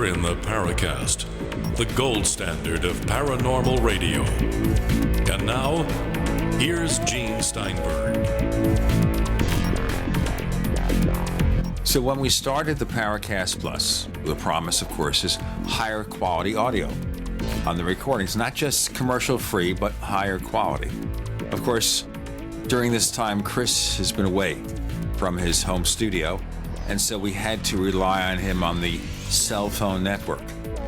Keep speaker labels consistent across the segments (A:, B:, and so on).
A: in the Paracast, the gold standard of paranormal radio. And now, here's Gene Steinberg.
B: So when we started the Paracast Plus, the promise, of course, is higher quality audio on the recordings, not just commercial free, but higher quality. Of course, during this time, Chris has been away from his home studio, and so we had to rely on him on the cell phone network.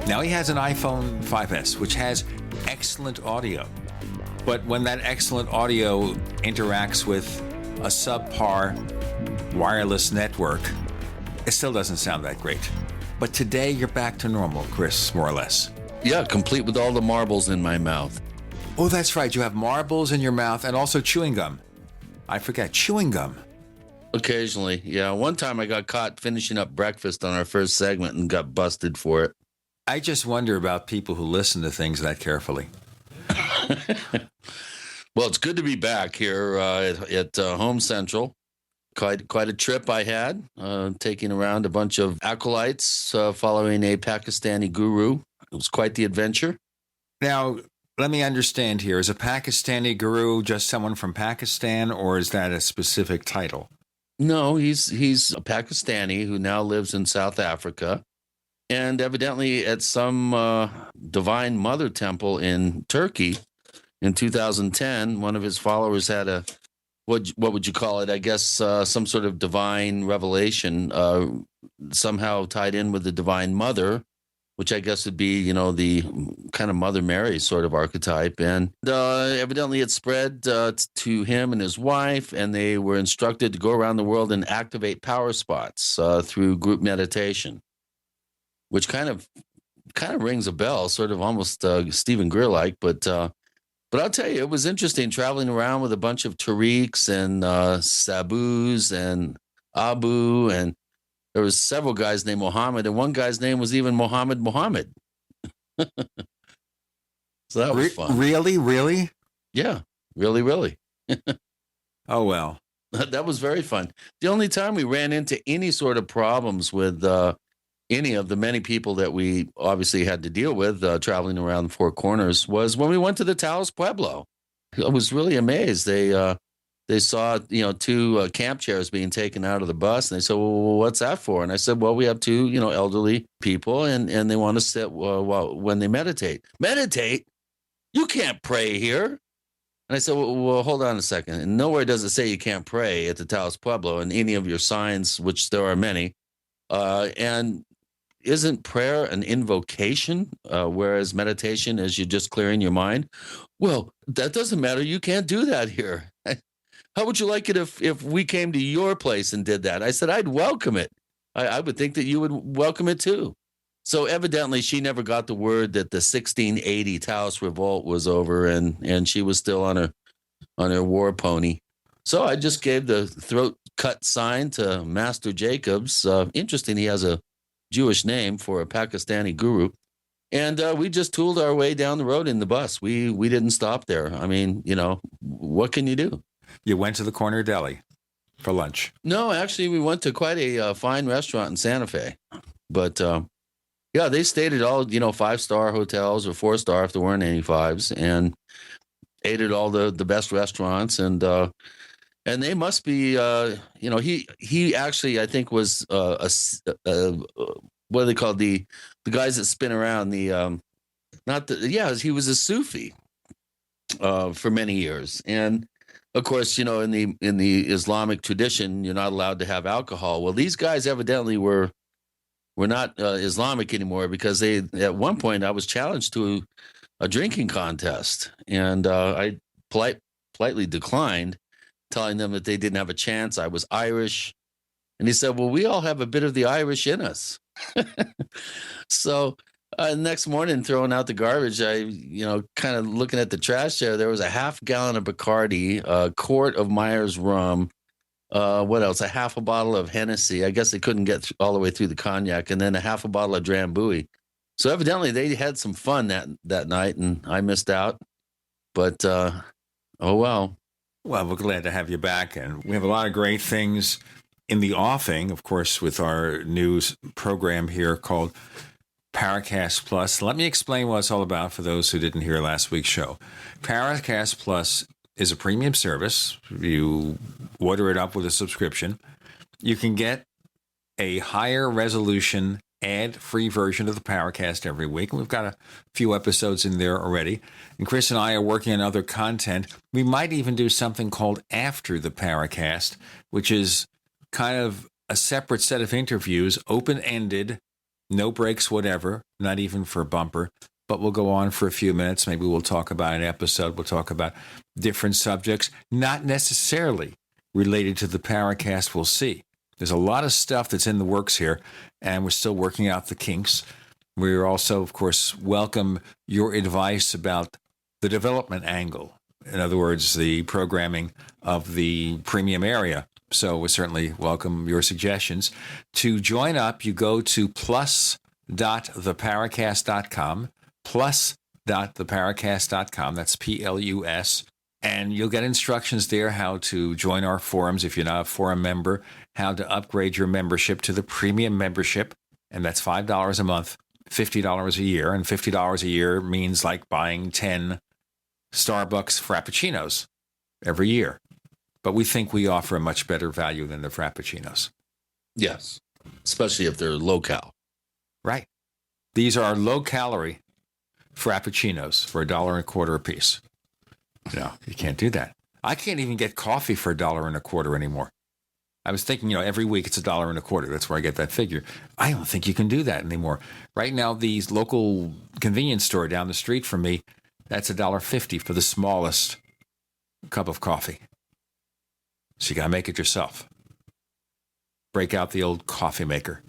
B: Now he has an iPhone 5S, which has excellent audio. But when that excellent audio interacts with a subpar wireless network, it still doesn't sound that great. But today you're back to normal, Chris, more or less.
C: Yeah, complete with all the marbles in my mouth.
B: Oh, that's right. You have marbles in your mouth and also chewing gum. I forget, chewing gum.
C: Occasionally, yeah. One time I got caught finishing up breakfast on our first segment and got busted for it.
B: I just wonder about people who listen to things that carefully.
C: Well, it's good to be back here at Home Central. Quite a trip I had, taking around a bunch of acolytes following a Pakistani guru. It was quite the adventure.
B: Now, let me understand here. Is a Pakistani guru just someone from Pakistan, or is that a specific title?
C: No, he's a Pakistani who now lives in South Africa. And evidently at some Divine Mother temple in Turkey in 2010, one of his followers had a, what would you call it? I guess some sort of divine revelation somehow tied in with the Divine Mother, which I guess would be, the kind of Mother Mary sort of archetype. And evidently it spread to him and his wife, and they were instructed to go around the world and activate power spots through group meditation, which kind of rings a bell, sort of almost Stephen Greer-like. But I'll tell you, it was interesting traveling around with a bunch of Tariqs and Sabus and Abu, and there was several guys named Muhammad, and one guy's name was even Muhammad. So that was fun.
B: Really?
C: Yeah, really.
B: Oh, well.
C: That was very fun. The only time we ran into any sort of problems with any of the many people that we obviously had to deal with traveling around the Four Corners was when we went to the Taos Pueblo. I was really amazed. They saw, two camp chairs being taken out of the bus, and they said, well, what's that for? And I said, well, we have two, elderly people, and they want to sit when they meditate. Meditate? You can't pray here. And I said, well, hold on a second. And nowhere does it say you can't pray at the Taos Pueblo in any of your signs, which there are many. And isn't prayer an invocation, whereas meditation is you just clearing your mind? Well, that doesn't matter. You can't do that here. How would you like it if we came to your place and did that? I said, I'd welcome it. I would think that you would welcome it too. So evidently she never got the word that the 1680 Taos Revolt was over, and she was still on her war pony. So I just gave the throat cut sign to Master Jacobs. Interesting, he has a Jewish name for a Pakistani guru. And we just tooled our way down the road in the bus. We didn't stop there. I mean, what can you do?
B: You went to the corner deli for lunch.
C: No, actually, we went to quite a fine restaurant in Santa Fe. But, yeah, they stayed at all, 5-star hotels or 4-star if there weren't any 5s, and ate at all the best restaurants. And they must be, he actually, I think, was what are they called? The guys that spin around, he was a Sufi for many years. And of course, in the Islamic tradition, you're not allowed to have alcohol. Well, these guys evidently were not Islamic anymore, because at one point I was challenged to a drinking contest, and I politely declined, telling them that they didn't have a chance. I was Irish, and he said, "Well, we all have a bit of the Irish in us." So next morning, throwing out the garbage, I, kind of looking at the trash there was a half gallon of Bacardi, a quart of Myers rum, what else? A half a bottle of Hennessy. I guess they couldn't get all the way through the cognac, and then a half a bottle of Drambuie. So evidently they had some fun that night, and I missed out. But, oh well.
B: Well, we're glad to have you back, and we have a lot of great things in the offing, of course, with our news program here called Paracast Plus. Let me explain what it's all about for those who didn't hear last week's show. Paracast Plus is a premium service. You order it up with a subscription. You can get a higher resolution ad-free version of the Paracast every week. We've got a few episodes in there already. And Chris and I are working on other content. We might even do something called After the Paracast, which is kind of a separate set of interviews, open-ended, no breaks, whatever, not even for a bumper, but we'll go on for a few minutes. Maybe we'll talk about an episode. We'll talk about different subjects, not necessarily related to the Paracast. We'll see. There's a lot of stuff that's in the works here, and we're still working out the kinks. We're also, of course, welcome your advice about the development angle. In other words, the programming of the premium area. So we certainly welcome your suggestions. To join up, you go to plus.theparacast.com, plus.theparacast.com. That's Plus. And you'll get instructions there how to join our forums if you're not a forum member, how to upgrade your membership to the premium membership, and that's $5 a month, $50 a year. And $50 a year means like buying 10 Starbucks Frappuccinos every year. But we think we offer a much better value than the Frappuccinos.
C: Yes, especially if they're low-cal.
B: Right. These are low-calorie Frappuccinos for $1.25 a piece. No, you can't do that. I can't even get coffee for $1.25 anymore. I was thinking, every week it's $1.25. That's where I get that figure. I don't think you can do that anymore. Right now, the local convenience store down the street from me, that's $1.50 for the smallest cup of coffee. So you got to make it yourself. Break out the old coffee maker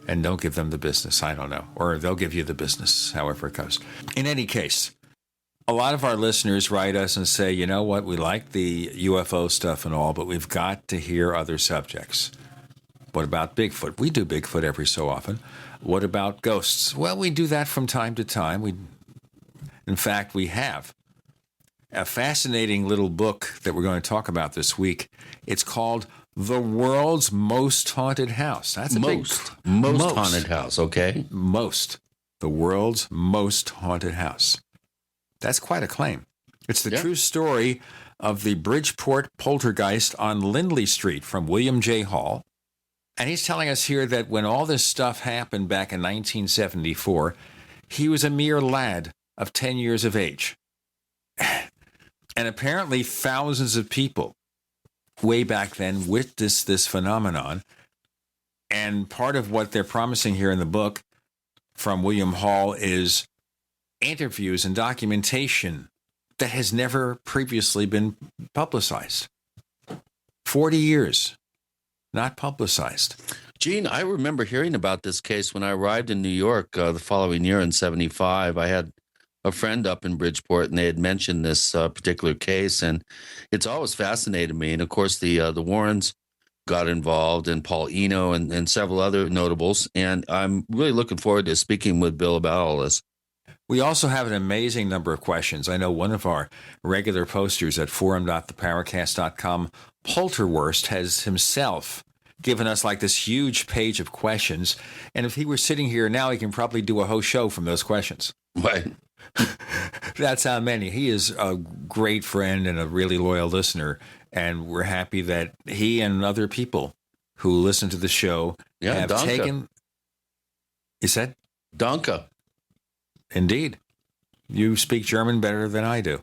B: and don't give them the business. I don't know. Or they'll give you the business, however it goes. In any case, a lot of our listeners write us and say, you know what, we like the UFO stuff and all, but we've got to hear other subjects. What about Bigfoot? We do Bigfoot every so often. What about ghosts? Well, we do that from time to time. In fact, we have a fascinating little book that we're going to talk about this week. It's called The World's Most Haunted House. That's a most
C: haunted house, okay?
B: The world's most haunted house. That's quite a claim. It's the true story of the Bridgeport Poltergeist on Lindley Street from William J. Hall. And he's telling us here that when all this stuff happened back in 1974, he was a mere lad of 10 years of age. And apparently thousands of people way back then witnessed this phenomenon. And part of what they're promising here in the book from William Hall is interviews and documentation that has never previously been publicized. 40 years, not publicized.
C: Gene, I remember hearing about this case when I arrived in New York the following year in 75. I had a friend up in Bridgeport, and they had mentioned this particular case, and it's always fascinated me. And, of course, the Warrens got involved, and Paul Eno and several other notables, and I'm really looking forward to speaking with Bill about all this.
B: We also have an amazing number of questions. I know one of our regular posters at forum.theparacast.com, Polterwurst, has himself given us like this huge page of questions. And if he were sitting here now, he can probably do a whole show from those questions.
C: Right.
B: That's how many. He is a great friend and a really loyal listener. And we're happy that he and other people who listen to the show have
C: Danke.
B: taken... You said?
C: Danke.
B: Indeed. You speak German better than I do.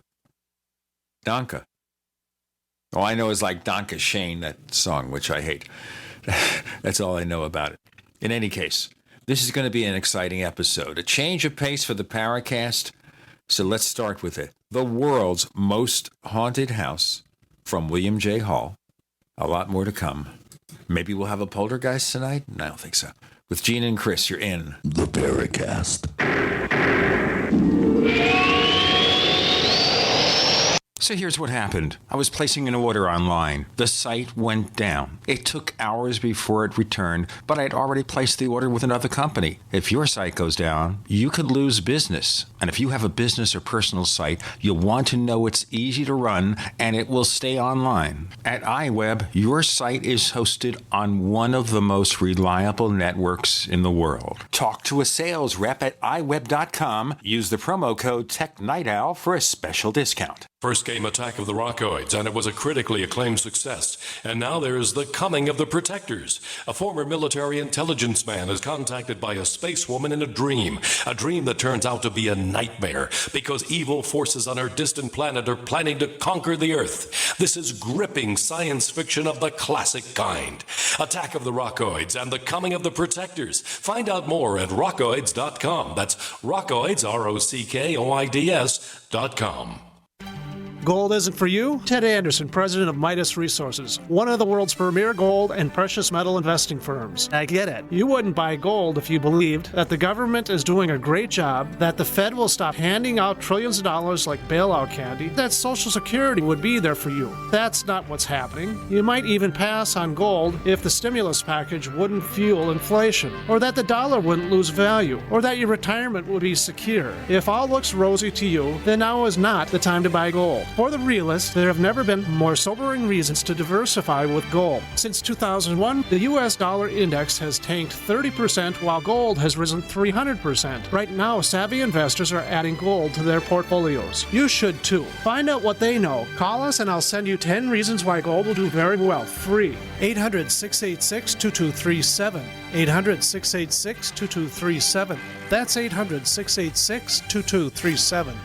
B: Danke. All I know is like Danke Shane, that song, which I hate. That's all I know about it. In any case, this is going to be an exciting episode. A change of pace for the Paracast. So let's start with it. The World's Most Haunted House from William J. Hall. A lot more to come. Maybe we'll have a poltergeist tonight? I don't think so. With Gene and Chris, you're in
C: The Paracast.
B: So here's what happened. I was placing an order online. The site went down. It took hours before it returned, but I'd already placed the order with another company. If your site goes down, you could lose business. And if you have a business or personal site, you'll want to know it's easy to run and it will stay online. At iWeb, your site is hosted on one of the most reliable networks in the world. Talk to a sales rep at iWeb.com. Use the promo code TechNightOwl for a special discount.
A: First came Attack of the Rockoids, and it was a critically acclaimed success. And now there's The Coming of the Protectors. A former military intelligence man is contacted by a space woman in a dream that turns out to be a nightmare because evil forces on her distant planet are planning to conquer the Earth. This is gripping science fiction of the classic kind. Attack of the Rockoids and The Coming of the Protectors. Find out more at rockoids.com. That's Rockoids, ROCKOIDS.com.
D: Gold isn't for you? Ted Anderson, president of Midas Resources, one of the world's premier gold and precious metal investing firms. I get it. You wouldn't buy gold if you believed that the government is doing a great job, that the Fed will stop handing out trillions of dollars like bailout candy, that Social Security would be there for you. That's not what's happening. You might even pass on gold if the stimulus package wouldn't fuel inflation, or that the dollar wouldn't lose value, or that your retirement would be secure. If all looks rosy to you, then now is not the time to buy gold. For the realist, there have never been more sobering reasons to diversify with gold. Since 2001, the U.S. dollar index has tanked 30% while gold has risen 300%. Right now, savvy investors are adding gold to their portfolios. You should too. Find out what they know. Call us and I'll send you 10 reasons why gold will do very well, free. 800-686-2237. 800-686-2237. That's 800-686-2237.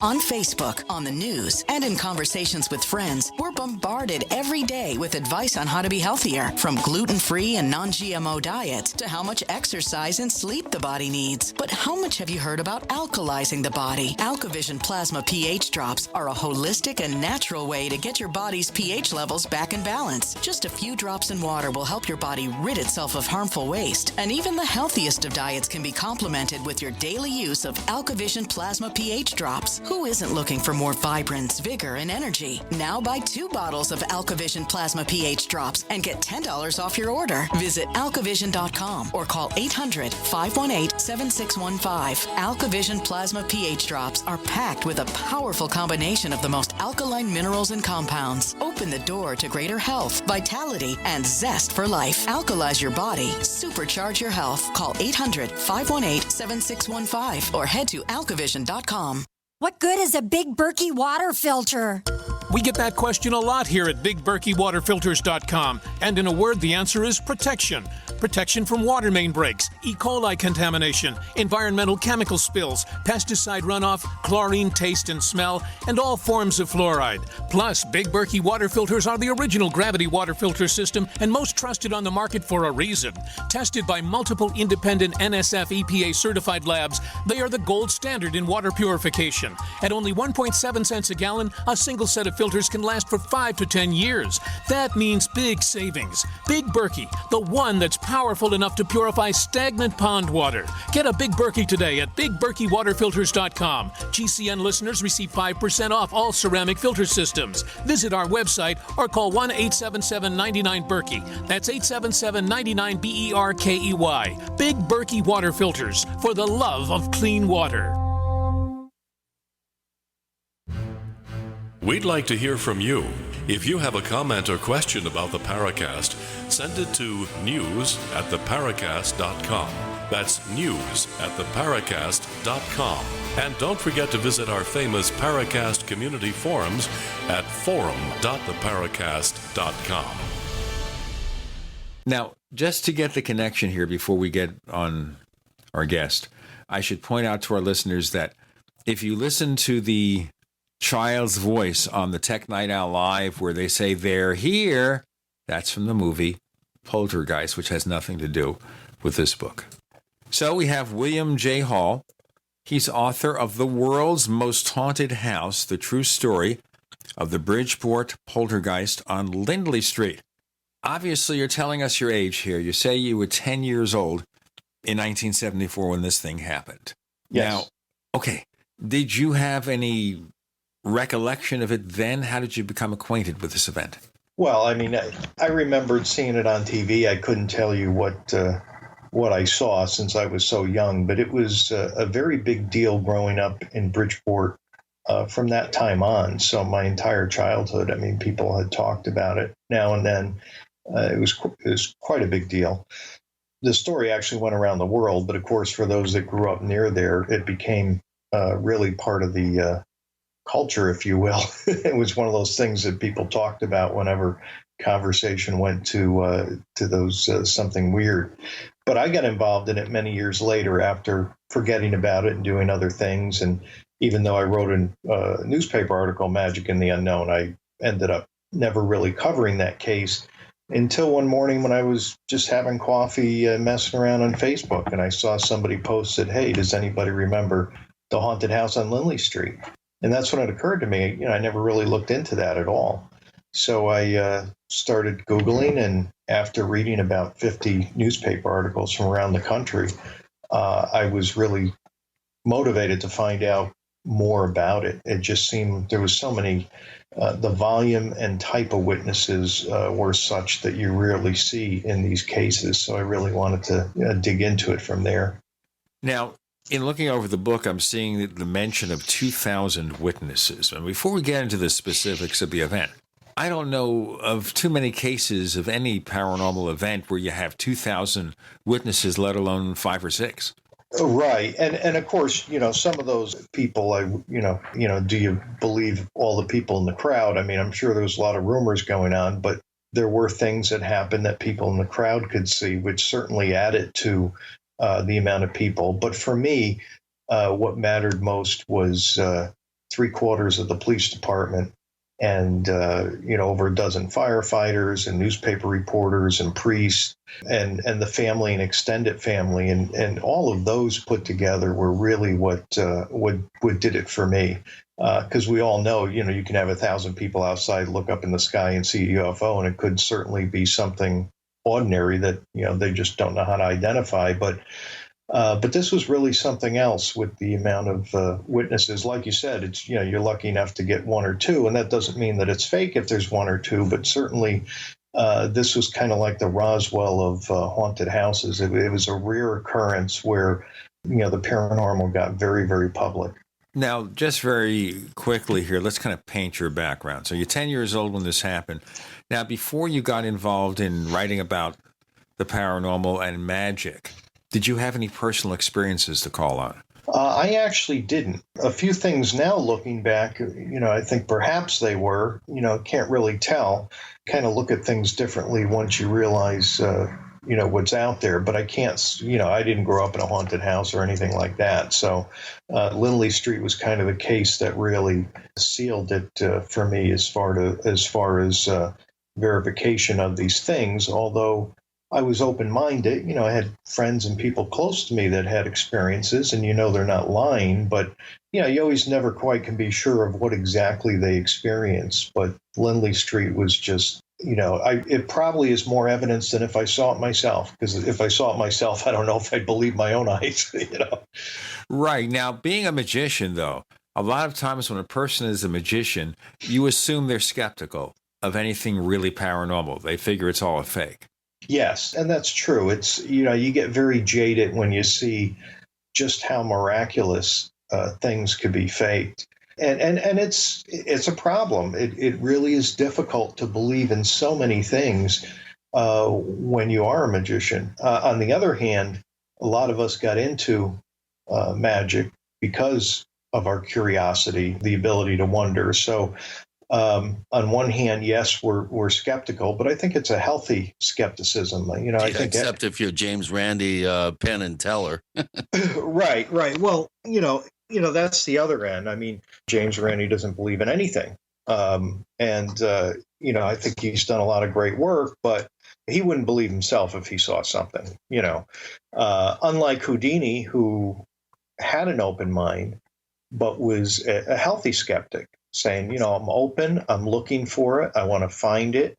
E: On Facebook, on the news, and in conversations with friends, we're bombarded every day with advice on how to be healthier, from gluten-free and non-GMO diets to how much exercise and sleep the body needs. But how much have you heard about alkalizing the body? AlkaVision Plasma pH Drops are a holistic and natural way to get your body's pH levels back in balance. Just a few drops in water will help your body rid itself of harmful waste. And even the healthiest of diets can be complemented with your daily use of AlkaVision Plasma pH Drops. Who isn't looking for more vibrance, vigor, and energy? Now buy 2 bottles of AlkaVision Plasma pH Drops and get $10 off your order. Visit alkavision.com or call 800-518-7615. AlkaVision Plasma pH Drops are packed with a powerful combination of the most alkaline minerals and compounds. Open the door to greater health, vitality, and zest for life. Alkalize your body. Supercharge your health. Call 800-518-7615 or head to alkavision.com.
F: What good is a Big Berkey water filter?
G: We get that question a lot here at BigBerkeyWaterFilters.com. And in a word, the answer is protection. Protection from water main breaks, E. coli contamination, environmental chemical spills, pesticide runoff, chlorine taste and smell, and all forms of fluoride. Plus, Big Berkey water filters are the original gravity water filter system and most trusted on the market for a reason. Tested by multiple independent NSF EPA certified labs, they are the gold standard in water purification. At only 1.7 cents a gallon, a single set of filters can last for 5 to 10 years. That means big savings. Big Berkey, the one that's powerful enough to purify stagnant pond water. Get a Big Berkey today at BigBerkeyWaterFilters.com. GCN listeners receive 5% off all ceramic filter systems. Visit our website or call 1-877-99-BERKEY. That's 877-99-BERKEY. Big Berkey Water Filters, for the love of clean water.
A: We'd like to hear from you. If you have a comment or question about the Paracast, send it to news@theparacast.com. That's news@theparacast.com. And don't forget to visit our famous Paracast community forums at forum.theparacast.com.
B: Now, just to get the connection here before we get on our guest, I should point out to our listeners that if you listen to the child's voice on the Tech Night Owl Live where they say they're here, that's from the movie Poltergeist, which has nothing to do with this book. So we have William J. Hall. He's author of The World's Most Haunted House, the true story of the Bridgeport Poltergeist on Lindley Street. Obviously, you're telling us your age here. You say you were 10 years old in 1974 when this thing happened.
H: Yes.
B: Now, Okay. Did you have any recollection of it then? How did you become acquainted with this event?
H: Well, I mean, I remembered seeing it on TV. I couldn't tell you what I saw since I was so young, but it was a very big deal growing up in Bridgeport from that time on. So my entire childhood, I mean, people had talked about it now and then. It was quite a big deal. The story actually went around the world, but of course, for those that grew up near there, it became really part of the culture, if you will. It was one of those things that people talked about whenever conversation went to those something weird. But I got involved in it many years later after forgetting about it and doing other things. And even though I wrote a newspaper article, Magic in the Unknown, I ended up never really covering that case until one morning when I was just having coffee, messing around on Facebook, and I saw somebody posted, "Hey, does anybody remember the haunted house on Lindley Street?" And that's when it occurred to me, I never really looked into that at all. So I started Googling, and after reading about 50 newspaper articles from around the country, I was really motivated to find out more about it. It just seemed there was so many, the volume and type of witnesses were such that you rarely see in these cases. So I really wanted to dig into it from there.
B: Now, in looking over the book, I'm seeing the mention of 2,000 witnesses. And before we get into the specifics of the event, I don't know of too many cases of any paranormal event where you have 2,000 witnesses, let alone 5 or 6.
H: Right. And of course, some of those people, do you believe all the people in the crowd? I mean, I'm sure there was a lot of rumors going on, but there were things that happened that people in the crowd could see, which certainly added to the amount of people. But for me, what mattered most was 3/4 of the police department and, over a dozen firefighters and newspaper reporters and priests and the family and extended family. And all of those put together were really what did it for me. Because we all know, you can have 1,000 people outside look up in the sky and see a UFO, and it could certainly be something ordinary that, they just don't know how to identify. But this was really something else with the amount of witnesses. Like you said, it's, you're lucky enough to get 1 or 2, and that doesn't mean that it's fake if there's 1 or 2, but certainly this was kind of like the Roswell of haunted houses. It was a rare occurrence where, the paranormal got very, very public.
B: Now, just very quickly here, let's kind of paint your background. So you're 10 years old when this happened. Now, before you got involved in writing about the paranormal and magic, did you have any personal experiences to call on?
H: I actually didn't. A few things now looking back, I think perhaps they were, can't really tell. Kind of look at things differently once you realize, what's out there. But I can't, I didn't grow up in a haunted house or anything like that. So Lindley Street was kind of the case that really sealed it for me as far as verification of these things, although I was open-minded. I had friends and people close to me that had experiences, and they're not lying, but you always never quite can be sure of what exactly they experienced. But Lindley Street was just, it probably is more evidence than if I saw it myself, because if I saw it myself, I don't know if I'd believe my own eyes,
B: Right. Now, being a magician, though, a lot of times when a person is a magician, you assume they're skeptical of anything really paranormal. They figure it's all a fake.
H: Yes, and that's true. It's, you get very jaded when you see just how miraculous things could be faked. And it's a problem. It really is difficult to believe in so many things when you are a magician. On the other hand, a lot of us got into magic because of our curiosity, the ability to wonder. So on one hand, yes, we're skeptical, but I think it's a healthy skepticism. I think
C: except if you're James Randi, Penn and Teller.
H: Right. Well, that's the other end. I mean, James Randi doesn't believe in anything, I think he's done a lot of great work, but he wouldn't believe himself if he saw something. Unlike Houdini, who had an open mind, but was a healthy skeptic, saying, I'm open, I'm looking for it, I want to find it.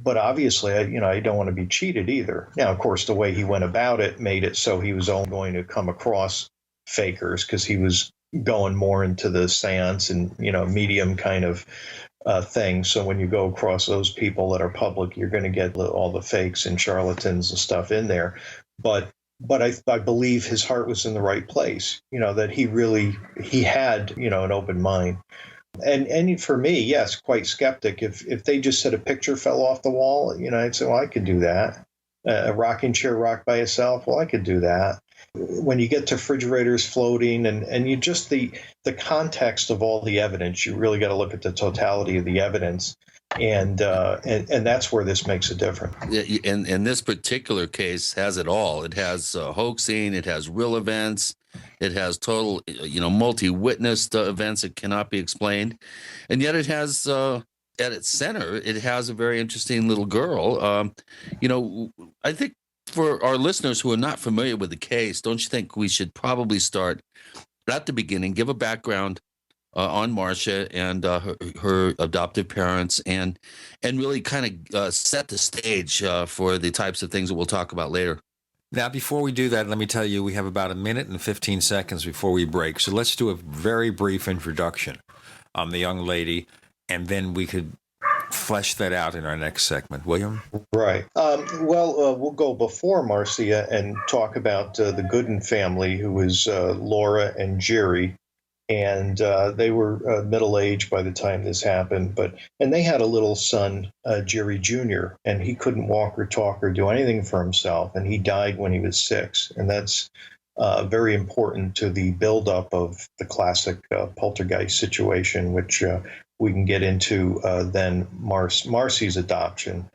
H: But obviously, I don't want to be cheated either. Now, of course, the way he went about it made it so he was only going to come across fakers because he was going more into the seance and, medium kind of thing. So when you go across those people that are public, you're going to get all the fakes and charlatans and stuff in there. But I believe his heart was in the right place, that he had, an open mind. And for me, yes, quite skeptic. If they just said a picture fell off the wall, I'd say, well, I could do that. A rocking chair rocked by itself, well, I could do that. When you get to refrigerators floating and you just the context of all the evidence, you really got to look at the totality of the evidence. And that's where this makes a difference.
C: And this particular case has it all. It has hoaxing. It has real events. It has total, multi-witnessed events that cannot be explained. And yet it has, at its center, it has a very interesting little girl. I think for our listeners who are not familiar with the case, don't you think we should probably start at the beginning, give a background on Marcia and her adoptive parents, and really kind of set the stage for the types of things that we'll talk about later.
B: Now, before we do that, let me tell you, we have about a minute and 15 seconds before we break. So let's do a very brief introduction on the young lady, and then we could flesh that out in our next segment. William?
H: Right. We'll go before Marcia and talk about the Gooden family, who was Laura and Jerry. And they were middle-aged by the time this happened. And they had a little son, Jerry Jr., and he couldn't walk or talk or do anything for himself. And he died when he was 6. And that's very important to the buildup of the classic poltergeist situation, which we can get into then Marcy's adoption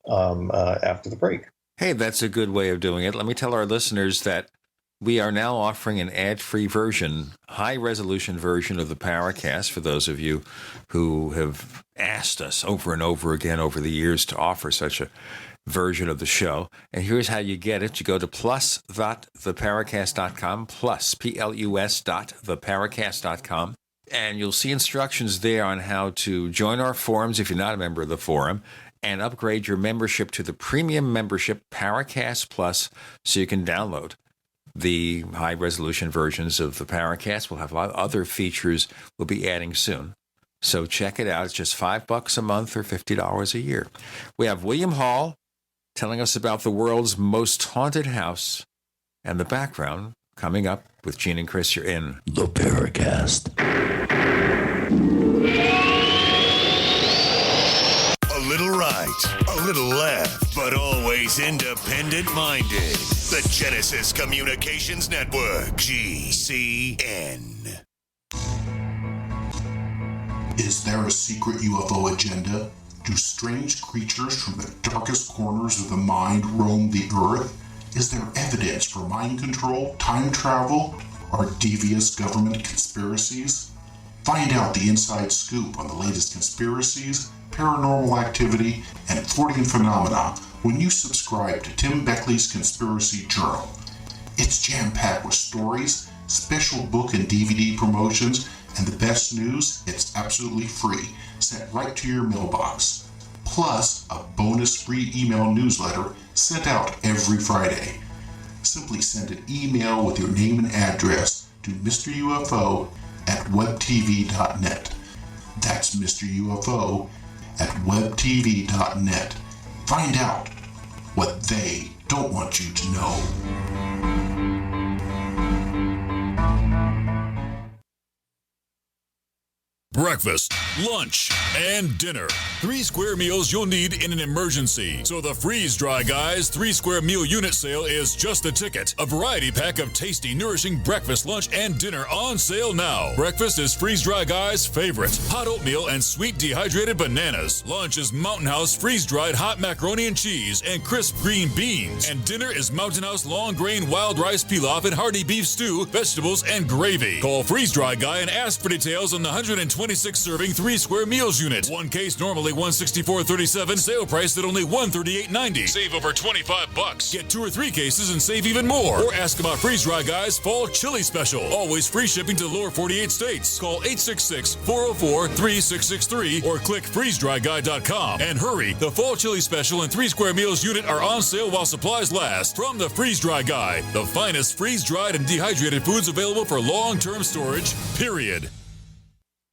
H: after the break.
B: Hey, that's a good way of doing it. Let me tell our listeners that we are now offering an ad-free version, high-resolution version of the Paracast for those of you who have asked us over and over again over the years to offer such a version of the show. And here's how you get it. You go to plus.theparacast.com, plus.theparacast.com, and you'll see instructions there on how to join our forums if you're not a member of the forum, and upgrade your membership to the premium membership Paracast Plus so you can download the high-resolution versions of the Paracast. We'll have a lot of other features we'll be adding soon. So check it out. It's just $5 a month or $50 a year. We have William Hall telling us about the world's most haunted house and the background coming up with Gene and Chris. You're in
C: The Paracast.
I: A little right, a little left, but always independent-minded. The Genesis Communications Network, GCN.
J: Is there a secret UFO agenda? Do strange creatures from the darkest corners of the mind roam the Earth? Is there evidence for mind control, time travel, or devious government conspiracies? Find out the inside scoop on the latest conspiracies, paranormal activity, and Fortean phenomena when you subscribe to Tim Beckley's Conspiracy Journal. It's jam-packed with stories, special book and DVD promotions, and the best news, it's absolutely free, sent right to your mailbox. Plus, a bonus free email newsletter sent out every Friday. Simply send an email with your name and address to Mr. UFO at webtv.net. That's Mr. UFO at webtv.net. Find out what they don't want you to know.
K: Breakfast, lunch, and dinner. 3 square meals you'll need in an emergency. So the Freeze Dry Guys 3 square meal unit sale is just the ticket. A variety pack of tasty, nourishing breakfast, lunch, and dinner on sale now. Breakfast is Freeze Dry Guys' favorite. Hot oatmeal and sweet dehydrated bananas. Lunch is Mountain House freeze-dried hot macaroni and cheese and crisp green beans. And dinner is Mountain House long grain wild rice pilaf and hearty beef stew, vegetables, and gravy. Call Freeze Dry Guy and ask for details on the 126 serving 3 square meals unit. One case normally only $164.37. Sale price at only $138.90. Save over $25. Get 2 or 3 cases and save even more. Or ask about Freeze Dry Guy's Fall Chili Special. Always free shipping to the lower 48 states. Call 866-404-3663 or click freezedryguy.com. And hurry, the Fall Chili Special and 3 square meals unit are on sale while supplies last. From the Freeze Dry Guy, the finest freeze-dried and dehydrated foods available for long-term storage, period.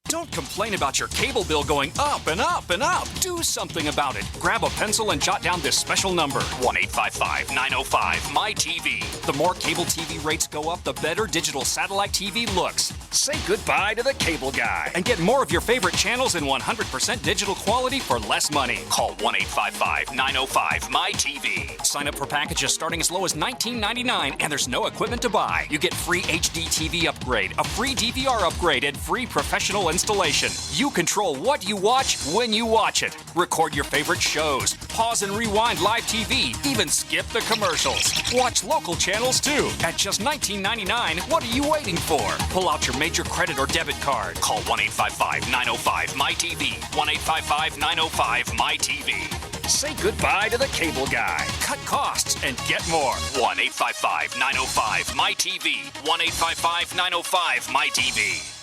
L: Don't complain about your cable bill going up and up and up. Do something about it. Grab a pencil and jot down this special number, 1-855-905-MY-TV. The more cable TV rates go up, the better digital satellite TV looks. Say goodbye to the cable guy and get more of your favorite channels in 100% digital quality for less money. Call 1-855-905-MY-TV. Sign up for packages starting as low as $19.99 and there's no equipment to buy. You get free HD TV upgrade, a free DVR upgrade, and free professional installation. You control what you watch when you watch it. Record your favorite shows, pause and rewind live TV, even skip the commercials. Watch local channels too. At just $19.99, what are you waiting for? Pull out your major credit or debit card. Call 1-855-905-MY-TV. 1-855-905-MY-TV. Say goodbye to the cable guy. Cut costs and get more. 1-855-905-MY-TV. 1-855-905-MY-TV.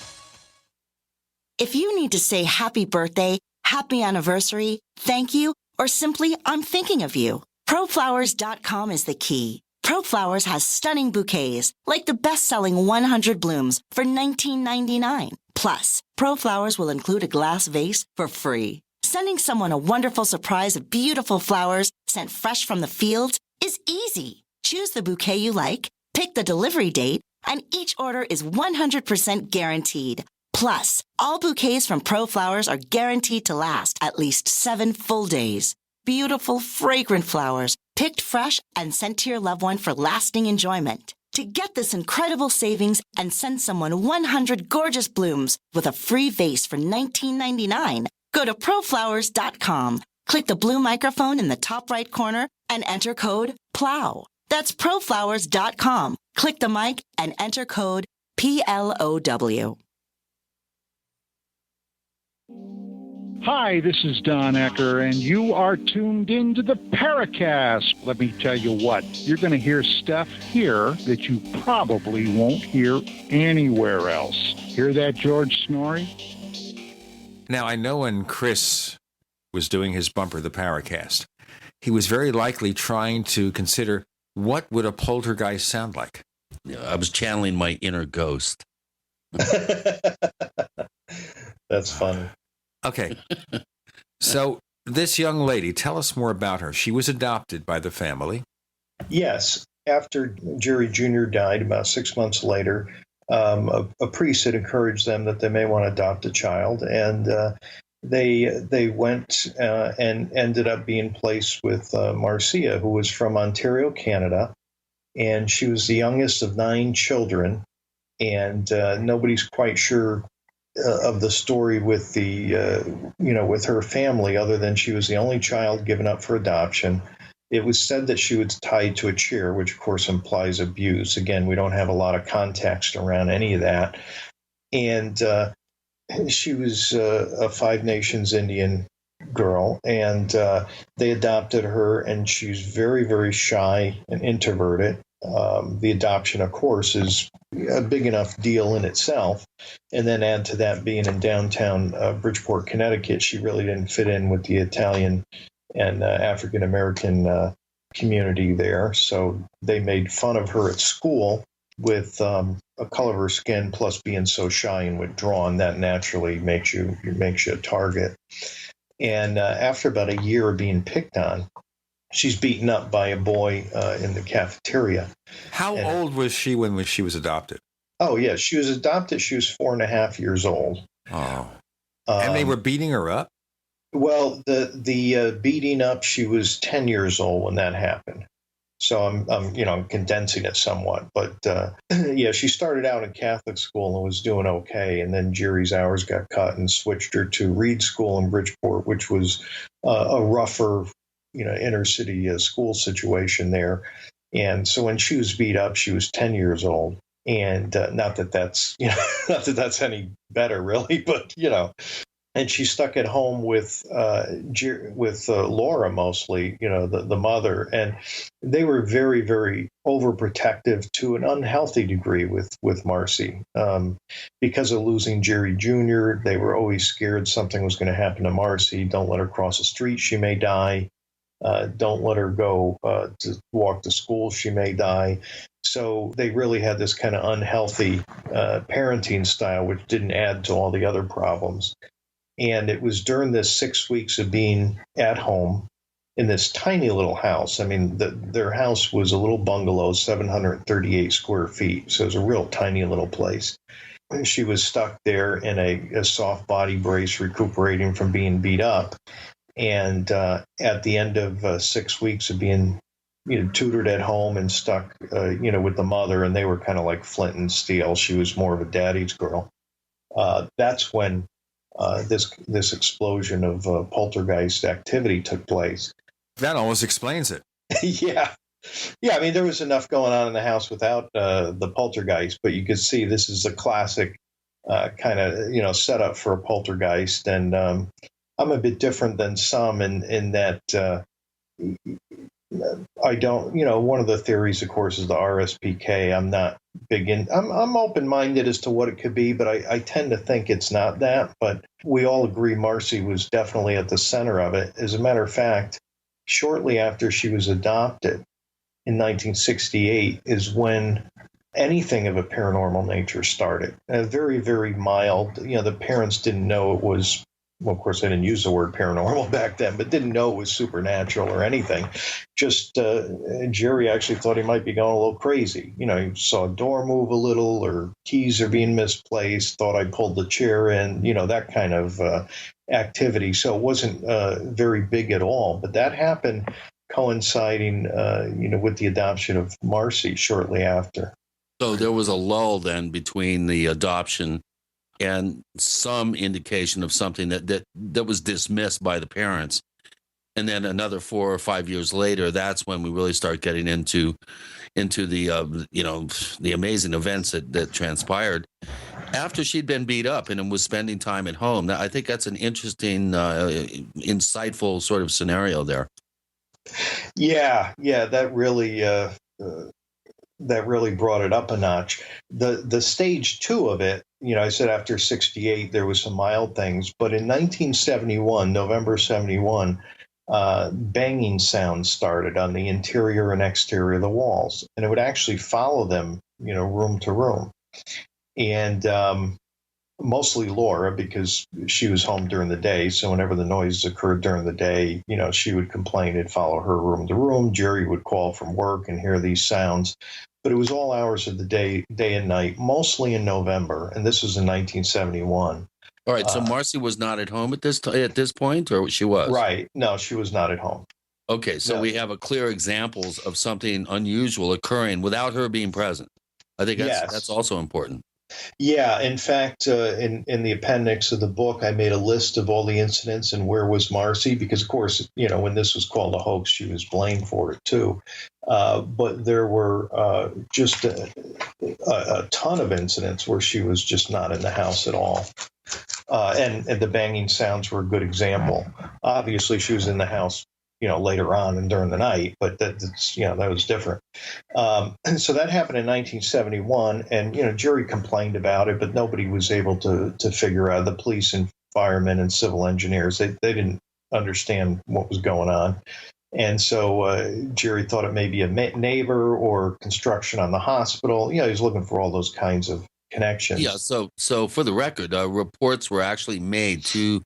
M: If you need to say happy birthday, happy anniversary, thank you, or simply I'm thinking of you, ProFlowers.com is the key. ProFlowers has stunning bouquets, like the best-selling 100 blooms for $19.99. Plus, ProFlowers will include a glass vase for free. Sending someone a wonderful surprise of beautiful flowers sent fresh from the fields is easy. Choose the bouquet you like, pick the delivery date, and each order is 100% guaranteed. Plus, all bouquets from ProFlowers are guaranteed to last at least 7 full days. Beautiful, fragrant flowers, picked fresh and sent to your loved one for lasting enjoyment. To get this incredible savings and send someone 100 gorgeous blooms with a free vase for $19.99, go to ProFlowers.com, click the blue microphone in the top right corner, and enter code PLOW. That's ProFlowers.com. Click the mic and enter code PLOW.
N: Hi, this is Don Ecker, and you are tuned into the Paracast. Let me tell you what, you're going to hear stuff here that you probably won't hear anywhere else. Hear that, George Snorri?
B: Now, I know when Chris was doing his bumper, the Paracast, he was very likely trying to consider what would a poltergeist sound like.
C: I was channeling my inner ghost.
H: That's funny.
B: Okay. So this young lady, tell us more about her. She was adopted by the family. Yes.
H: After Jerry Jr. died, about 6 months later, a priest had encouraged them that they may want to adopt a child, and they went and ended up being placed with Marcia, who was from Ontario, Canada, and she was the youngest of 9 children, and nobody's quite sure of the story with with her family, other than she was the only child given up for adoption. It was said that she was tied to a chair, which of course implies abuse. Again, we don't have a lot of context around any of that. And she was a Five Nations Indian girl, and they adopted her, and she's very, very shy and introverted. The adoption, of course, is a big enough deal in itself. And then add to that being in downtown Bridgeport, Connecticut, she really didn't fit in with the Italian and African-American community there. So they made fun of her at school with a color of her skin, plus being so shy and withdrawn, that naturally makes you a target. And after about a year of being picked on, she's beaten up by a boy in the cafeteria.
B: How old was she when she was adopted?
H: Oh, yeah. She was adopted. She was 4.5 years old.
B: Oh. And they were beating her up?
H: Well, the beating up, she was 10 years old when that happened. So I'm condensing it somewhat. But, yeah, she started out in Catholic school and was doing okay. And then Jerry's hours got cut and switched her to Reed School in Bridgeport, which was a rougher, inner city school situation there. And so when she was beat up, she was 10 years old. And not that that's any better, really, but, and she's stuck at home with Laura mostly, the mother, and they were very, very overprotective to an unhealthy degree with Marcy. Because of losing Jerry Jr., they were always scared something was going to happen to Marcy. Don't let her cross the street; she may die. Don't let her go to walk to school; she may die. So they really had this kind of unhealthy parenting style, which didn't add to all the other problems. And it was during this 6 weeks of being at home in this tiny little house. I mean, their house was a little bungalow, 738 square feet. So it was a real tiny little place. She was stuck there in a soft body brace, recuperating from being beat up. And at the end of 6 weeks of being tutored at home and stuck, with the mother, and they were kind of like flint and steel. She was more of a daddy's girl. That's when this explosion of poltergeist activity took place.
B: That almost explains it.
H: Yeah. I mean, there was enough going on in the house without the poltergeist, but you could see this is a classic kind of setup for a poltergeist. And I'm a bit different than some in that I don't. One of the theories, of course, is the RSPK. I'm not big in. I'm open-minded as to what it could be, but I tend to think it's not that. But we all agree Marcy was definitely at the center of it. As a matter of fact, shortly after she was adopted in 1968 is when anything of a paranormal nature started. Very, very mild. The parents didn't know it was. Well, of course, I didn't use the word paranormal back then, but didn't know it was supernatural or anything. Just Jerry actually thought he might be going a little crazy. He saw a door move a little, or keys are being misplaced, thought I pulled the chair in, that kind of activity. So it wasn't very big at all. But that happened coinciding, with the adoption of Marcy shortly after.
C: So there was a lull then between the adoption and some indication of something that was dismissed by the parents. And then another 4 or 5 years later, that's when we really start getting into the amazing events that transpired after she'd been beat up and was spending time at home. Now, I think that's an interesting, insightful sort of scenario there.
H: Yeah, that really brought it up a notch. The stage 2 of it, I said after 68 there was some mild things, but in 1971, November 71, banging sounds started on the interior and exterior of the walls, and it would actually follow them, room to room. And mostly Laura, because she was home during the day, so whenever the noises occurred during the day, she would complain. It'd follow her room to room. Jerry would call from work and hear these sounds. But it was all hours of the day and night, mostly in November, and this was in 1971.
C: All right, so Marcy was not at home at this point, or she was?
H: Right. No, she was not at home.
C: Okay, so we have a clear examples of something unusual occurring without her being present. I think that's also important.
H: Yeah, in fact, in the appendix of the book, I made a list of all the incidents and where was Marcy, because, of course, when this was called a hoax, she was blamed for it, too. But there were just a ton of incidents where she was just not in the house at all. And the banging sounds were a good example. Obviously, she was in the house, later on and during the night, but that was different. And so that happened in 1971, and, Jerry complained about it, but nobody was able to figure out. The police and firemen and civil engineers, they didn't understand what was going on. And so Jerry thought it may be a neighbor or construction on the hospital. He was looking for all those kinds of connections.
C: Yeah, so for the record, reports were actually made to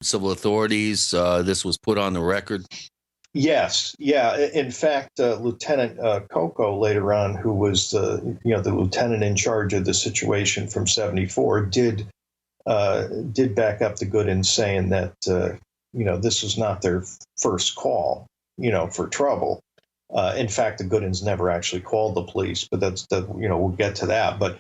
C: civil authorities. This was put on the record.
H: Yes, yeah. In fact, Lieutenant Coco later on, who was the lieutenant in charge of the situation from '74, did back up the Goodins, saying that this was not their first call, for trouble. In fact, the Goodins never actually called the police, but we'll get to that. But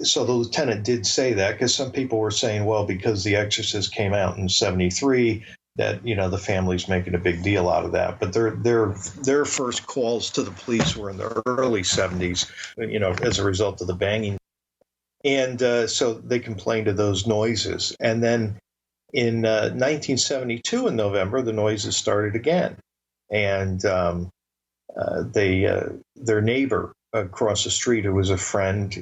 H: so the lieutenant did say that, because some people were saying, well, because The Exorcist came out in '73, that the family's making a big deal out of that. But their first calls to the police were in the early '70s, as a result of the banging. And so they complained of those noises. And then In 1972, in November, the noises started again, and their neighbor across the street, who was a friend,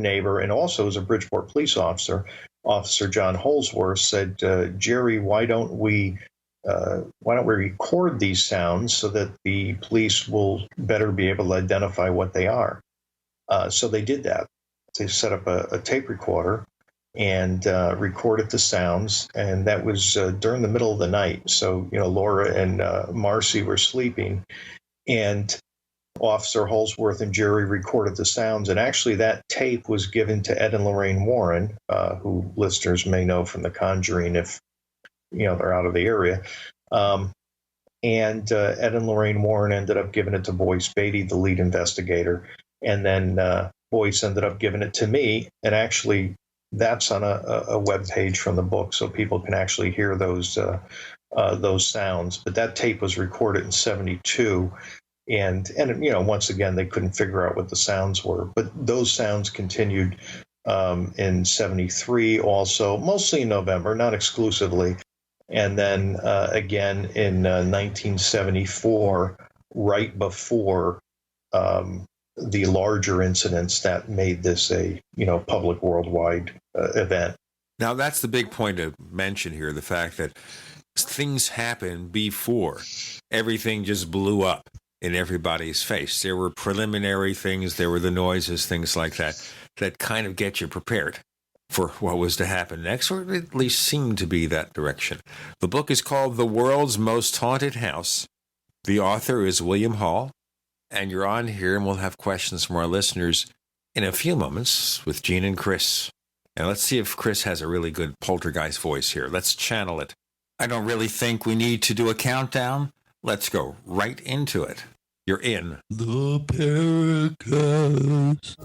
H: neighbor, and also was a Bridgeport police officer, Officer John Holsworth, said, "Jerry, why don't we record these sounds so that the police will better be able to identify what they are?" So they did that. They set up a tape recorder and recorded the sounds, and that was during the middle of the night. So, Laura and Marcy were sleeping, and Officer Holsworth and Jerry recorded the sounds, and actually that tape was given to Ed and Lorraine Warren, who listeners may know from The Conjuring if they're out of the area. And Ed and Lorraine Warren ended up giving it to Boyce Beatty, the lead investigator, and then Boyce ended up giving it to me, and actually that's on a web page from the book, so people can actually hear those sounds. But that tape was recorded in 1972. And once again, they couldn't figure out what the sounds were. But those sounds continued in 1973 also, mostly in November, not exclusively. And then again in 1974, right before the larger incidents that made this a public worldwide event.
B: Now, that's the big point to mention here, the fact that things happened before everything just blew up in everybody's face. There were preliminary things, there were the noises, things like that kind of get you prepared for what was to happen next, or at least seemed to be that direction. The book is called The World's Most Haunted House. The author is William Hall, and you're on here, and we'll have questions from our listeners in a few moments with Gene and Chris. And let's see if Chris has a really good poltergeist voice here. Let's channel it. I don't really think we need to do a countdown. Let's go right into it. You're in the Paracast.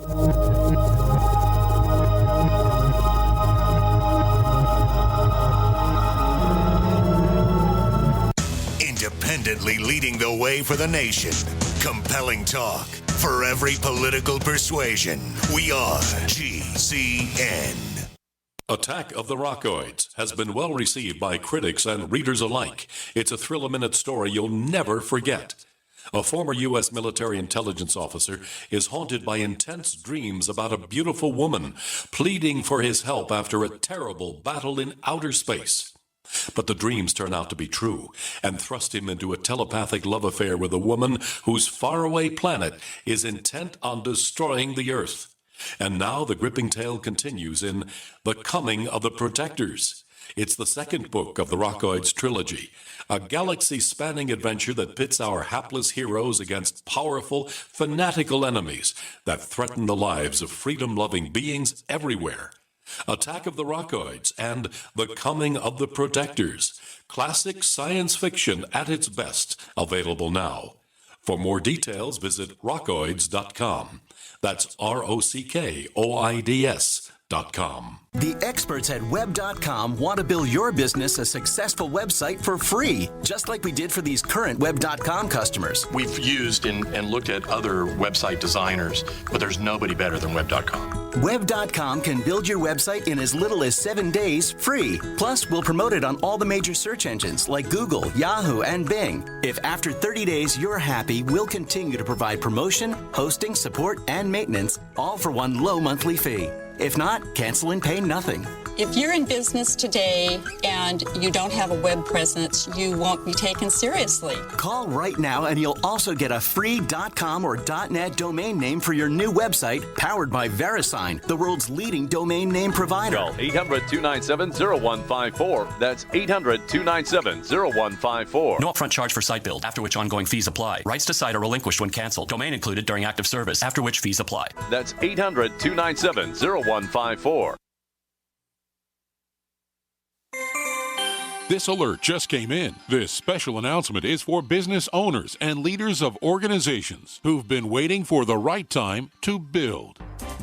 I: Independently leading the way for the nation. Compelling talk for every political persuasion. We are GCN.
A: Attack of the Rockoids has been well received by critics and readers alike. It's a thrill-a-minute story you'll never forget. A former U.S. military intelligence officer is haunted by intense dreams about a beautiful woman pleading for his help after a terrible battle in outer space. But the dreams turn out to be true and thrust him into a telepathic love affair with a woman whose faraway planet is intent on destroying the Earth. And now the gripping tale continues in The Coming of the Protectors. It's the second book of the Rockoids trilogy, a galaxy-spanning adventure that pits our hapless heroes against powerful, fanatical enemies that threaten the lives of freedom-loving beings everywhere. Attack of the Rockoids and The Coming of the Protectors. Classic science fiction at its best, available now. For more details, visit rockoids.com. That's ROCKOIDS.com.
O: The experts at Web.com want to build your business a successful website for free, just like we did for these current Web.com customers.
P: We've used and looked at other website designers, but there's nobody better than Web.com.
O: Web.com can build your website in as little as 7 days free. Plus, we'll promote it on all the major search engines like Google, Yahoo, and Bing. If after 30 days you're happy, we'll continue to provide promotion, hosting, support, and maintenance, all for one low monthly fee. If not, cancel and pay nothing.
Q: If you're in business today and you don't have a web presence, you won't be taken seriously.
O: Call right now and you'll also get a free .com or .net domain name for your new website, powered by VeriSign, the world's leading domain name provider.
R: Call 800-297-0154. That's 800-297-0154.
L: No upfront charge for site build, after which ongoing fees apply. Rights to site are relinquished when canceled. Domain included during active service, after which fees apply.
R: That's 800-297-0154.
S: This alert just came in. This special announcement is for business owners and leaders of organizations who've been waiting for the right time to build.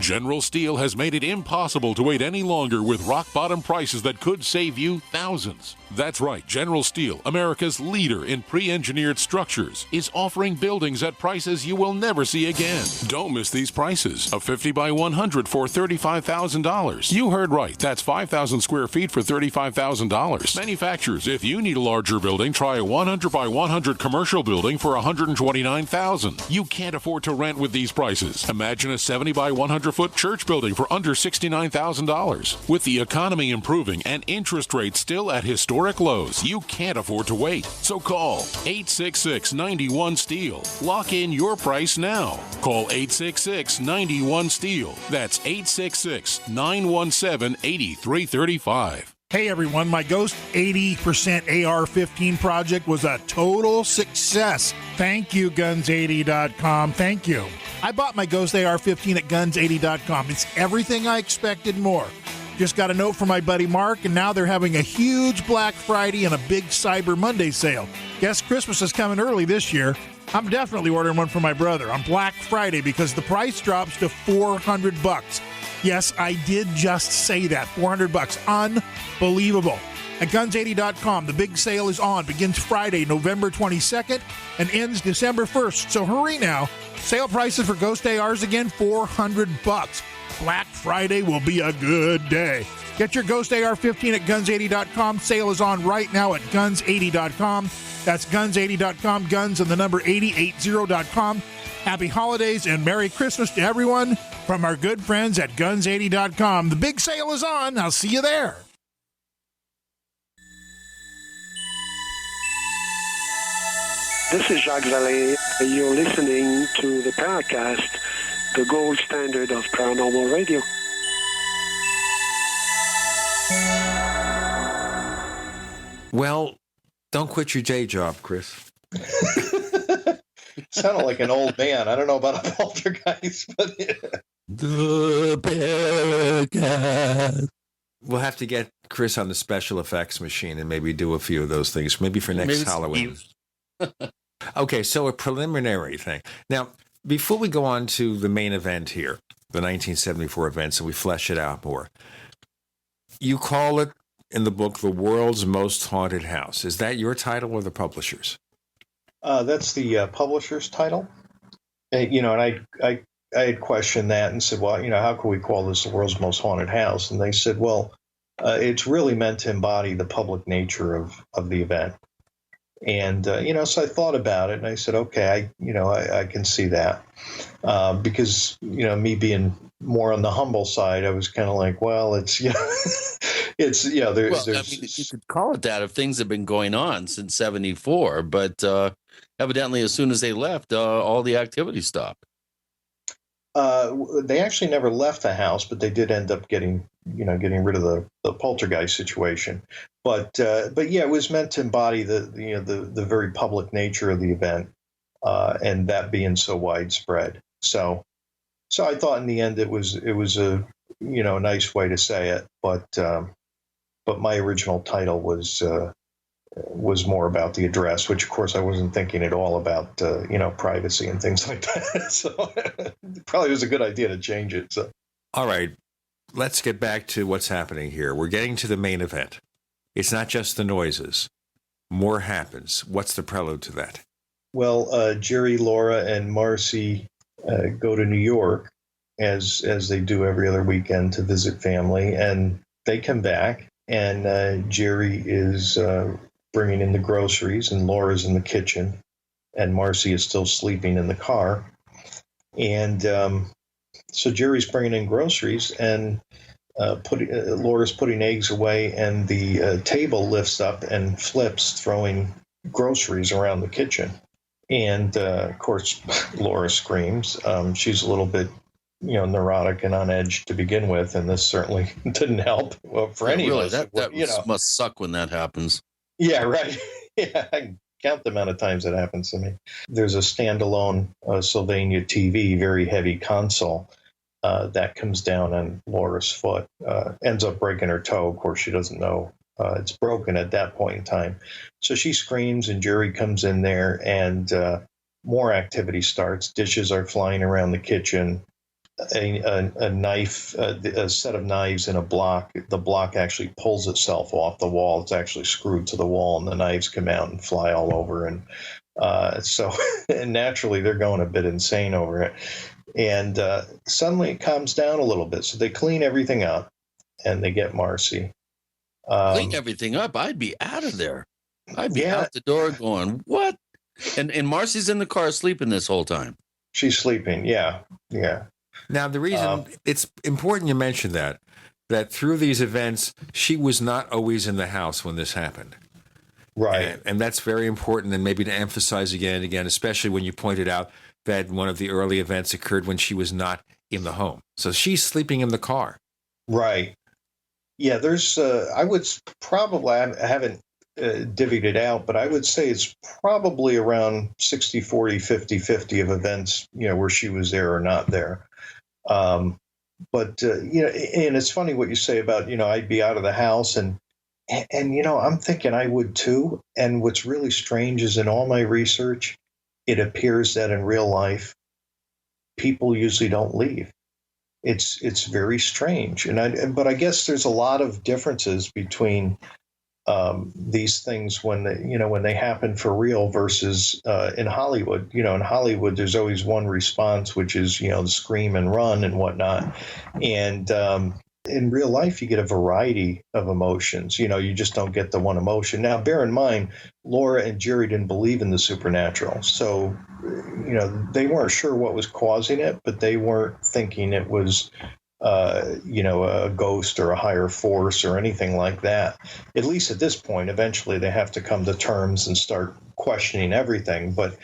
S: General Steel has made it impossible to wait any longer with rock-bottom prices that could save you thousands. That's right, General Steel, America's leader in pre-engineered structures, is offering buildings at prices you will never see again. Don't miss these prices. A 50 by 100 for $35,000. You heard right. That's 5,000 square feet for $35,000. Manufacturers, if you need a larger building, try a 100 by 100 commercial building for $129,000. You can't afford to rent with these prices. Imagine a 70 by 100 foot church building for under $69,000. With the economy improving and interest rates still at historic lows, you can't afford to wait. So call 866-91-STEEL. Lock in your price now. Call 866-91-STEEL. That's 866-917-8335.
R: Hey everyone, my Ghost 80% AR-15 project was a total success. Thank you, Guns80.com. Thank you. I bought my Ghost AR-15 at Guns80.com. It's everything I expected more. Just got a note from my buddy Mark, and now they're having a huge Black Friday and a big Cyber Monday sale. Guess Christmas is coming early this year. I'm definitely ordering one for my brother on Black Friday because the price drops to $400. Yes, I did just say that. $400. Unbelievable. At Guns80.com, the big sale is on. Begins Friday, November 22nd, and ends December 1st. So hurry now. Sale prices for Ghost ARs again, $400. Black Friday will be a good day. Get your Ghost AR-15 at Guns80.com. Sale is on right now at Guns80.com. That's Guns80.com. Guns and the number 8080.com. Happy holidays and Merry Christmas to everyone from our good friends at Guns80.com. The big sale is on. I'll see you there.
T: This is Jacques Vallée. You're listening to the Paracast, the gold standard of paranormal radio.
B: Well, don't quit your day job, Chris.
H: Sounded like an old man. I don't know about a poltergeist, but yeah.
C: The Paracast.
B: We'll have to get Chris on the special effects machine and maybe do a few of those things, maybe for next Halloween. Okay, so a preliminary thing. Now, before we go on to the main event here, the 1974 event, so we flesh it out more, you call it in the book the world's most haunted house. Is that your title or the publisher's?
H: That's the publisher's title. And I had questioned that and said, well, how can we call this the world's most haunted house? And they said, well, it's really meant to embody the public nature of the event. And, so I thought about it and I said, okay, I can see that. Because, me being more on the humble side, I was kind of like, well, it's, there's.
C: You could call it that if things have been going on since 74, but evidently as soon as they left, all the activity stopped.
H: They actually never left the house, but they did end up getting rid of the poltergeist situation. But yeah, it was meant to embody the very public nature of the event, and that being so widespread. So I thought in the end it was a a nice way to say it, but my original title was more about the address, which of course I wasn't thinking at all about privacy and things like that. So it probably was a good idea to change it. So
B: all right, let's get back to what's happening here. We're getting to the main event. It's not just the noises. More happens. What's the prelude to that?
H: Well, Jerry, Laura, and Marcy go to New York as they do every other weekend to visit family, and they come back, and Jerry is bringing in the groceries, and Laura's in the kitchen, and Marcy is still sleeping in the car. And so Jerry's bringing in groceries, and Laura's putting eggs away, and the table lifts up and flips, throwing groceries around the kitchen. And of course, Laura screams. She's a little bit, neurotic and on edge to begin with, and this certainly didn't help for any of us.
C: That must suck when that happens.
H: Yeah, right. Yeah, I can count the amount of times that happens to me. There's a standalone Sylvania TV, very heavy console that comes down on Laura's foot, ends up breaking her toe. Of course, she doesn't know it's broken at that point in time. So she screams, and Jerry comes in there, and more activity starts. Dishes are flying around the kitchen. a knife, a set of knives in a block. The block actually pulls itself off the wall. It's actually screwed to the wall, and the knives come out and fly all over. And so and naturally, they're going a bit insane over it. And suddenly it calms down a little bit. So they clean everything up, and they get Marcy.
C: Clean everything up. I'd be out of there. I'd be out the door going, what? And Marcy's in the car sleeping this whole time.
H: She's sleeping. Yeah.
B: Now, the reason it's important you mention that through these events, she was not always in the house when this happened.
H: Right.
B: And that's very important, and maybe to emphasize again and again, especially when you pointed out that one of the early events occurred when she was not in the home. So she's sleeping in the car.
H: Right. Yeah, there's, I would probably, I haven't divvied it out, but I would say it's probably around 60-40, 50-50 of events, where she was there or not there. And it's funny what you say about, I'd be out of the house and I'm thinking I would too. And what's really strange is in all my research, it appears that in real life, people usually don't leave. It's very strange. But I guess there's a lot of differences between these things when they happen for real versus in Hollywood. In Hollywood, there's always one response, which is, the scream and run and whatnot. And in real life, you get a variety of emotions. You just don't get the one emotion. Now, bear in mind, Laura and Jerry didn't believe in the supernatural. So, they weren't sure what was causing it, but they weren't thinking it was a ghost or a higher force or anything like that. At least at this point, eventually they have to come to terms and start questioning everything. But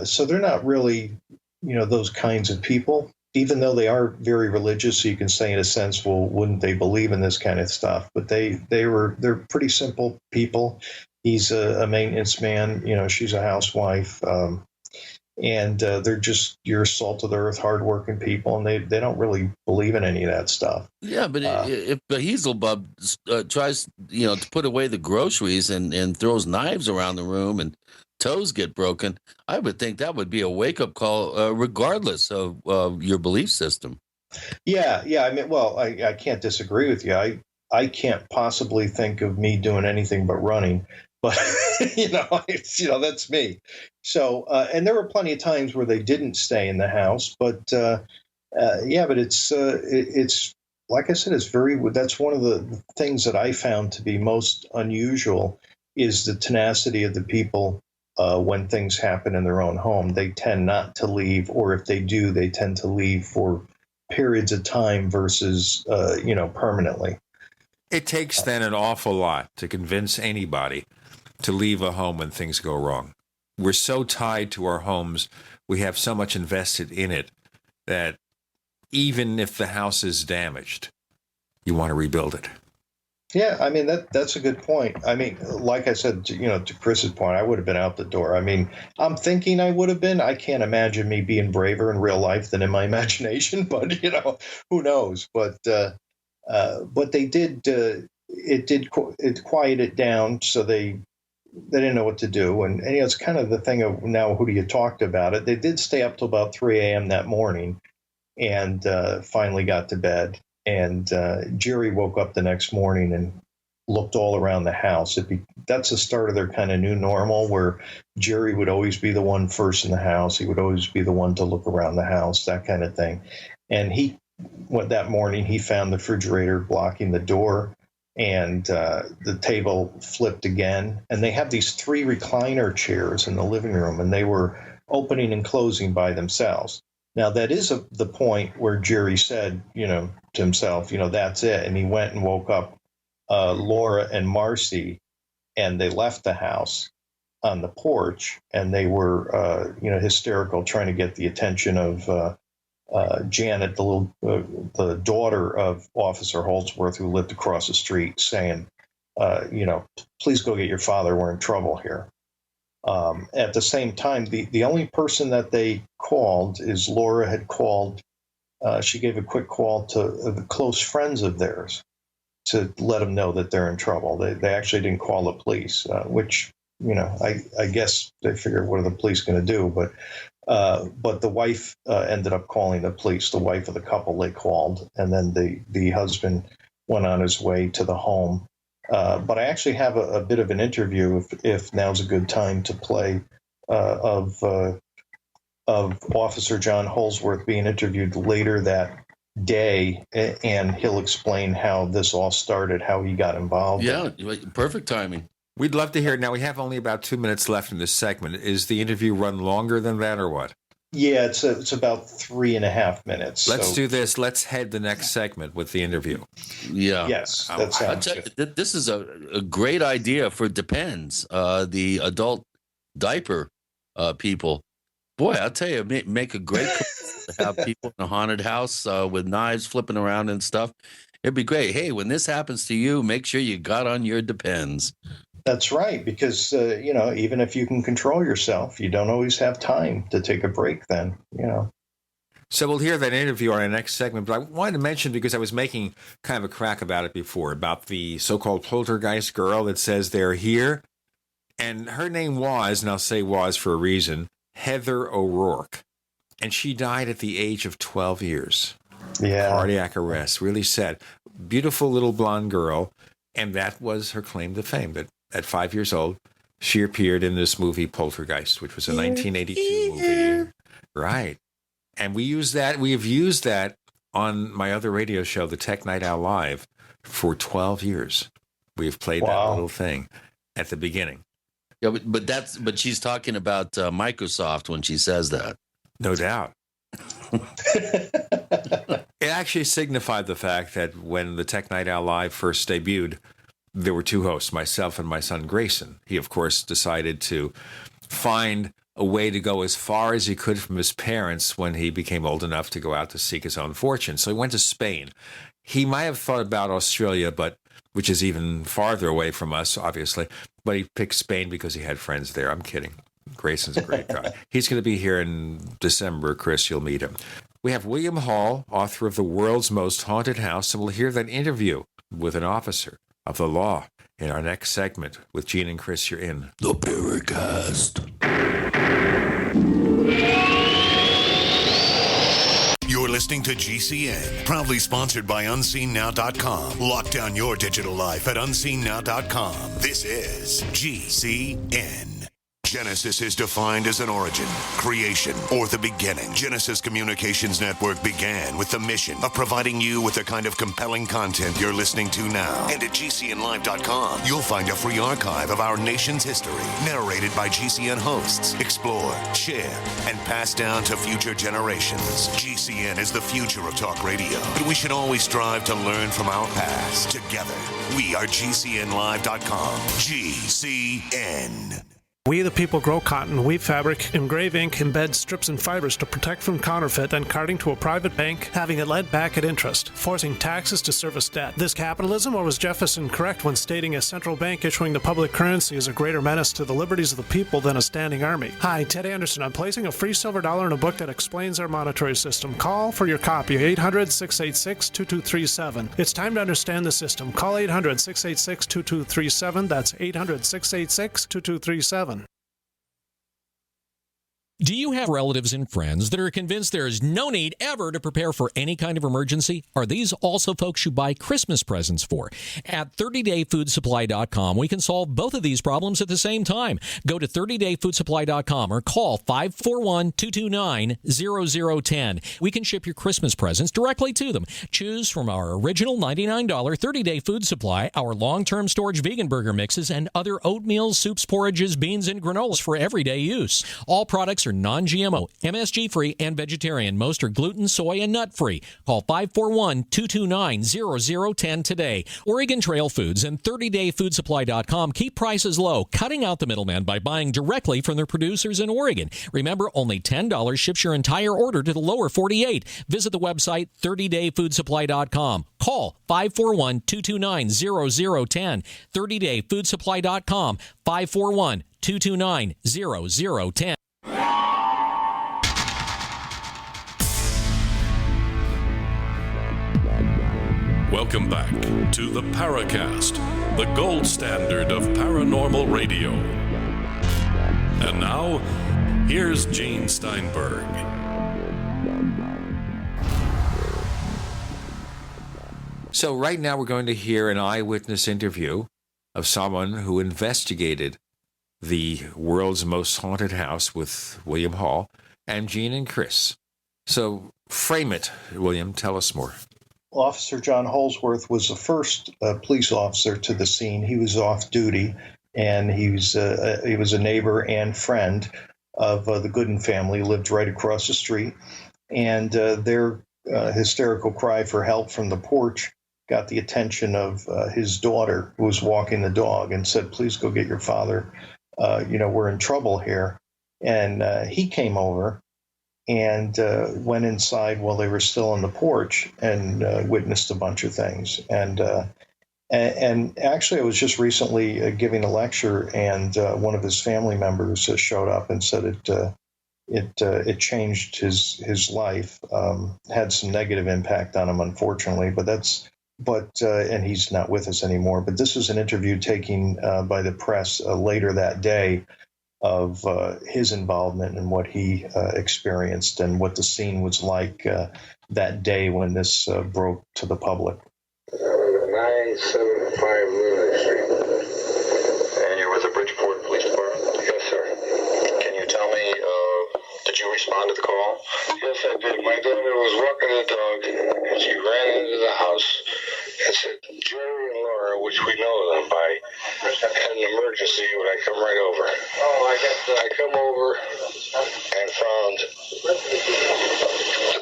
H: so they're not really, those kinds of people, even though they are very religious. So you can say in a sense, well, wouldn't they believe in this kind of stuff? But they're pretty simple people. He's a maintenance man, she's a housewife. And they're just your salt of the earth, hardworking people, and they don't really believe in any of that stuff.
C: Yeah, but if Beelzebub tries, to put away the groceries and throws knives around the room and toes get broken, I would think that would be a wake-up call, regardless of your belief system.
H: Yeah. I mean, well, I can't disagree with you. I can't possibly think of me doing anything but running. But, that's me. So, and there were plenty of times where they didn't stay in the house. But, but it's like I said, that's one of the things that I found to be most unusual is the tenacity of the people when things happen in their own home. They tend not to leave, or if they do, they tend to leave for periods of time versus, permanently.
B: It takes then an awful lot to convince anybody to leave a home when things go wrong. We're so tied to our homes, we have so much invested in it that even if the house is damaged, you want to rebuild it.
H: Yeah, I mean, that's a good point. I mean, like I said, to Chris's point, I would have been out the door. I mean, I'm thinking I would have been. I can't imagine me being braver in real life than in my imagination, but, who knows? But they did, it quieted down, so they didn't know what to do. And it's kind of the thing of now, who do you talk to about it? They did stay up till about 3 a.m. that morning and finally got to bed. And Jerry woke up the next morning and looked all around the house. That's the start of their kind of new normal, where Jerry would always be the one first in the house. He would always be the one to look around the house, that kind of thing. And that morning, he found the refrigerator blocking the door. And the table flipped again. And they have these 3 recliner chairs in the living room, and they were opening and closing by themselves. Now, that is the point where Jerry said, to himself, that's it. And he went and woke up Laura and Marcy, and they left the house on the porch, and they were, hysterical, trying to get the attention of Janet, the daughter of Officer Holdsworth, who lived across the street, saying, please go get your father. We're in trouble here. At the same time, the only person that they called is Laura had called. She gave a quick call to the close friends of theirs to let them know that they're in trouble. They actually didn't call the police, which, I guess they figured, what are the police going to do? But But the wife ended up calling the police. The wife of the couple they called, and then the husband went on his way to the home. But I actually have a bit of an interview, if now's a good time to play, of Officer John Holsworth being interviewed later that day, and he'll explain how this all started, how he got involved.
C: Yeah, perfect timing.
B: We'd love to hear it. Now, we have only about 2 minutes left in this segment. Is the interview run longer than that or what?
H: Yeah, it's about 3.5 minutes.
B: Let's do this. Let's head the next segment with the interview.
C: Yeah.
H: Yes, that sounds good.
C: This is a great idea for Depends, the adult diaper people. Boy, I'll tell you, make a great to have people in a haunted house with knives flipping around and stuff. It'd be great. Hey, when this happens to you, make sure you got on your Depends.
H: That's right, because, even if you can control yourself, you don't always have time to take a break then,
B: So we'll hear that interview on our next segment, but I wanted to mention, because I was making kind of a crack about it before, about the so-called poltergeist girl that says they're here. And her name was, and I'll say was for a reason, Heather O'Rourke. And she died at the age of 12 years.
H: Yeah.
B: Cardiac arrest, really sad. Beautiful little blonde girl. And that was her claim to fame, that at 5 years old, she appeared in this movie Poltergeist, which was a 1982 movie. Right. And we have used that on my other radio show, the Tech Night Owl Live, for 12 years. We've played that little thing at the beginning.
C: Yeah, but she's talking about Microsoft when she says that.
B: No doubt. It actually signified the fact that when the Tech Night Owl Live first debuted, there were two hosts, myself and my son Grayson. He, of course, decided to find a way to go as far as he could from his parents when he became old enough to go out to seek his own fortune. So he went to Spain. He might have thought about Australia, which is even farther away from us, obviously, but he picked Spain because he had friends there. I'm kidding. Grayson's a great guy. He's going to be here in December. Chris, you'll meet him. We have William Hall, author of The World's Most Haunted House, and we'll hear that interview with an officer of the law in our next segment with Gene and Chris. You're in
A: the Paracast.
I: You're listening to GCN, proudly sponsored by UnseenNow.com. Lock down your digital life at UnseenNow.com. This is GCN. Genesis is defined as an origin, creation, or the beginning. Genesis Communications Network began with the mission of providing you with the kind of compelling content you're listening to now. And at GCNlive.com, you'll find a free archive of our nation's history, narrated by GCN hosts, explored, shared, and passed down to future generations. GCN is the future of talk radio, but we should always strive to learn from our past. Together, we are GCNlive.com. GCN.
D: We the people grow cotton, weave fabric, engrave ink, embed strips and fibers to protect from counterfeit, then carting to a private bank, having it lent back at interest, forcing taxes to service debt. This capitalism, or was Jefferson correct when stating a central bank issuing the public currency is a greater menace to the liberties of the people than a standing army? Hi, Ted Anderson. I'm placing a free silver dollar in a book that explains our monetary system. Call for your copy, 800-686-2237. It's time to understand the system. Call 800-686-2237. That's 800-686-2237.
U: Do you have relatives and friends that are convinced there is no need ever to prepare for any kind of emergency? Are these also folks you buy Christmas presents for? At 30dayfoodsupply.com, we can solve both of these problems at the same time. Go to 30dayfoodsupply.com or call 541-229-0010. We can ship your Christmas presents directly to them. Choose from our original $99 30-day food supply, our long-term storage vegan burger mixes, and other oatmeal, soups, porridges, beans, and granolas for everyday use. All products are non-GMO, MSG-free, and vegetarian. Most are gluten, soy, and nut-free. Call 541-229-0010 today. Oregon Trail Foods and 30dayfoodsupply.com keep prices low, cutting out the middleman by buying directly from their producers in Oregon. Remember, only $10 ships your entire order to the lower 48. Visit the website 30dayfoodsupply.com. Call 541-229-0010. 30dayfoodsupply.com. 541-229-0010.
A: Welcome back to the Paracast, the gold standard of paranormal radio. And now, Here's Gene Steinberg.
B: So right now we're going to hear an eyewitness interview of someone who investigated the world's most haunted house with William Hall and Gene and Chris. So frame it, William. Tell us more.
H: Officer John Holsworth was the first police officer to the scene. He was off duty, and he was a neighbor and friend of the Gooden family, lived right across the street. And their hysterical cry for help from the porch got the attention of his daughter, who was walking the dog, and said, "Please go get your father. We're in trouble here." And he came over and went inside while they were still on the porch and witnessed a bunch of things. And actually, I was just recently giving a lecture, and one of his family members showed up and said it changed his life. Had some negative impact on him, unfortunately, and he's not with us anymore. But this was an interview taken by the press later that day of his involvement and what he experienced and what the scene was like that day when this broke to the public.
E: 975 Lindley Street. And you're with the Bridgeport Police Department? Yes, sir. Can you tell me, did you respond to the call? Yes, I did. My daughter was walking the dog, and she ran into the house and said, "Jerry and Laura," which we know them by, had an emergency. Would I come right over? I come over and found the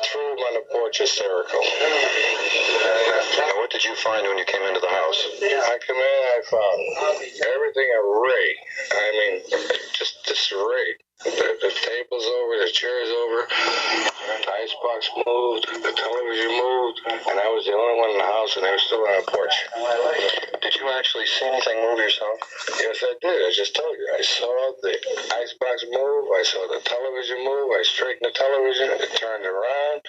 E: three of them on the porch hysterical. And what did you find when you came into the house? I come in, I found everything array. I mean, just disarray. The table's over, the chair's over, the icebox moved, the television moved, and I was the only one in the house, and they were still on the porch. Did you actually see anything move yourself? Yes, I did. I just told you. I saw the icebox move. I saw the television move. I straightened the television. It turned around.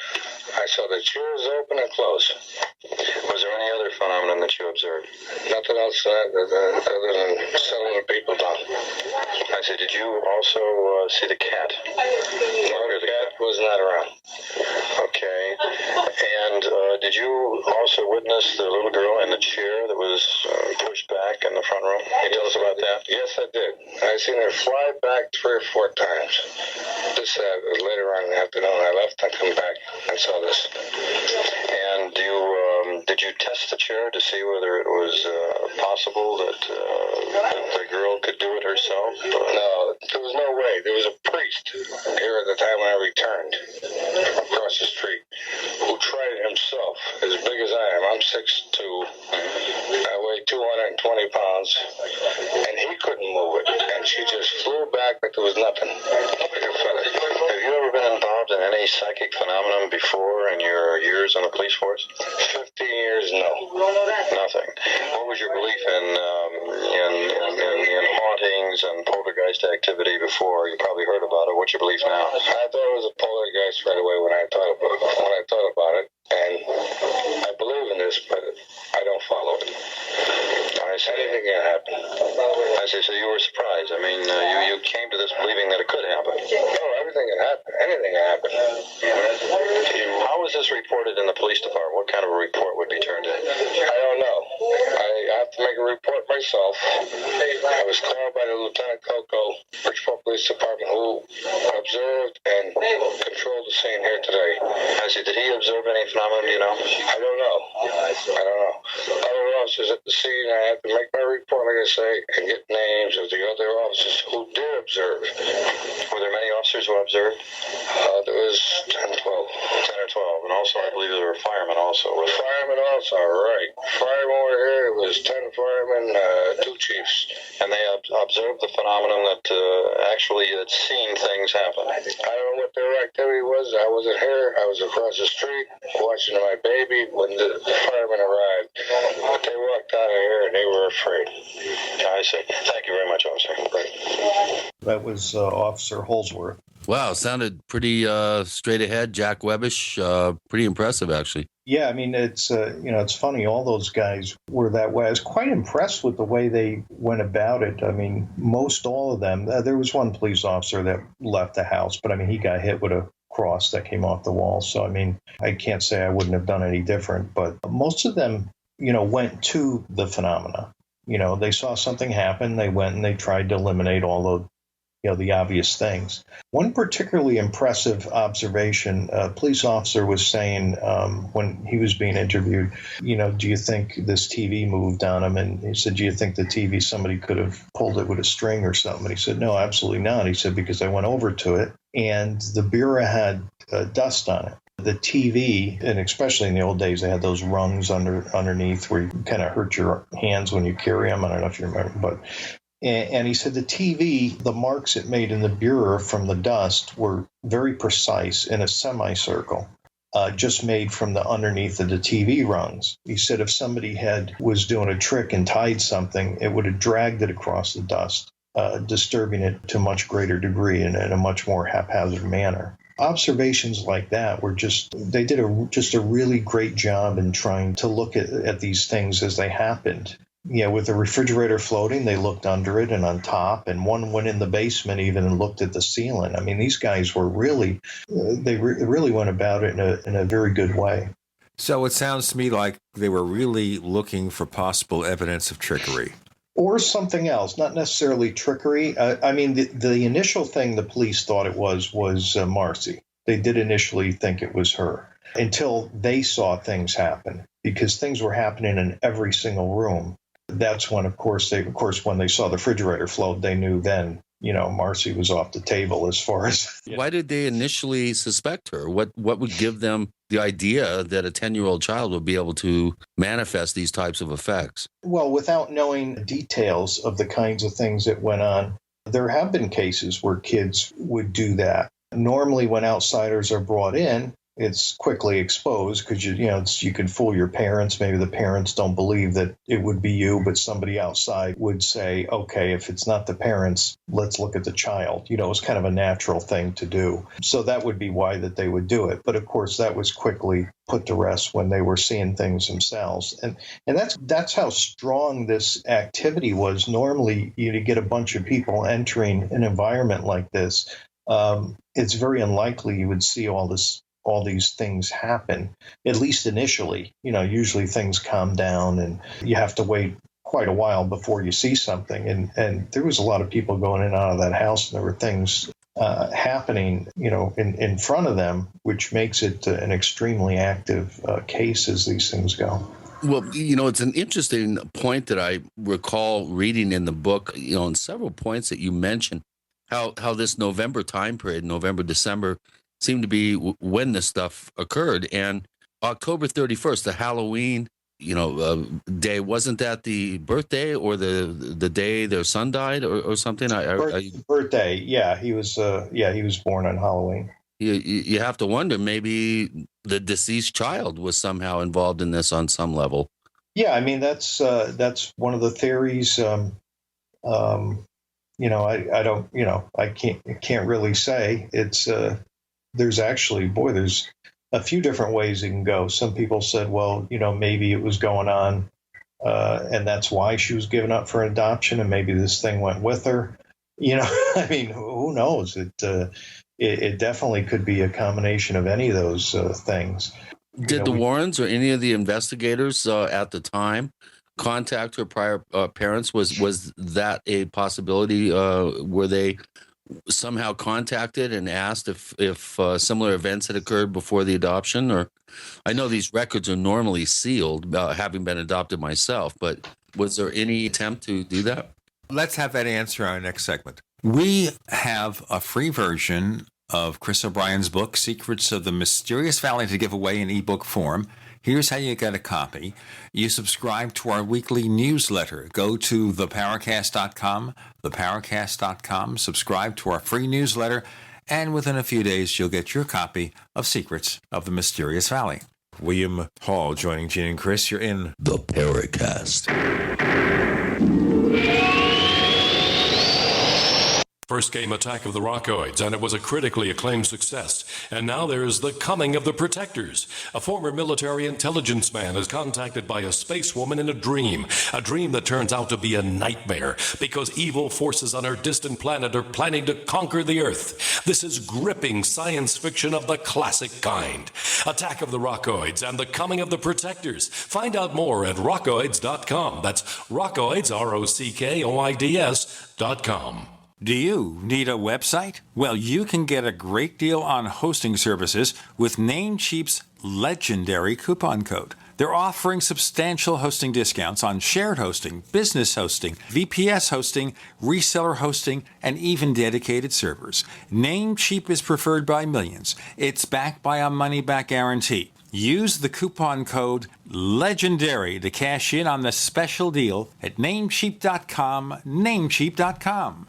E: I saw the chairs open and close. Was there any other phenomenon that you observed? Nothing else other than settling the people down. I said, did you also see the cat? No, the cat was not around. Okay. And did you also witness the little girl in the chair that was pushed back in the front row? Can you tell us about that? Yes, I did. I seen her fly back 3 or 4 times. This later on in the afternoon, I left and come back and saw this. And did you test the chair to see whether it was possible that the girl could do it herself? No, there was no way. There was a priest here at the time when I returned across the street who tried it himself, as big as I am. I'm 6'2". I weigh 220 pounds, and he couldn't move it. And she just flew back like there was nothing. Like a feather. Have you ever been involved in any psychic phenomenon before in your years on the police force?
H: 15 years, no.
E: Nothing. What was your belief in hauntings and poltergeist activity before? You probably heard about it. What's your belief now?
H: I thought it was a poltergeist right away when I thought about it. And I believe in this, but I don't follow it.
E: I see.
H: Anything can happen.
E: I see. So you were surprised. I mean, you came to this believing that it could happen.
H: No, everything can happen. Anything can happen.
E: How was this reported in the police department? What kind of a report would be turned in?
H: I don't know. I have to make a report myself. I was called by the Lieutenant Coco, Bridgeport Police Department, who observed and controlled the scene here today.
E: I see. Did he observe any phenomenon, do you know?
H: I don't know. Other officers at the scene, I have to make my report, like I say, and get names of the other officers who did observe.
E: Were there many officers who observed?
H: There was 10 or 12.
E: 10 or 12. And also, I believe there were firemen also.
H: Firemen also, right. Firemen were here. It was 10 firemen, 2 chiefs.
E: And they observed the phenomenon that actually had seen things happen.
H: I don't know what their activity was. I wasn't here. I was across the street watching my baby when the firemen arrived. But they walked out of here and they were afraid.
E: I see. Thank you very much, officer.
H: That was Officer Holsworth.
C: Wow, sounded pretty straight ahead, Jack Webbish. Pretty impressive, actually.
H: Yeah, I mean, it's it's funny. All those guys were that way. I was quite impressed with the way they went about it. I mean, most all of them. There was one police officer that left the house, but I mean, he got hit with a cross that came off the wall. So I mean, I can't say I wouldn't have done any different. But most of them, went to the phenomena. They saw something happen. They went and they tried to eliminate all the the obvious things. One particularly impressive observation, a police officer was saying when he was being interviewed, do you think this TV moved on him? And he said, do you think the TV, somebody could have pulled it with a string or something? And he said, no, absolutely not. He said, because I went over to it and the bureau had dust on it. The TV, and especially in the old days, they had those rungs underneath where you kind of hurt your hands when you carry them. I don't know if you remember, but and he said the TV, the marks it made in the bureau from the dust were very precise in a semicircle, just made from the underneath of the TV rungs. He said if somebody was doing a trick and tied something, it would have dragged it across the dust, disturbing it to a much greater degree and in a much more haphazard manner. Observations like that were they did a really great job in trying to look at these things as they happened. With the refrigerator floating, they looked under it and on top, and one went in the basement even and looked at the ceiling. I mean, these guys were really went about it in a very good way.
B: So it sounds to me like they were really looking for possible evidence of trickery.
H: Or something else, not necessarily trickery. I mean, the initial thing the police thought it was Marcy. They did initially think it was her until they saw things happen, because things were happening in every single room. That's when, of course, when they saw the refrigerator float, they knew then, Marcy was off the table as far as.
C: Why did they initially suspect her? What would give them the idea that a 10-year-old child would be able to manifest these types of effects?
H: Well, without knowing details of the kinds of things that went on, there have been cases where kids would do that. Normally, when outsiders are brought in, it's quickly exposed because you can fool your parents. Maybe the parents don't believe that it would be you, but somebody outside would say, okay, if it's not the parents, let's look at the child. It's kind of a natural thing to do. So that would be why that they would do it. But of course, that was quickly put to rest when they were seeing things themselves. And that's how strong this activity was. Normally, you get a bunch of people entering an environment like this. It's very unlikely you would see all these things happen, at least initially. Usually things calm down and you have to wait quite a while before you see something. And there was a lot of people going in and out of that house, and there were things happening, in front of them, which makes it an extremely active case as these things go.
C: Well, it's an interesting point that I recall reading in the book, in several points that you mentioned, how this November time period, November, December, seemed to be when this stuff occurred. And October 31st, the Halloween, day, wasn't that the birthday or the day their son died or something?
H: Birthday, yeah. He was born on Halloween.
C: You have to wonder, maybe the deceased child was somehow involved in this on some level.
H: Yeah, I mean, that's one of the theories. I can't really say. It's there's a few different ways it can go. Some people said, well, maybe it was going on, and that's why she was given up for adoption, and maybe this thing went with her. I mean, who knows? It definitely could be a combination of any of those things.
C: Did the Warrens or any of the investigators at the time contact her prior parents? Was that a possibility? Were they somehow contacted and asked if similar events had occurred before the adoption? Or I know these records are normally sealed, having been adopted myself, but was there any attempt to do that?
B: Let's have that answer in our next segment. We have a free version of Chris O'Brien's book, Secrets of the Mysterious Valley, to give away in ebook form. Here's how you get a copy. You subscribe to our weekly newsletter. Go to theparacast.com, theparacast.com, subscribe to our free newsletter, and within a few days, you'll get your copy of Secrets of the Mysterious Valley. William Hall joining Gene and Chris. You're in
C: The Paracast.
A: First came Attack of the Rockoids, and it was a critically acclaimed success. And now there's The Coming of the Protectors. A former military intelligence man is contacted by a space woman in a dream that turns out to be a nightmare because evil forces on her distant planet are planning to conquer the Earth. This is gripping science fiction of the classic kind. Attack of the Rockoids and The Coming of the Protectors. Find out more at rockoids.com. That's Rockoids, ROCKOIDS.com.
B: Do you need a website? Well, you can get a great deal on hosting services with Namecheap's legendary coupon code. They're offering substantial hosting discounts on shared hosting, business hosting, VPS hosting, reseller hosting, and even dedicated servers. Namecheap is preferred by millions. It's backed by a money-back guarantee. Use the coupon code LEGENDARY to cash in on the special deal at Namecheap.com, Namecheap.com.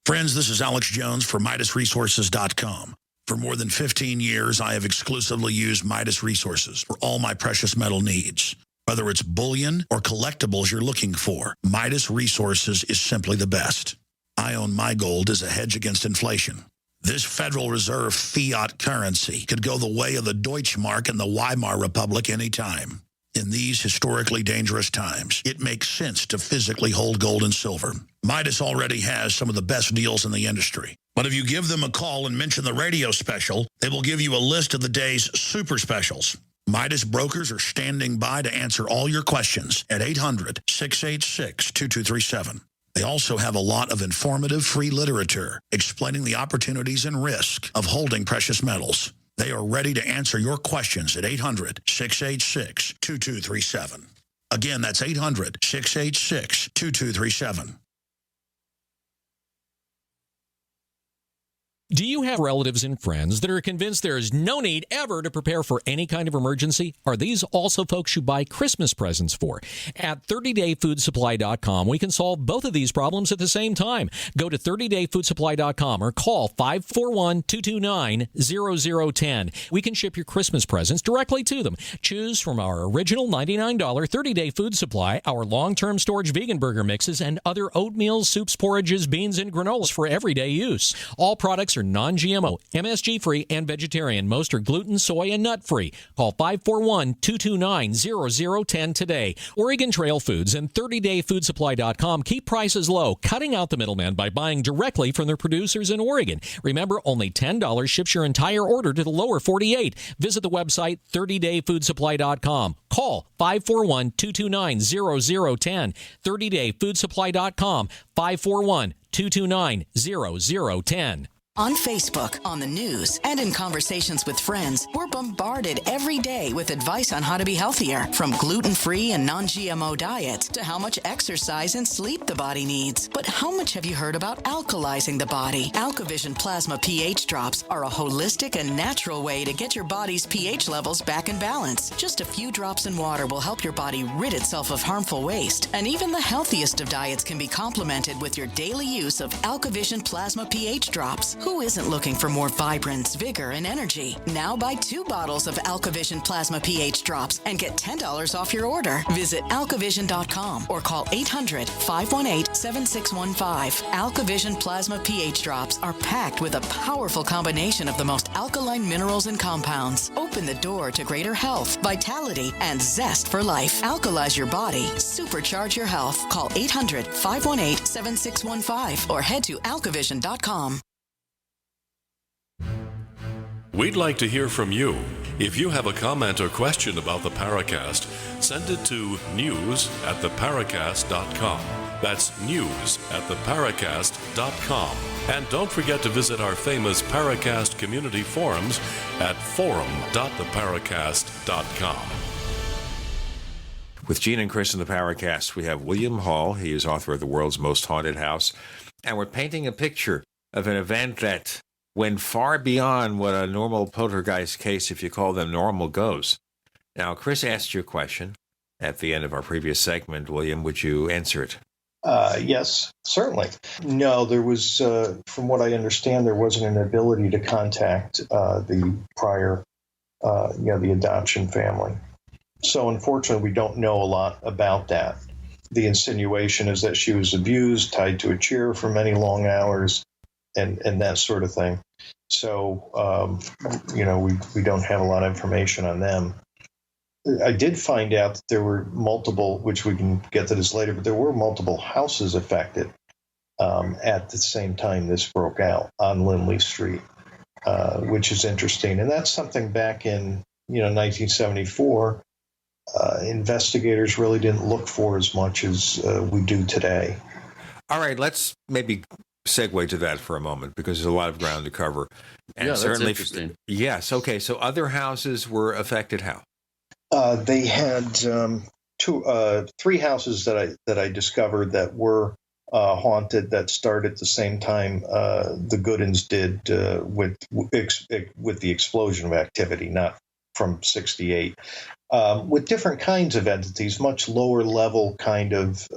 F: Friends, this is Alex Jones for MidasResources.com. For more than 15 years, I have exclusively used Midas Resources for all my precious metal needs. Whether it's bullion or collectibles you're looking for, Midas Resources is simply the best. I own my gold as a hedge against inflation. This Federal Reserve fiat currency could go the way of the Deutschmark and the Weimar Republic anytime. In these historically dangerous times, it makes sense to physically hold gold and silver. Midas already has some of the best deals in the industry. But if you give them a call and mention the radio special, they will give you a list of the day's super specials. Midas brokers are standing by to answer all your questions at 800-686-2237. They also have a lot of informative free literature explaining the opportunities and risk of holding precious metals. They are ready to answer your questions at 800-686-2237. Again, that's 800-686-2237.
U: Do you have relatives and friends that are convinced there is no need ever to prepare for any kind of emergency? Are these also folks you buy Christmas presents for? At 30dayfoodsupply.com, we can solve both of these problems at the same time. Go to 30dayfoodsupply.com or call 541-229-0010. We can ship your Christmas presents directly to them. Choose from our original $99 30-day food supply, our long-term storage vegan burger mixes, and other oatmeal, soups, porridges, beans, and granolas for everyday use. All products are non-GMO, MSG-free, and vegetarian. Most are gluten, soy, and nut-free. Call 541-229-0010 today. Oregon Trail Foods and 30dayfoodsupply.com keep prices low, cutting out the middleman by buying directly from their producers in Oregon. Remember, only $10 ships your entire order to the lower 48. Visit the website 30dayfoodsupply.com. Call 541-229-0010. 30dayfoodsupply.com. 541-229-0010.
V: On Facebook, on the news, and in conversations with friends, we're bombarded every day with advice on how to be healthier, from gluten-free and non-GMO diets to how much exercise and sleep the body needs. But how much have you heard about alkalizing the body? AlkaVision Plasma pH Drops are a holistic and natural way to get your body's pH levels back in balance. Just a few drops in water will help your body rid itself of harmful waste. And even the healthiest of diets can be complemented with your daily use of AlkaVision Plasma pH Drops. Who isn't looking for more vibrance, vigor, and energy? Now buy 2 bottles of AlkaVision Plasma pH Drops and get $10 off your order. Visit alkavision.com or call 800-518-7615. AlkaVision Plasma pH Drops are packed with a powerful combination of the most alkaline minerals and compounds. Open the door to greater health, vitality, and zest for life. Alkalize your body. Supercharge your health. Call 800-518-7615 or head to alkavision.com.
A: We'd like to hear from you. If you have a comment or question about the Paracast, send it to news@theparacast.com. That's news@theparacast.com. And don't forget to visit our famous Paracast community forums at forum.theparacast.com.
B: With Gene and Chris in the Paracast, we have William Hall. He is author of The World's Most Haunted House. And we're painting a picture of an event that went far beyond what a normal poltergeist case, if you call them normal, goes. Now, Chris asked you a question at the end of our previous segment. William, would you answer it?
H: Yes, certainly. No, there was, from what I understand, there wasn't an ability to contact the prior, the adoption family. So unfortunately, we don't know a lot about that. The insinuation is that she was abused, tied to a chair for many long hours, and that sort of thing. So, we don't have a lot of information on them. I did find out that there were multiple, which we can get to this later, but there were multiple houses affected at the same time this broke out on Lindley Street, which is interesting. And that's something back in 1974, investigators really didn't look for as much as we do today.
B: All right, let's maybe segue to that for a moment, because there's a lot of ground to cover. And
C: Yeah, that's
B: certainly,
C: interesting.
B: Yes. Okay. So other houses were affected. How?
H: They had three houses that I discovered that were haunted that started at the same time the Goodins did with the explosion of activity, not from '68, with different kinds of entities, much lower level kind of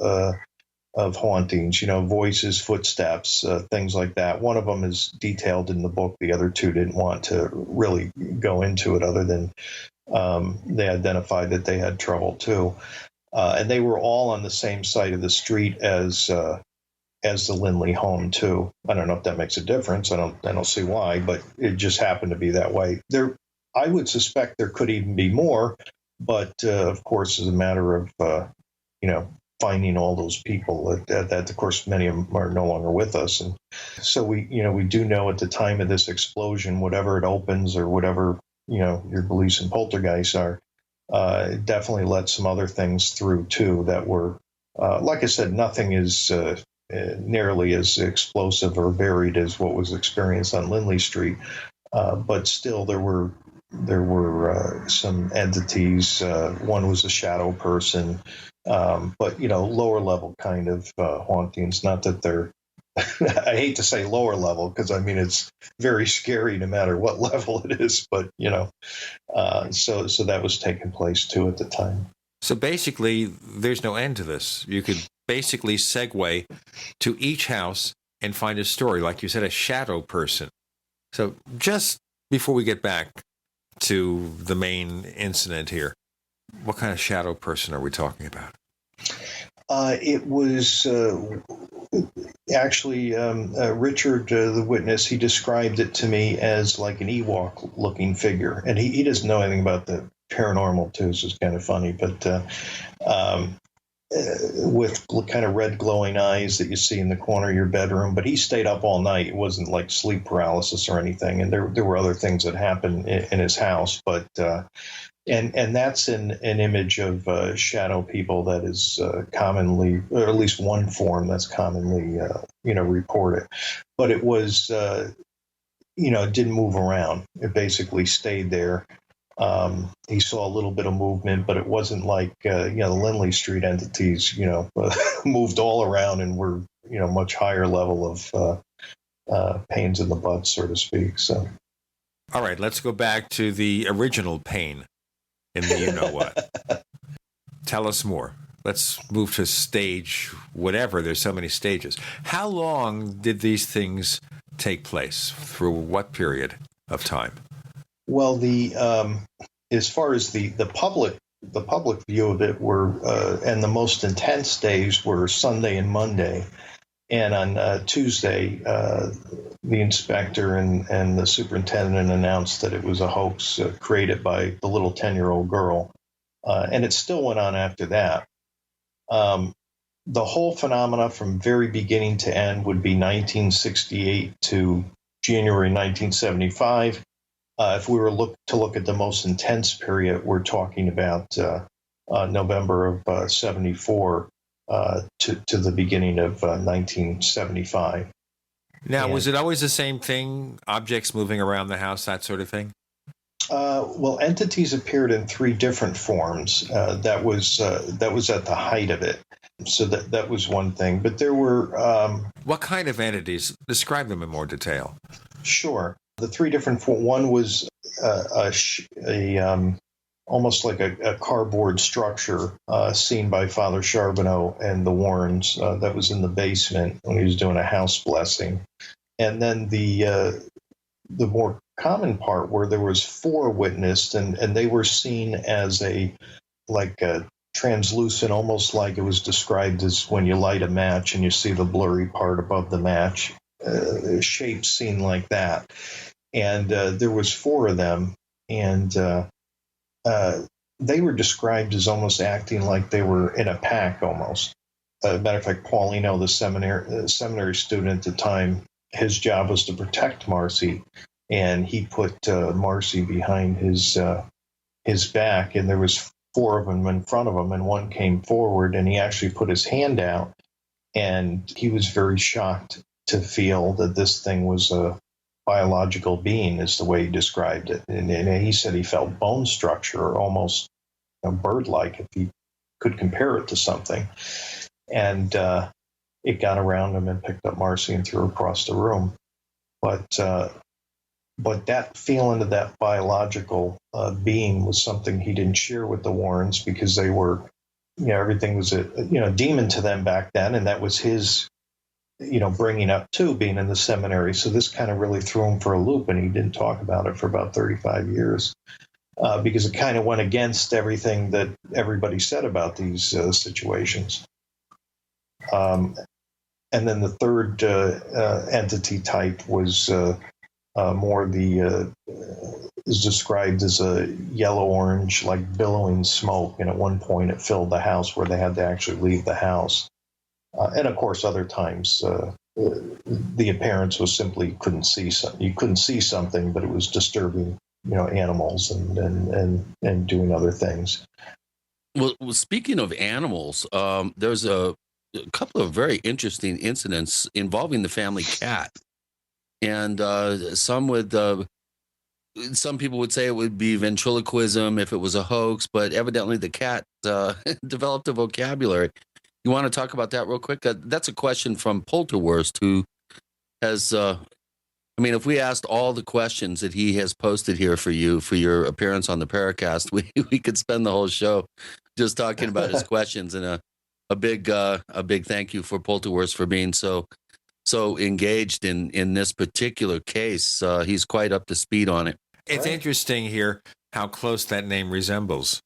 H: hauntings, voices, footsteps, things like that. One of them is detailed in the book. The other two didn't want to really go into it, other than they identified that they had trouble too. And they were all on the same side of the street as the Lindley home too. I don't know if that makes a difference. I don't see why, but it just happened to be that way. I would suspect there could even be more, but of course, as a matter of finding all those people that of course many of them are no longer with us, and so we do know at the time of this explosion, whatever it opens or whatever your beliefs in poltergeists are, it definitely let some other things through too that were, like I said, nothing is nearly as explosive or varied as what was experienced on Lindley Street, but still there were some entities. One was a shadow person, but lower level kind of hauntings. Not that they're I hate to say lower level, because I mean it's very scary no matter what level it is, but so that was taking place too at the time.
B: So basically, there's no end to this. You could basically segue to each house and find a story, like you said, a shadow person. So just before we get back to the main incident here, what kind of shadow person are we talking about?
H: It was actually Richard, the witness. He described it to me as like an Ewok-looking figure, and he doesn't know anything about the paranormal too, so it's kind of funny. But with kind of red glowing eyes that you see in the corner of your bedroom. But he stayed up all night. It wasn't like sleep paralysis or anything. And there were other things that happened in his house, but. And that's an image of shadow people that is commonly, or at least one form that's commonly, reported. But it was, it didn't move around. It basically stayed there. He saw a little bit of movement, but it wasn't like, the Lindley Street entities, moved all around and were, much higher level of pains in the butt, so to speak. So,
B: all right, let's go back to the original pain. In the you-know-what. Tell us more. Let's move to stage whatever. There's so many stages. How long did these things take place? Through what period of time?
H: Well, as far as the public view of it were, and the most intense days were Sunday and Monday. And on Tuesday, the inspector and the superintendent announced that it was a hoax created by the little 10-year-old girl. And it still went on after that. The whole phenomena from very beginning to end would be 1968 to January 1975. If we were to look at the most intense period, we're talking about November of 74. To the beginning of 1975.
B: Now, was it always the same thing? Objects moving around the house, that sort of thing?
H: Well, entities appeared in three different forms. That was at the height of it. So that was one thing. But there were...
B: what kind of entities? Describe them in more detail.
H: Sure. The three different forms. One was almost like a cardboard structure seen by Father Charbonneau and the Warrens that was in the basement when he was doing a house blessing. And then the more common part where there was four witnessed, and they were seen as a translucent, almost like it was described as when you light a match and you see the blurry part above the match. shapes seen like that. And there was 4 of them, and they were described as almost acting like they were in a pack almost. Matter of fact, Paulino, the seminary student at the time, his job was to protect Marcy, and he put Marcy behind his back, and there was 4 of them in front of him, and one came forward, and he actually put his hand out, and he was very shocked to feel that this thing was a biological being, is the way he described it. And he said he felt bone structure, almost bird-like, if he could compare it to something. And it got around him and picked up Marcy and threw her across the room. But that feeling of that biological being was something he didn't share with the Warrens, because they were, everything was a demon to them back then, and that was his, bringing up too, being in the seminary. So this kind of really threw him for a loop, and he didn't talk about it for about 35 years because it kind of went against everything that everybody said about these situations. And then the third entity type was more is described as a yellow-orange, like billowing smoke. And at one point it filled the house where they had to actually leave the house. And of course, other times the appearance was simply couldn't see something. You couldn't see something, but it was disturbing, animals and doing other things.
C: Well, speaking of animals, there's a couple of very interesting incidents involving the family cat. And some people would say it would be ventriloquism if it was a hoax, but evidently the cat developed a vocabulary. You want to talk about that real quick? That's a question from Poltergeist, who has, if we asked all the questions that he has posted here for you for your appearance on the Paracast, we could spend the whole show just talking about his questions. And a big thank you for Poltergeist for being so engaged in this particular case. He's quite up to speed on it.
B: It's interesting here how close that name resembles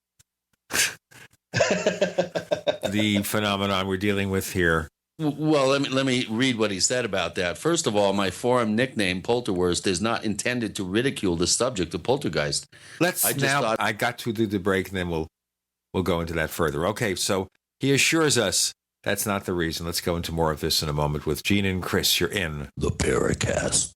B: the phenomenon we're dealing with here.
C: Well, let me read what he said about that. First of all, my forum nickname Poltergeist is not intended to ridicule the subject of poltergeist.
B: I got to do the break, and then we'll go into that further. Okay, so he assures us that's not the reason. Let's go into more of this in a moment with Gene and Chris. You're in
C: the Paracast.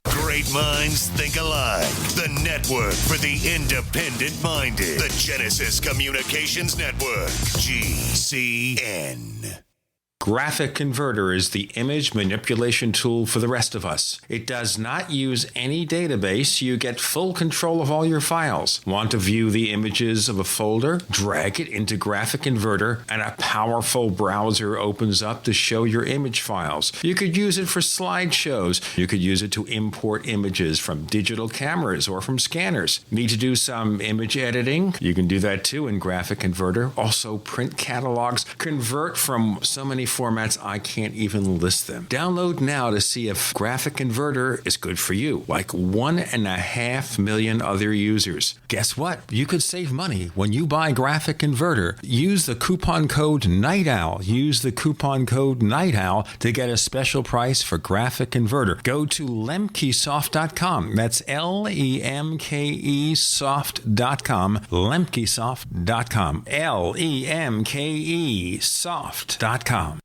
I: Great minds think alike. The network for the independent-minded. The Genesis Communications Network. GCN.
B: Graphic Converter is the image manipulation tool for the rest of us. It does not use any database. You get full control of all your files. Want to view the images of a folder? Drag it into Graphic Converter, and a powerful browser opens up to show your image files. You could use it for slideshows. You could use it to import images from digital cameras or from scanners. Need to do some image editing? You can do that too in Graphic Converter. Also print catalogs. Convert from so many formats I can't even list them. Download now to see if Graphic Converter is good for you, like 1.5 million other users. Guess what? You could save money when you buy Graphic Converter. Use the coupon code Night Owl. Use the coupon code Night Owl to get a special price for Graphic Converter. Go to lemkesoft.com. That's LEMKE soft.com. lemkesoft.com. LEMKE soft.com.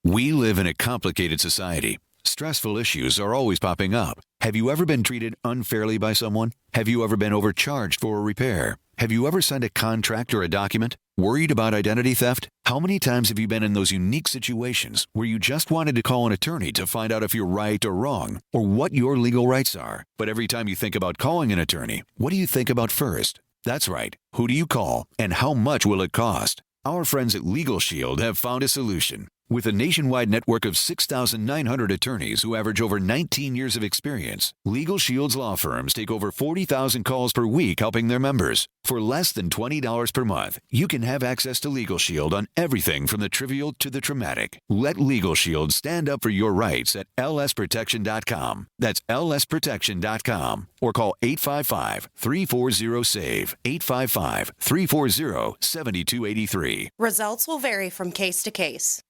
G: We live in a complicated society. Stressful issues are always popping up. Have you ever been treated unfairly by someone? Have you ever been overcharged for a repair? Have you ever signed a contract or a document? Worried about identity theft? How many times have you been in those unique situations where you just wanted to call an attorney to find out if you're right or wrong, or what your legal rights are? But every time you think about calling an attorney, what do you think about first? That's right. Who do you call, and how much will it cost? Our friends at Legal Shield have found a solution. With a nationwide network of 6,900 attorneys who average over 19 years of experience, Legal Shield's law firms take over 40,000 calls per week helping their members. For less than $20 per month, you can have access to Legal Shield on everything from the trivial to the traumatic. Let Legal Shield stand up for your rights at lsprotection.com. That's lsprotection.com. Or call 855-340-SAVE, 855-340-7283.
J: Results will vary from case to case.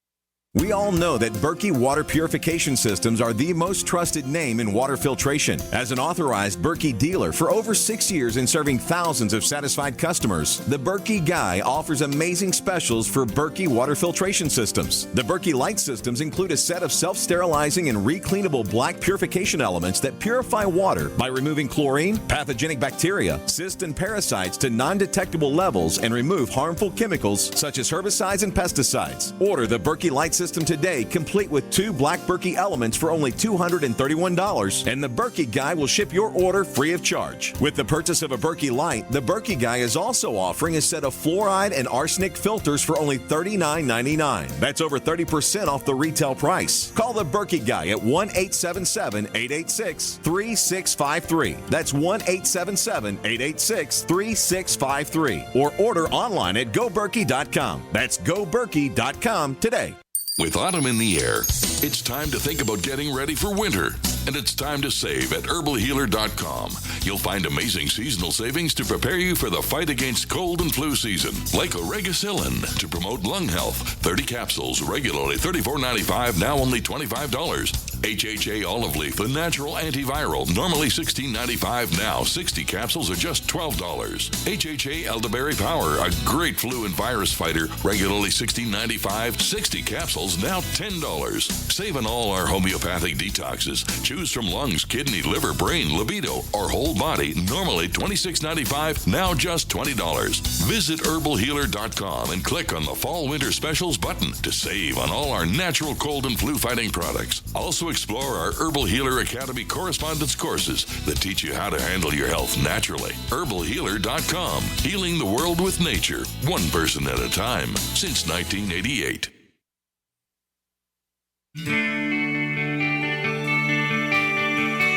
K: We all know that Berkey Water Purification Systems are the most trusted name in water filtration. As an authorized Berkey dealer for over 6 years and serving thousands of satisfied customers, the Berkey Guy offers amazing specials for Berkey Water Filtration Systems. The Berkey Light Systems include a set of self-sterilizing and recleanable black purification elements that purify water by removing chlorine, pathogenic bacteria, cysts, and parasites to non-detectable levels and remove harmful chemicals such as herbicides and pesticides. Order the Berkey Light System today, complete with 2 black Berkey elements for only $231, and the Berkey Guy will ship your order free of charge. With the purchase of a Berkey Light, the Berkey Guy is also offering a set of fluoride and arsenic filters for only $39.99. That's over 30% off the retail price. Call the Berkey Guy at 1-877-886-3653. That's 1-877-886-3653. Or order online at goberkey.com. That's goberkey.com today.
S: With autumn in the air, it's time to think about getting ready for winter. And it's time to save at herbalhealer.com. You'll find amazing seasonal savings to prepare you for the fight against cold and flu season. Like Oregacillin to promote lung health. 30 capsules, regularly $34.95, now only $25. HHA olive leaf, a natural antiviral, normally $16.95, now 60 capsules are just $12. HHA elderberry power, a great flu and virus fighter, regularly $16.95, 60 capsules, now $10. Save on all our homeopathic detoxes. Choose from lungs, kidney, liver, brain, libido, or whole body, normally $26.95, now just $20. Visit herbalhealer.com and click on the Fall Winter Specials button to save on all our natural cold and flu fighting products. Also explore our Herbal Healer Academy correspondence courses that teach you how to handle your health naturally. herbalhealer.com, healing the world with nature, one person at a time, since 1988.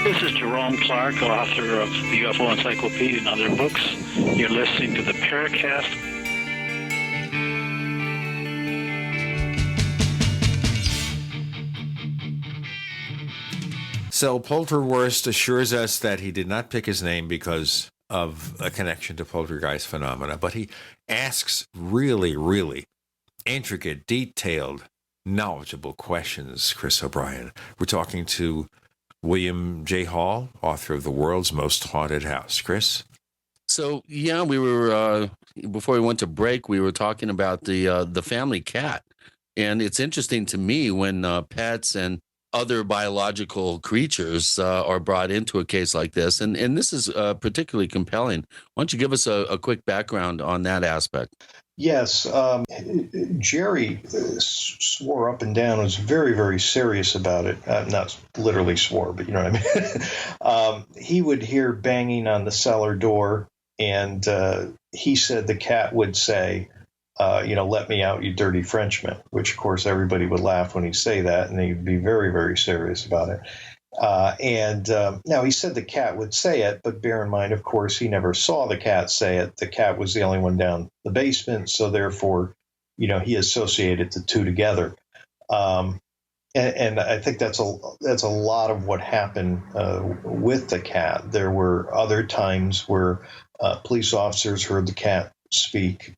W: This is Jerome Clark, author of the UFO Encyclopedia and other books. You're listening to the Paracast.
B: So Poltergeist assures us that he did not pick his name because of a connection to poltergeist phenomena, but he asks really, really intricate, detailed, knowledgeable questions, Chris O'Brien. We're talking to William J. Hall, author of The World's Most Haunted House. Chris?
C: So, yeah, we were, before we went to break, we were talking about the family cat. And it's interesting to me when pets and other biological creatures are brought into a case like this. And this is particularly compelling. Why don't you give us a quick background on that aspect?
H: Yes. Jerry swore up and down, was very, very serious about it. Not literally swore, but you know what I mean? He would hear banging on the cellar door, and he said the cat would say, let me out, you dirty Frenchman, which, of course, everybody would laugh when he'd say that, and he'd be very, very serious about it. Now, he said the cat would say it, but bear in mind, of course, he never saw the cat say it. The cat was the only one down the basement, so therefore, he associated the two together. And I think that's a lot of what happened with the cat. There were other times where police officers heard the cat speak.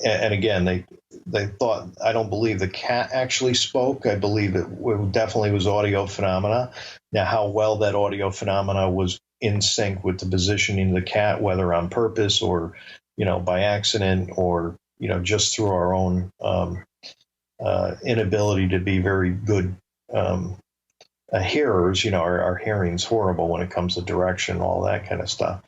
H: And again, they thought, I don't believe the cat actually spoke. I believe it definitely was audio phenomena. Now, how well that audio phenomena was in sync with the positioning of the cat, whether on purpose or, by accident or, just through our own inability to be very good hearers, our hearing's horrible when it comes to direction, all that kind of stuff.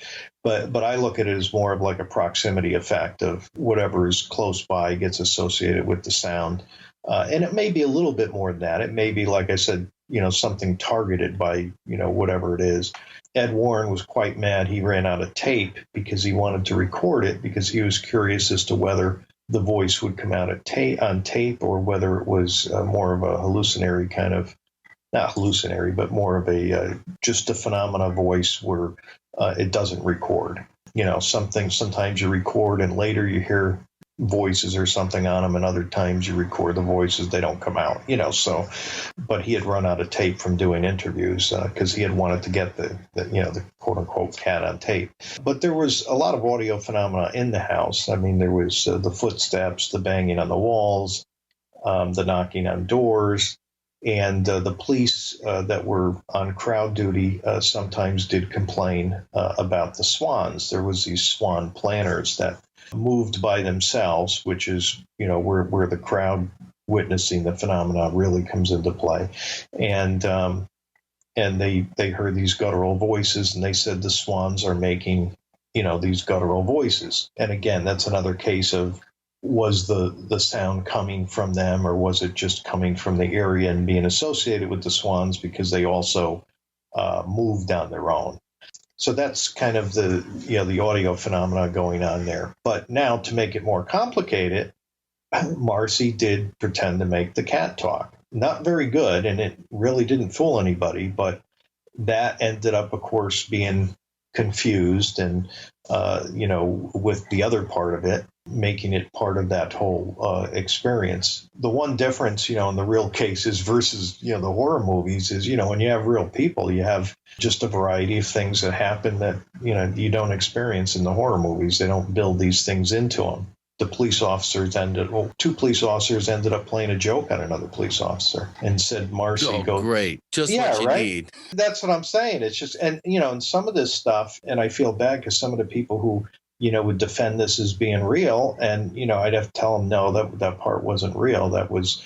H: But I look at it as more of like a proximity effect of whatever is close by gets associated with the sound. And it may be a little bit more than that. It may be, like I said, something targeted by, whatever it is. Ed Warren was quite mad. He ran out of tape because he wanted to record it because he was curious as to whether the voice would come out on tape, or whether it was more of a hallucinatory kind of, not hallucinatory, but more of a just a phenomena voice where it doesn't record. Sometimes you record and later you hear voices or something on them, and other times you record the voices, they don't come out, so, but he had run out of tape from doing interviews because he had wanted to get the quote unquote cat on tape. But there was a lot of audio phenomena in the house. I mean, there was the footsteps, the banging on the walls, the knocking on doors. And the police that were on crowd duty sometimes did complain about the swans. There was these swan planners that moved by themselves, which is, where the crowd witnessing the phenomena really comes into play. And they heard these guttural voices, and they said the swans are making, these guttural voices. And again, that's another case of, was the sound coming from them, or was it just coming from the area and being associated with the swans because they also moved on their own? So that's kind of the audio phenomena going on there. But now, to make it more complicated, Marcy did pretend to make the cat talk. Not very good, and it really didn't fool anybody, but that ended up, of course, being confused and, with the other part of it, making it part of that whole experience. The one difference, in the real cases versus, the horror movies is, when you have real people, you have just a variety of things that happen that, you don't experience in the horror movies. They don't build these things into them. The police officers two police officers ended up playing a joke on another police officer and said, Marcy, go.
C: Great. Just what you need.
H: That's what I'm saying. It's just, and, and some of this stuff, and I feel bad because some of the people who, would defend this as being real. And, I'd have to tell them, no, that part wasn't real. That was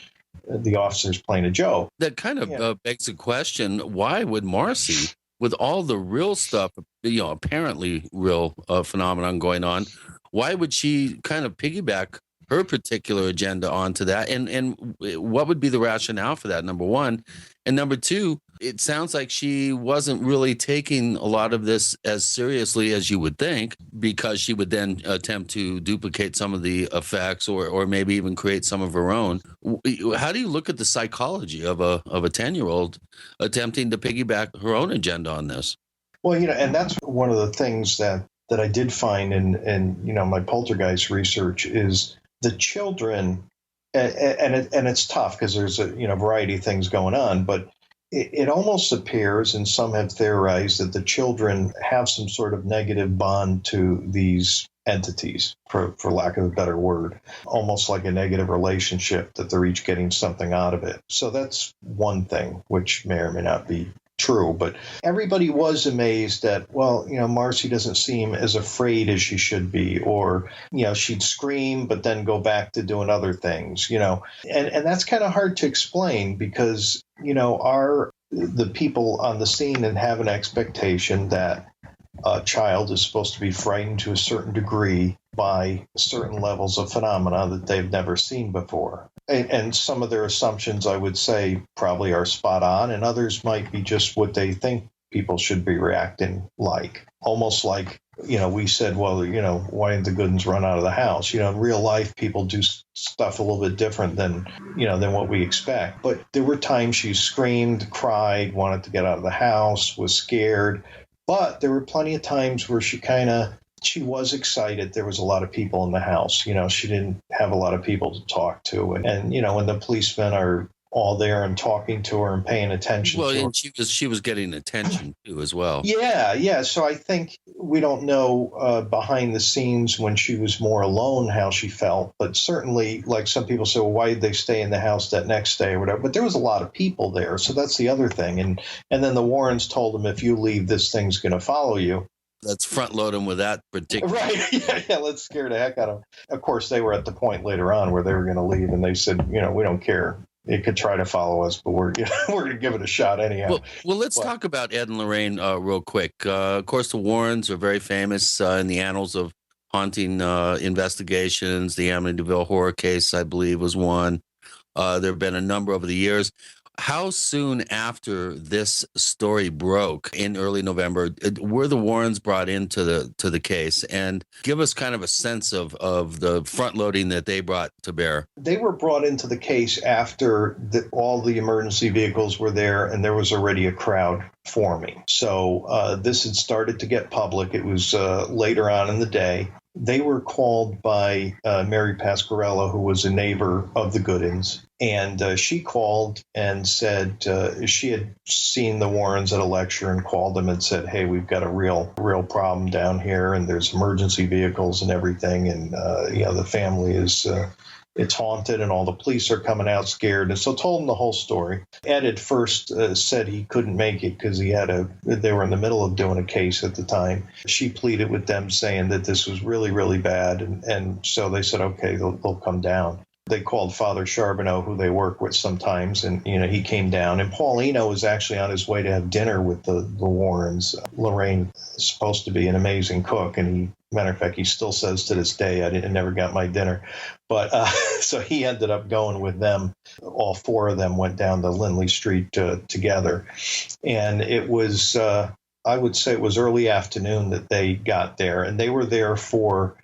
H: the officers playing a joke.
C: That kind of begs the question, why would Marcy, with all the real stuff, apparently real phenomenon going on, why would she kind of piggyback her particular agenda onto that? And what would be the rationale for that, number one? And number two, it sounds like she wasn't really taking a lot of this as seriously as you would think, because she would then attempt to duplicate some of the effects or maybe even create some of her own. How do you look at the psychology of a 10-year-old attempting to piggyback her own agenda on this?
H: Well, and that's one of the things that I did find in my poltergeist research is the children, and it's tough because there's a variety of things going on, but it almost appears, and some have theorized, that the children have some sort of negative bond to these entities, for lack of a better word, almost like a negative relationship, that they're each getting something out of it. So that's one thing, which may or may not be true, but everybody was amazed that, Marcy doesn't seem as afraid as she should be, or, she'd scream, but then go back to doing other things, and that's kind of hard to explain because, the people on the scene and have an expectation that a child is supposed to be frightened to a certain degree by certain levels of phenomena that they've never seen before. And some of their assumptions, I would say, probably are spot on, and others might be just what they think people should be reacting like. Almost like, we said, well, why didn't the good ones run out of the house? In real life, people do stuff a little bit different than what we expect. But there were times she screamed, cried, wanted to get out of the house, was scared. But there were plenty of times where she was excited. There was a lot of people in the house. She didn't have a lot of people to talk to. And when the policemen are all there and talking to her and paying attention to her.
C: And she was getting attention too as well.
H: Yeah. So I think we don't know behind the scenes when she was more alone how she felt. But certainly, like some people say, well, why did they stay in the house that next day or whatever? But there was a lot of people there. So that's the other thing. And then the Warrens told them, if you leave, this thing's going to follow you.
C: Let's front load them with that particular.
H: Right. Yeah. Let's scare the heck out of them. Of course, they were at the point later on where they were going to leave, and they said, we don't care. It could try to follow us, but we're going to give it a shot anyhow.
C: Well, let's talk about Ed and Lorraine real quick. Of course, the Warrens are very famous in the annals of haunting investigations. The Amityville horror case, I believe, was one. There have been a number over the years. How soon after this story broke in early November were the Warrens brought into the case? And give us kind of a sense of the front loading that they brought to bear.
H: They were brought into the case after all the emergency vehicles were there, and there was already a crowd forming. So this had started to get public. It was later on in the day. They were called by Mary Pasquarello, who was a neighbor of the Goodins, and she called and said she had seen the Warrens at a lecture and called them and said, hey, we've got a real problem down here, and there's emergency vehicles and everything, and the family is it's haunted, and all the police are coming out scared. And so told him the whole story. Ed at first said he couldn't make it because they were in the middle of doing a case at the time. She pleaded with them saying that this was really, really bad. And so they said, okay, they'll come down. They called Father Charbonneau, who they work with sometimes, and he came down. And Paulino was actually on his way to have dinner with the Warrens. Lorraine is supposed to be an amazing cook, and matter of fact, he still says to this day, I never got my dinner. But so he ended up going with them. All four of them went down to Lindley Street together. And it was, I would say it was early afternoon that they got there. And they were there for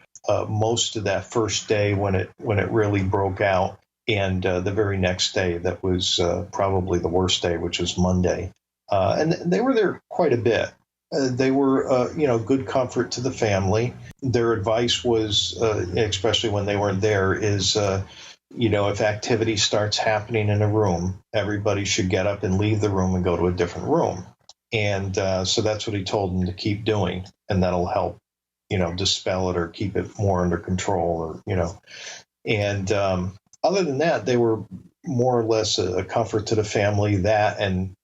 H: most of that first day when it really broke out. And the very next day, that was probably the worst day, which was Monday. And they were there quite a bit. They were, good comfort to the family. Their advice was, especially when they weren't there, is, if activity starts happening in a room, everybody should get up and leave the room and go to a different room. And so that's what he told them to keep doing, and that'll help, dispel it or keep it more under control, And other than that, they were more or less a comfort to the family. That and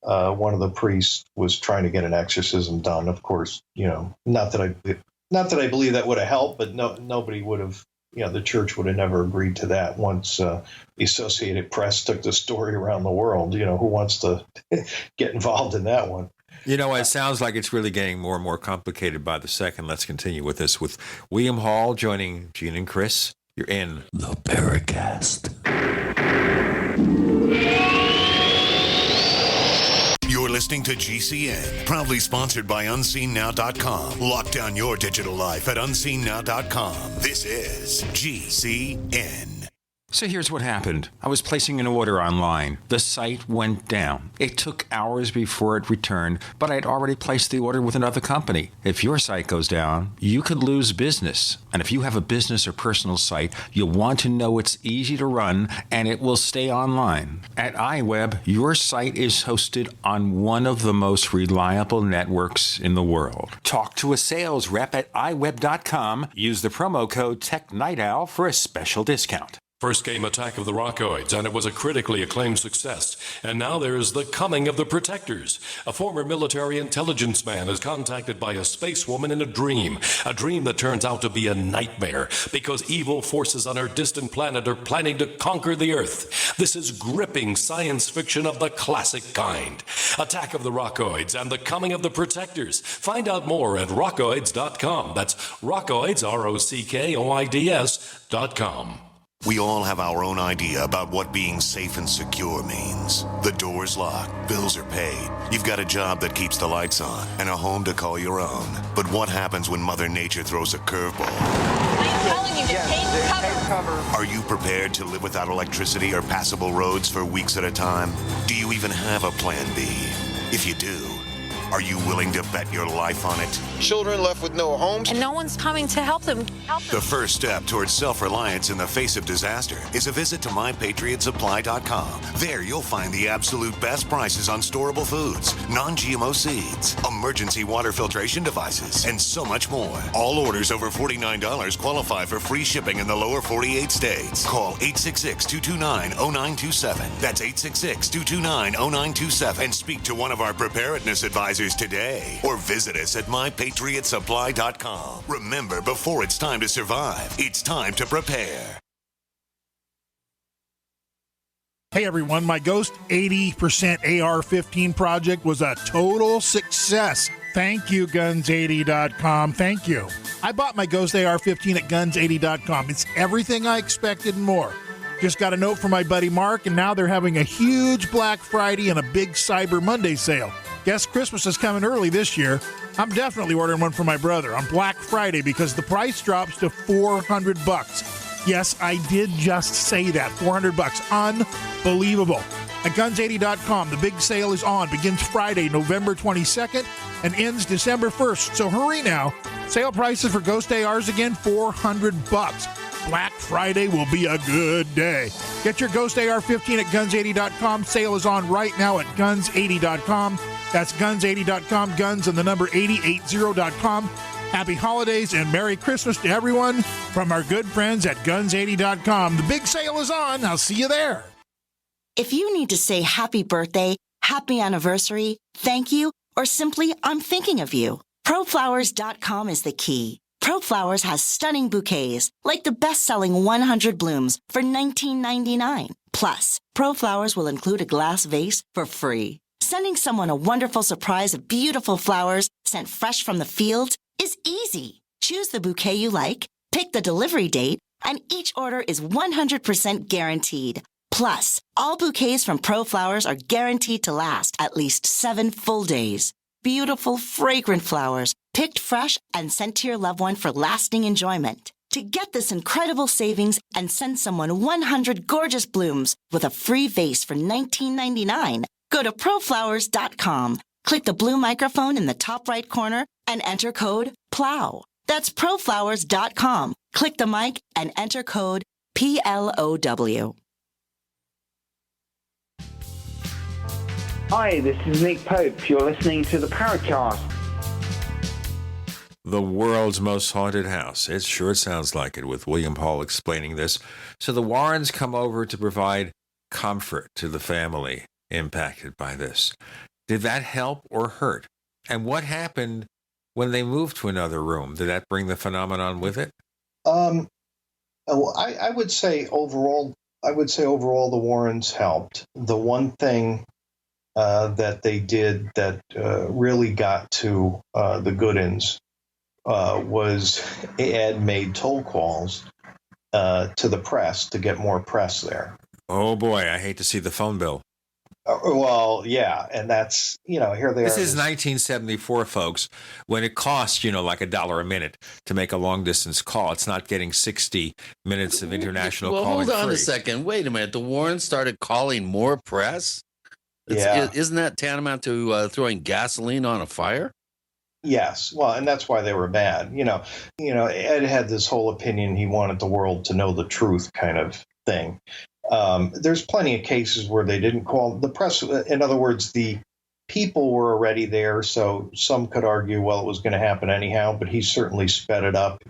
H: one of the priests was trying to get an exorcism done. Of course, not that I believe that would have helped, but nobody would have, the church would have never agreed to that once the Associated Press took the story around the world. Who wants to get involved in that one?
B: It sounds like it's really getting more and more complicated by the second. Let's continue with this with William Hall joining Gene and Chris. You're in the Paracast.
I: You're listening to GCN, proudly sponsored by UnseenNow.com. Lock down your digital life at UnseenNow.com. This is GCN.
B: So here's what happened. I was placing an order online. The site went down. It took hours before it returned, but I'd already placed the order with another company. If your site goes down, you could lose business. And if you have a business or personal site, you'll want to know it's easy to run and it will stay online. At iWeb, your site is hosted on one of the most reliable networks in the world. Talk to a sales rep at iWeb.com. Use the promo code TechNightOwl for a special discount.
A: First came Attack of the Rockoids, and it was a critically acclaimed success. And now there is The Coming of the Protectors. A former military intelligence man is contacted by a space woman in a dream that turns out to be a nightmare because evil forces on her distant planet are planning to conquer the Earth. This is gripping science fiction of the classic kind. Attack of the Rockoids and The Coming of the Protectors. Find out more at rockoids.com. That's Rockoids, ROCKOIDS.com.
I: We all have our own idea about what being safe and secure means. The door's locked, bills are paid, you've got a job that keeps the lights on, and a home to call your own. But what happens when Mother Nature throws a curveball?
M: I'm telling you to take cover.
I: Are you prepared to live without electricity or passable roads for weeks at a time? Do you even have a plan B? If you do, are you willing to bet your life on it?
M: Children left with no homes. And no one's coming to help them.
I: The first step towards self-reliance in the face of disaster is a visit to MyPatriotSupply.com. There you'll find the absolute best prices on storable foods, non-GMO seeds, emergency water filtration devices, and so much more. All orders over $49 qualify for free shipping in the lower 48 states. Call 866-229-0927. That's 866-229-0927 and speak to one of our preparedness advisors today, or visit us at MyPatriotSupply.com. Remember, before it's time to survive, it's time to prepare.
R: Hey everyone, my Ghost 80% AR-15 project was a total success. Thank you, Guns80.com. Thank you. I bought my Ghost AR-15 at Guns80.com. It's everything I expected and more. Just got a note from my buddy Mark, and now they're having a huge Black Friday and a big Cyber Monday sale. Guess Christmas is coming early this year. I'm definitely ordering one for my brother on Black Friday because the price drops to $400. Yes, I did just say that. $400. Unbelievable. At guns80.com, the big sale is on. Begins Friday, November 22nd, and ends December 1st. So hurry now. Sale prices for Ghost ARs again, $400. Black Friday will be a good day. Get your Ghost AR-15 at guns80.com. Sale is on right now at guns80.com. That's guns80.com, guns and the number 880.com. Happy holidays and Merry Christmas to everyone from our good friends at guns80.com. The big sale is on. I'll see you there.
N: If you need to say happy birthday, happy anniversary, thank you, or simply I'm thinking of you, ProFlowers.com is the key. ProFlowers has stunning bouquets, like the best-selling 100 blooms for $19.99. Plus, ProFlowers will include a glass vase for free. Sending someone a wonderful surprise of beautiful flowers sent fresh from the fields is easy. Choose the bouquet you like, pick the delivery date, and each order is 100% guaranteed. Plus, all bouquets from ProFlowers are guaranteed to last at least 7 full days. Beautiful, fragrant flowers, picked fresh and sent to your loved one for lasting enjoyment. To get this incredible savings and send someone 100 gorgeous blooms with a free vase for $19.99, go to proflowers.com, click the blue microphone in the top right corner, and enter code PLOW. That's proflowers.com. Click the mic and enter code PLOW.
P: Hi, this is Nick Pope. You're listening to the Paracast.
B: The world's most haunted house. It sure sounds like it, with William Hall explaining this. So the Warrens come over to provide comfort to the family impacted by this. Did that help or hurt? And what happened when they moved to another room? Did that bring the phenomenon with it?
H: Well, I would say overall, the Warrens helped. The one thing that they did that really got to the Goodins was Ed made toll calls to the press to get more press there.
B: Oh boy, I hate to see the phone bill.
H: Well, yeah, and that's, here they are.
B: This is 1974, folks, when it costs, like $1 a minute to make a long-distance call. It's not getting 60 minutes of international calling.
C: Well, hold on
B: free.
C: a second. Wait a minute. The Warrens started calling more press? Isn't that tantamount to throwing gasoline on a fire?
H: Yes. Well, and that's why they were bad. Ed had this whole opinion he wanted the world to know the truth kind of thing. There's plenty of cases where they didn't call the press. In other words, the people were already there, so some could argue, well, it was going to happen anyhow, but he certainly sped it up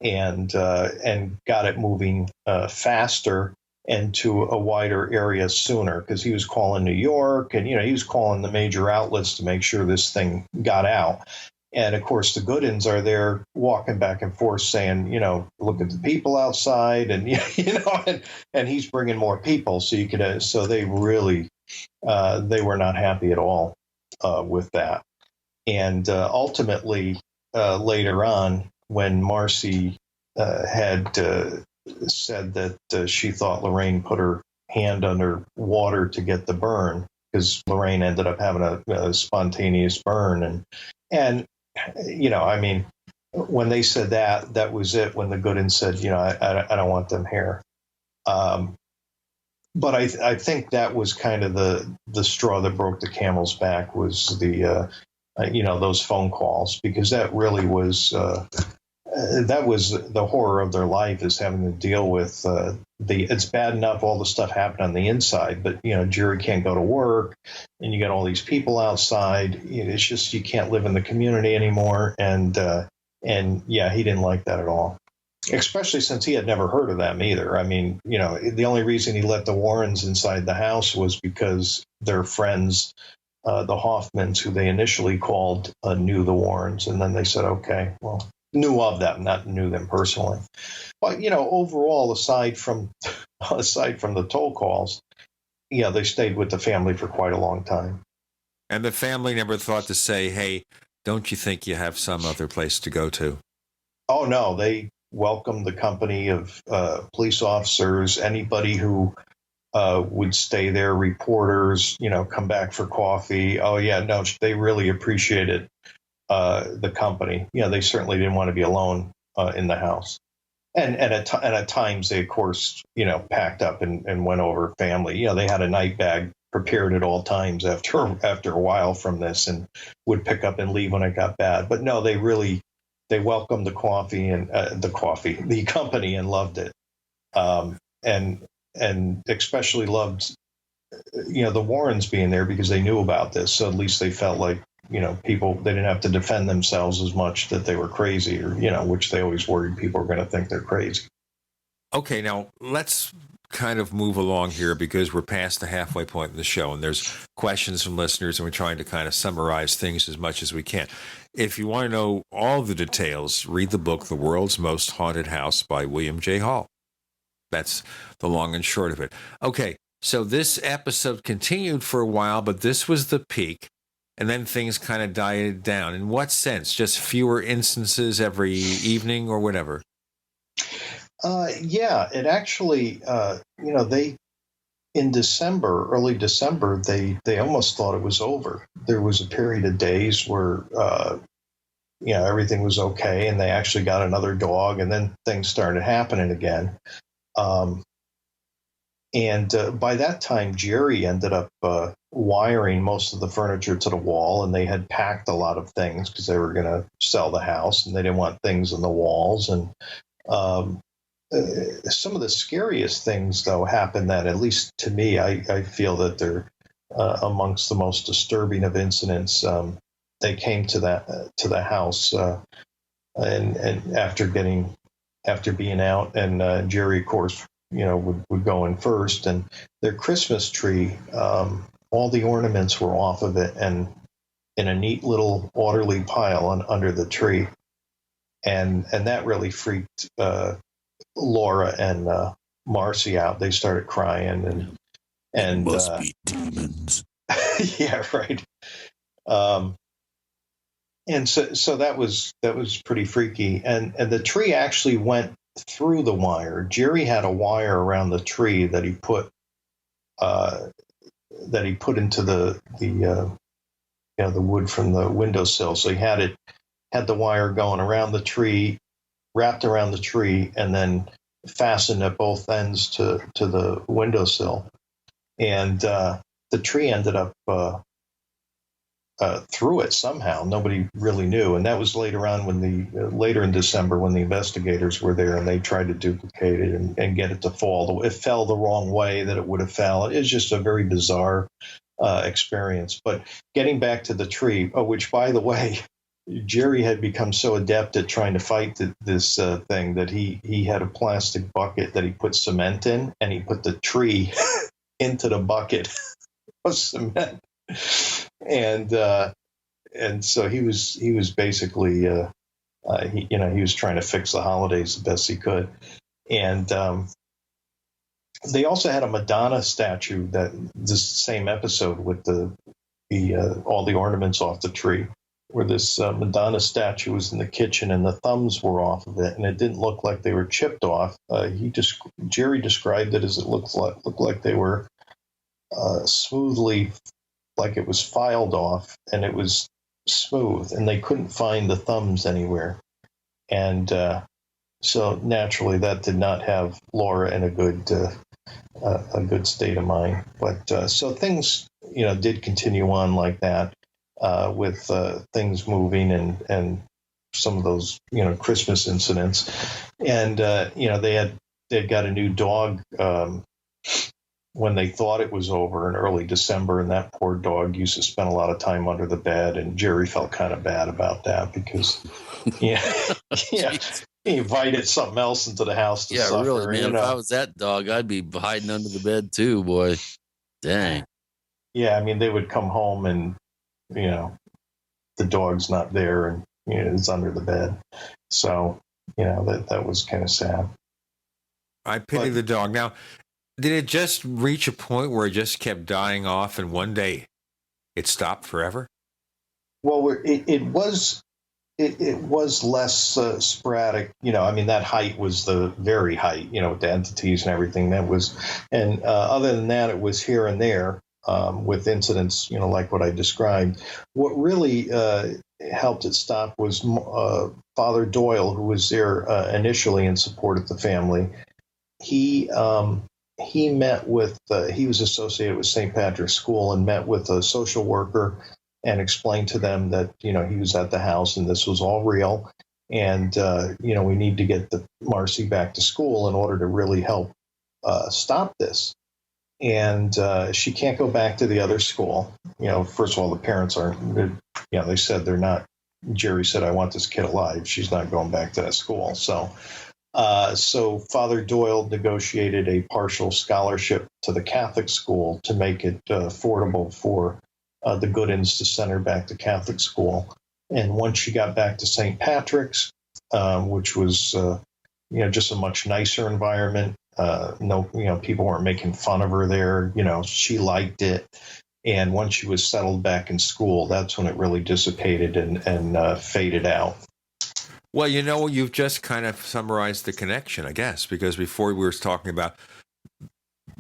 H: and got it moving faster and to a wider area sooner, because he was calling New York and, he was calling the major outlets to make sure this thing got out. And of course, the Goodins are there walking back and forth saying, look at the people outside, and and he's bringing more people. So you could, so they really, they were not happy at all with that. And ultimately, later on, when Marcy had said that she thought Lorraine put her hand under water to get the burn, because Lorraine ended up having a spontaneous burn, and when they said that was it. When the Goodins said, I don't want them here. But I think that was kind of the straw that broke the camel's back, was the those phone calls, because that really was that was the horror of their life, is having to deal with it's bad enough all the stuff happened on the inside, but Jerry can't go to work, and you got all these people outside. It's just, you can't live in the community anymore, and yeah, he didn't like that at all, especially since he had never heard of them either. I mean, the only reason he let the Warrens inside the house was because their friends, the Hoffmans, who they initially called, knew the Warrens, and then they said, okay, well, knew of them, not knew them personally. But overall, aside from the toll calls, they stayed with the family for quite a long time.
B: And the family never thought to say, hey, don't you think you have some other place to go to?
H: Oh no, they welcomed the company of police officers, anybody who would stay there, reporters, come back for coffee. Oh yeah, no, they really appreciated the company. They certainly didn't want to be alone in the house. And at times they, of course, packed up and went over family. They had a night bag prepared at all times after a while from this, and would pick up and leave when it got bad. But no, they welcomed the coffee and the company, and loved it. And especially loved, the Warrens being there, because they knew about this. So at least they felt like, people, they didn't have to defend themselves as much, that they were crazy, or, which they always worried people were going to think they're crazy.
B: Okay, now let's kind of move along here, because we're past the halfway point in the show, and there's questions from listeners, and we're trying to kind of summarize things as much as we can. If you want to know all the details, read the book, The World's Most Haunted House by William J. Hall. That's the long and short of it. Okay, so this episode continued for a while, but this was the peak, and then things kind of died down. In what sense? Just fewer instances every evening or whatever?
H: Yeah, it actually, they, in December, early December, they almost thought it was over. There was a period of days where, everything was okay, and they actually got another dog, and then things started happening again. And by that time, Jerry ended up wiring most of the furniture to the wall, and they had packed a lot of things because they were going to sell the house, and they didn't want things in the walls. And some of the scariest things, though, happened that, at least to me, I feel that they're amongst the most disturbing of incidents. They came to the house, and after being out, and Jerry, of course, would go in first, and their Christmas tree, all the ornaments were off of it and in a neat little orderly pile under the tree. And that really freaked Laura and Marcy out. They started crying, and
F: must be demons.
H: Yeah, right. And so that was pretty freaky. And the tree actually went through the wire. Jerry had a wire around the tree that he put into the wood from the windowsill. So he had the wire going around the tree, wrapped around the tree, and then fastened at both ends to the windowsill. And the tree ended up through it somehow. Nobody really knew. And that was later on later in December, when the investigators were there, and they tried to duplicate it and get it to fall. It fell the wrong way that it would have fell. It was just a very bizarre experience. But getting back to the tree, which, by the way, Jerry had become so adept at trying to fight this thing that he had a plastic bucket that he put cement in, and he put the tree into the bucket of cement. And so he was basically he was trying to fix the holidays the best he could. And they also had a Madonna statue, that this same episode, with all the ornaments off the tree, where this Madonna statue was in the kitchen, and the thumbs were off of it, and it didn't look like they were chipped off. Jerry described it as it looked like they were smoothly, like it was filed off, and it was smooth, and they couldn't find the thumbs anywhere. And so naturally that did not have Laura in a good state of mind. But so things, did continue on like that, with things moving and some of those, Christmas incidents. And, they had got a new dog, when they thought it was over in early December, and that poor dog used to spend a lot of time under the bed, and Jerry felt kind of bad about that, because he invited something else into the house to suffer.
C: Really, man. If I was that dog, I'd be hiding under the bed too, boy. Dang.
H: Yeah, I mean, they would come home and, the dog's not there, and it's under the bed. So, that was kind of sad.
B: I pity the dog. Now, did it just reach a point where it just kept dying off, and one day it stopped forever?
H: Well, it was it was less sporadic. That height was the very height, with the entities and everything. And other than that, it was here and there with incidents, like what I described. What really helped it stop was Father Doyle, who was there initially and supported the family. He met with, he was associated with St. Patrick's School and met with a social worker and explained to them that, he was at the house and this was all real. And, we need to get Marcy back to school in order to really help stop this. And she can't go back to the other school. First of all, the parents aren't, they said they're not. Jerry said, I want this kid alive. She's not going back to that school. So Father Doyle negotiated a partial scholarship to the Catholic school to make it affordable for the Goodins to send her back to Catholic school. And once she got back to St. Patrick's, which was, just a much nicer environment, people weren't making fun of her there. She liked it. And once she was settled back in school, that's when it really dissipated and faded out.
B: Well, you've just kind of summarized the connection, I guess, because before we were talking about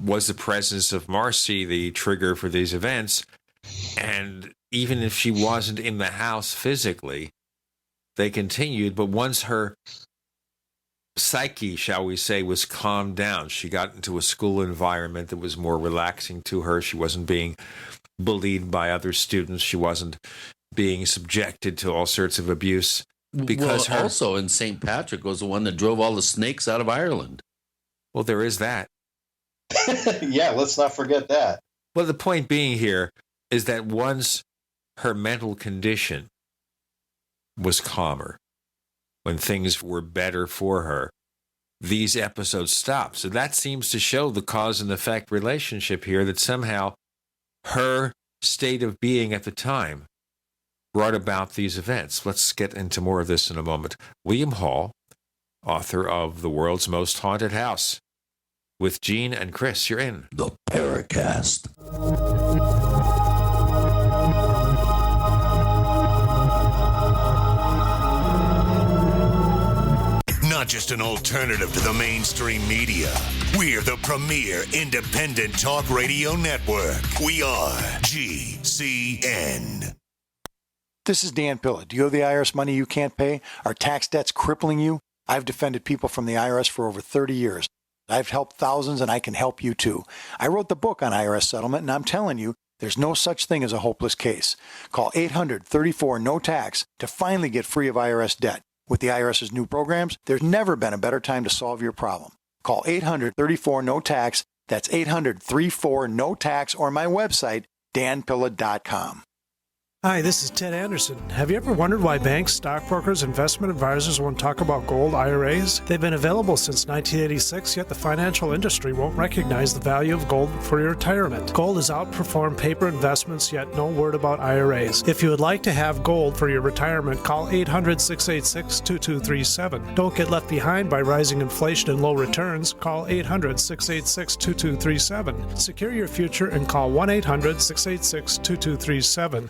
B: was the presence of Marcy the trigger for these events. And even if she wasn't in the house physically, they continued. But once her psyche, shall we say, was calmed down, she got into a school environment that was more relaxing to her. She wasn't being bullied by other students. She wasn't being subjected to all sorts of abuse. Because
C: also in St. Patrick was the one that drove all the snakes out of Ireland.
B: Well, there is that.
H: Yeah, let's not forget that.
B: Well, the point being here is that once her mental condition was calmer, when things were better for her, these episodes stopped. So that seems to show the cause and effect relationship here, that somehow her state of being at the time brought about these events. Let's get into more of this in a moment. William Hall, author of The World's Most Haunted House. With Gene and Chris, you're in
A: the Paracast.
I: Not just an alternative to the mainstream media. We're the premier independent talk radio network. We are GCN.
L: This is Dan Pilla. Do you owe the IRS money you can't pay? Are tax debts crippling you? I've defended people from the IRS for over 30 years. I've helped thousands, and I can help you too. I wrote the book on IRS settlement, and I'm telling you, there's no such thing as a hopeless case. Call 800-34-NO-TAX to finally get free of IRS debt. With the IRS's new programs, there's never been a better time to solve your problem. Call 800-34-NO-TAX. That's 800-34-NO-TAX, or my website, danpilla.com.
D: Hi, this is Ted Anderson. Have you ever wondered why banks, stockbrokers, investment advisors won't talk about gold IRAs? They've been available since 1986, yet the financial industry won't recognize the value of gold for your retirement. Gold has outperformed paper investments, yet no word about IRAs. If you would like to have gold for your retirement, call 800-686-2237. Don't get left behind by rising inflation and low returns. Call 800-686-2237. Secure your future and call 1-800-686-2237.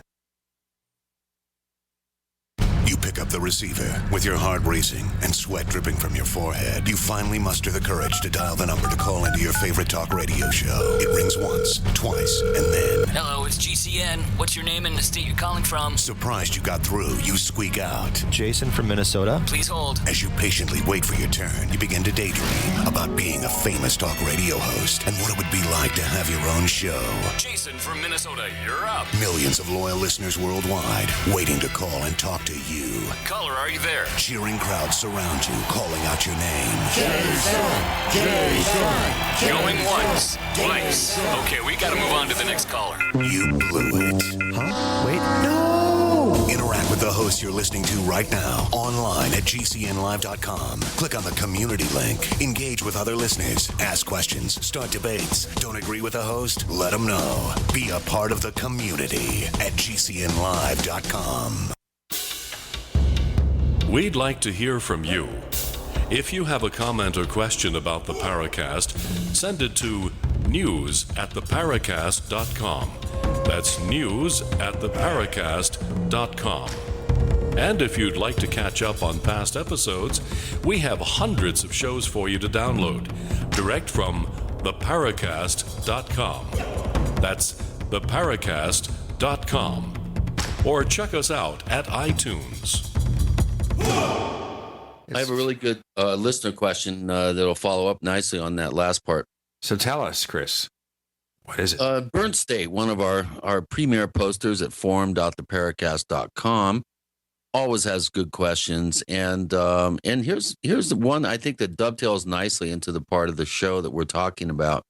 I: You pick up the receiver with your heart racing and sweat dripping from your forehead. You finally muster the courage to dial the number to call into your favorite talk radio show. It rings once, twice, and then...
O: Hello, it's GCN. What's your name and the state you're calling from?
I: Surprised you got through, you squeak out.
O: Jason from Minnesota. Please hold.
I: As you patiently wait for your turn, you begin to daydream about being a famous talk radio host and what it would be like to have your own show.
O: Jason from Minnesota, you're up.
I: Millions of loyal listeners worldwide waiting to call and talk to you.
O: Caller, are you there?
I: Cheering crowds surround you, calling out your name.
O: Jason! Jason! Going once, twice. Okay, we gotta move on to the next caller.
I: You blew it.
O: Huh? Wait, no!
I: Interact with the host you're listening to right now, online at GCNlive.com. Click on the community link. Engage with other listeners. Ask questions. Start debates. Don't agree with the host? Let them know. Be a part of the community at GCNlive.com.
A: We'd like to hear from you. If you have a comment or question about the Paracast, send it to news@theparacast.com. That's news@theparacast.com. And if you'd like to catch up on past episodes, we have hundreds of shows for you to download direct from theparacast.com. That's theparacast.com. Or check us out at iTunes.
C: I have a really good listener question that'll follow up nicely on that last part.
B: So tell us, Chris, what is it?
C: Burnt State, one of our premier posters at forum.theparacast.com, always has good questions. And here's the one I think that dovetails nicely into the part of the show that we're talking about.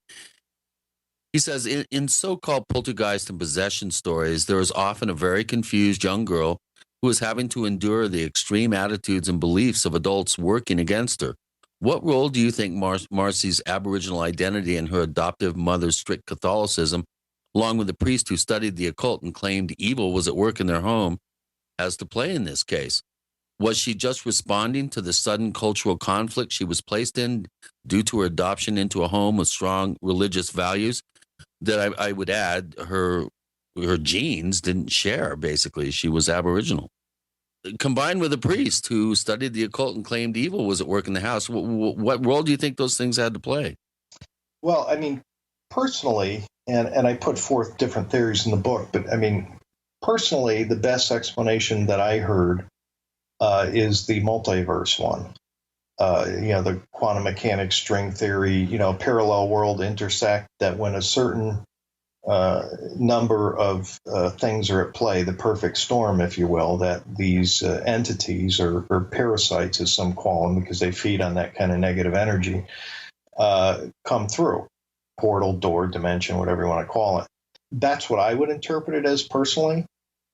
C: He says, in so-called poltergeist and possession stories, there is often a very confused young girl who is having to endure the extreme attitudes and beliefs of adults working against her. What role do you think Marcy's Aboriginal identity and her adoptive mother's strict Catholicism, along with the priest who studied the occult and claimed evil was at work in their home, has to play in this case? Was she just responding to the sudden cultural conflict she was placed in due to her adoption into a home with strong religious values that I would add her genes didn't share, basically? She was Aboriginal. Combined with a priest who studied the occult and claimed evil was at work in the house. What role do you think those things had to play?
H: Well, I mean, personally, and I put forth different theories in the book, but I mean, personally, the best explanation that I heard is the multiverse one. The quantum mechanics, string theory, parallel world intersect, that when a certain number of things are at play, the perfect storm, if you will, that these entities or parasites, as some call them, because they feed on that kind of negative energy, come through. Portal, door, dimension, whatever you want to call it. That's what I would interpret it as personally.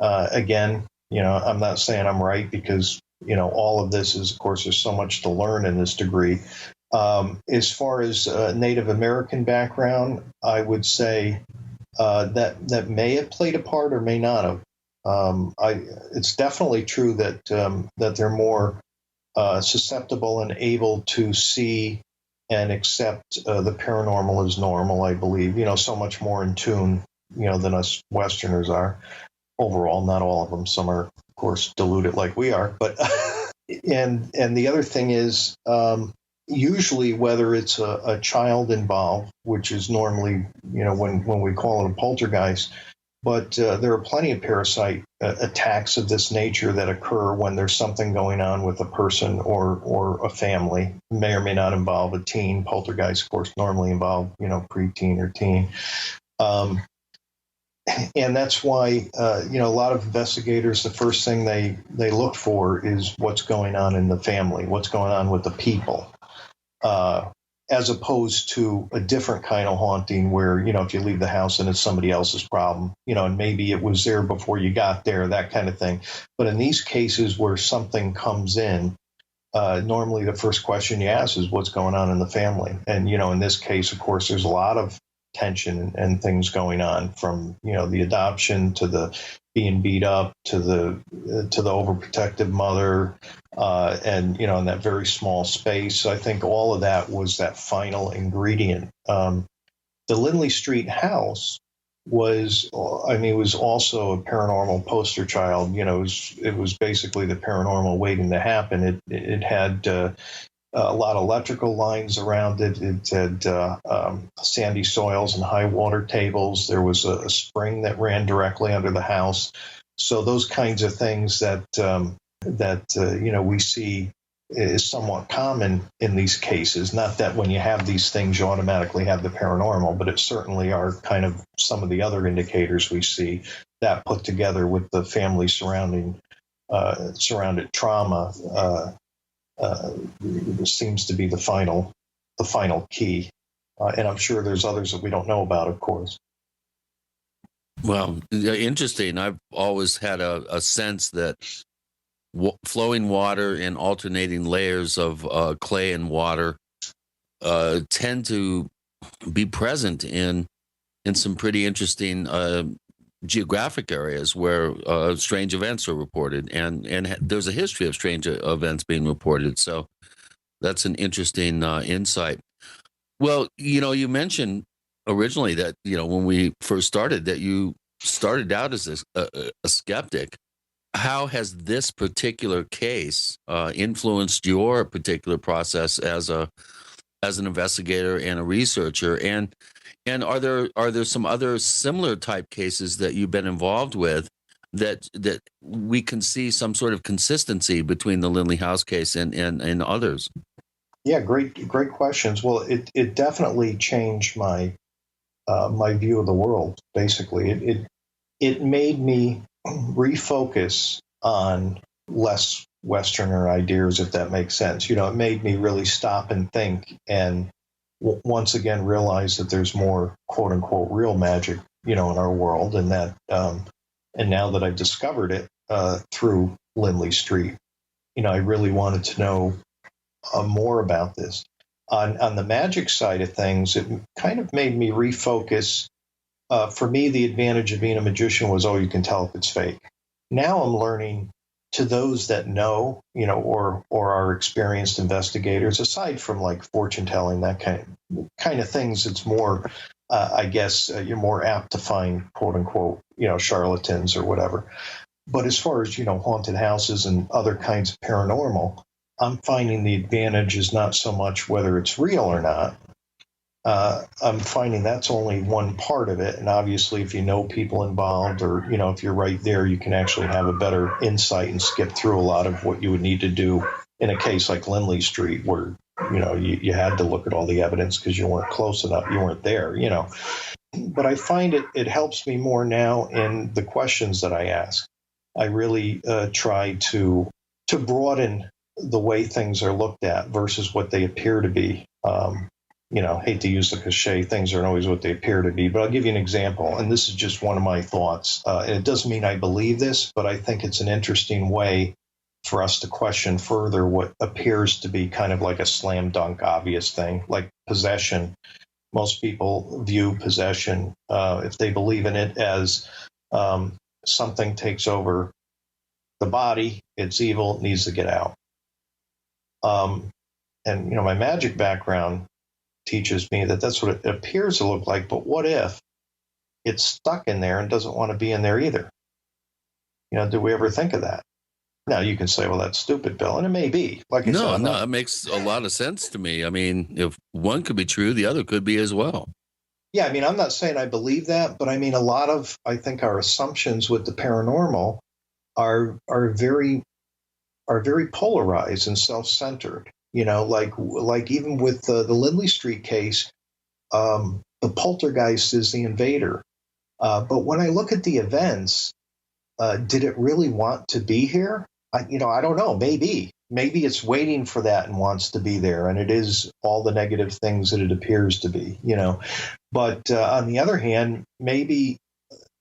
H: Again, I'm not saying I'm right, because, all of this is, of course, there's so much to learn in this degree. As far as Native American background, I would say that may have played a part or may not have. It's definitely true that they're more susceptible and able to see and accept the paranormal as normal, I believe. So much more in tune, than us Westerners are. Overall, not all of them. Some are, of course, deluded like we are. But and the other thing is, usually whether it's a child involved, which is normally, when we call it a poltergeist, but there are plenty of parasite attacks of this nature that occur when there's something going on with a person or a family. May or may not involve a teen. Poltergeist, of course, normally involve, preteen or teen. And that's why, a lot of investigators, the first thing they look for is what's going on in the family, what's going on with the people, as opposed to a different kind of haunting where, if you leave the house and it's somebody else's problem, and maybe it was there before you got there, that kind of thing. But in these cases where something comes in, normally the first question you ask is what's going on in the family. And, in this case, of course, there's a lot of tension and things going on, from the adoption to the being beat up to the overprotective mother, and in that very small space. So I think all of that was that final ingredient. The Lindley Street house was also a paranormal poster child. It was basically the paranormal waiting to happen. It had a lot of electrical lines around it. It had sandy soils and high water tables. There was a spring that ran directly under the house. So those kinds of things that we see is somewhat common in these cases. Not that when you have these things, you automatically have the paranormal, but it certainly are kind of some of the other indicators we see, that put together with the family surrounded trauma. Seems to be the final key, and I'm sure there's others that we don't know about, of course.
C: Well, interesting. I've always had a sense that flowing water and alternating layers of clay and water tend to be present in some pretty interesting geographic areas where strange events are reported, and there's a history of strange events being reported. So that's an interesting insight. Well, you mentioned originally that, when we first started, that you started out as a skeptic. how has this particular case influenced your particular process as an investigator and a researcher? And are there some other similar type cases that you've been involved with that we can see some sort of consistency between the Lindley House case and others?
H: Yeah, great questions. Well, it definitely changed my my view of the world. Basically, it made me refocus on less Westerner ideas, if that makes sense. It made me really stop and think, and once again realize that there's more "quote unquote" real magic, in our world, and that, and now that I've discovered it through Lindley Street, I really wanted to know more about this. On the magic side of things, it kind of made me refocus. For me, the advantage of being a magician was, you can tell if it's fake. Now I'm learning, to those that know, or are experienced investigators, aside from like fortune telling, that kind of things, it's more, I guess, you're more apt to find "quote unquote" charlatans or whatever. But as far as haunted houses and other kinds of paranormal, I'm finding the advantage is not so much whether it's real or not. I'm finding that's only one part of it. And obviously, if you know people involved, or, if you're right there, you can actually have a better insight and skip through a lot of what you would need to do in a case like Lindley Street, where, you had to look at all the evidence because you weren't close enough. You weren't there, But I find it helps me more now in the questions that I ask. I really try to broaden the way things are looked at versus what they appear to be. Hate to use the cliche, things aren't always what they appear to be, but I'll give you an example. And this is just one of my thoughts. And it doesn't mean I believe this, but I think it's an interesting way for us to question further what appears to be kind of like a slam dunk obvious thing, like possession. Most people view possession, if they believe in it, as something takes over the body, it's evil, it needs to get out. And my magic background teaches me that that's what it appears to look like. But what if it's stuck in there and doesn't want to be in there either? Do we ever think of that? Now you can say, well, that's stupid, Bill. And it may be. Like I said,
C: No, it makes a lot of sense to me. I mean, if one could be true, the other could be as well.
H: Yeah, I'm not saying I believe that, but a lot of, I think, our assumptions with the paranormal are very polarized and self-centered. Like even with the Lindley Street case, the poltergeist is the invader. But when I look at the events, did it really want to be here? I don't know. Maybe it's waiting for that and wants to be there, and it is all the negative things that it appears to be. But on the other hand, maybe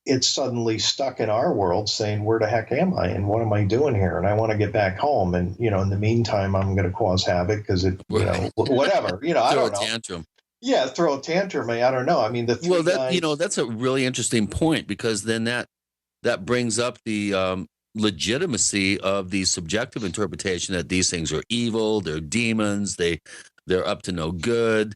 H: it's suddenly stuck in our world saying, where the heck am I? And what am I doing here? And I want to get back home. And, in the meantime, I'm going to cause havoc because it, whatever, I don't know.
C: Tantrum.
H: Yeah. Throw a tantrum. I don't know.
C: That's a really interesting point, because then that brings up the legitimacy of the subjective interpretation that these things are evil. They're demons. They're up to no good.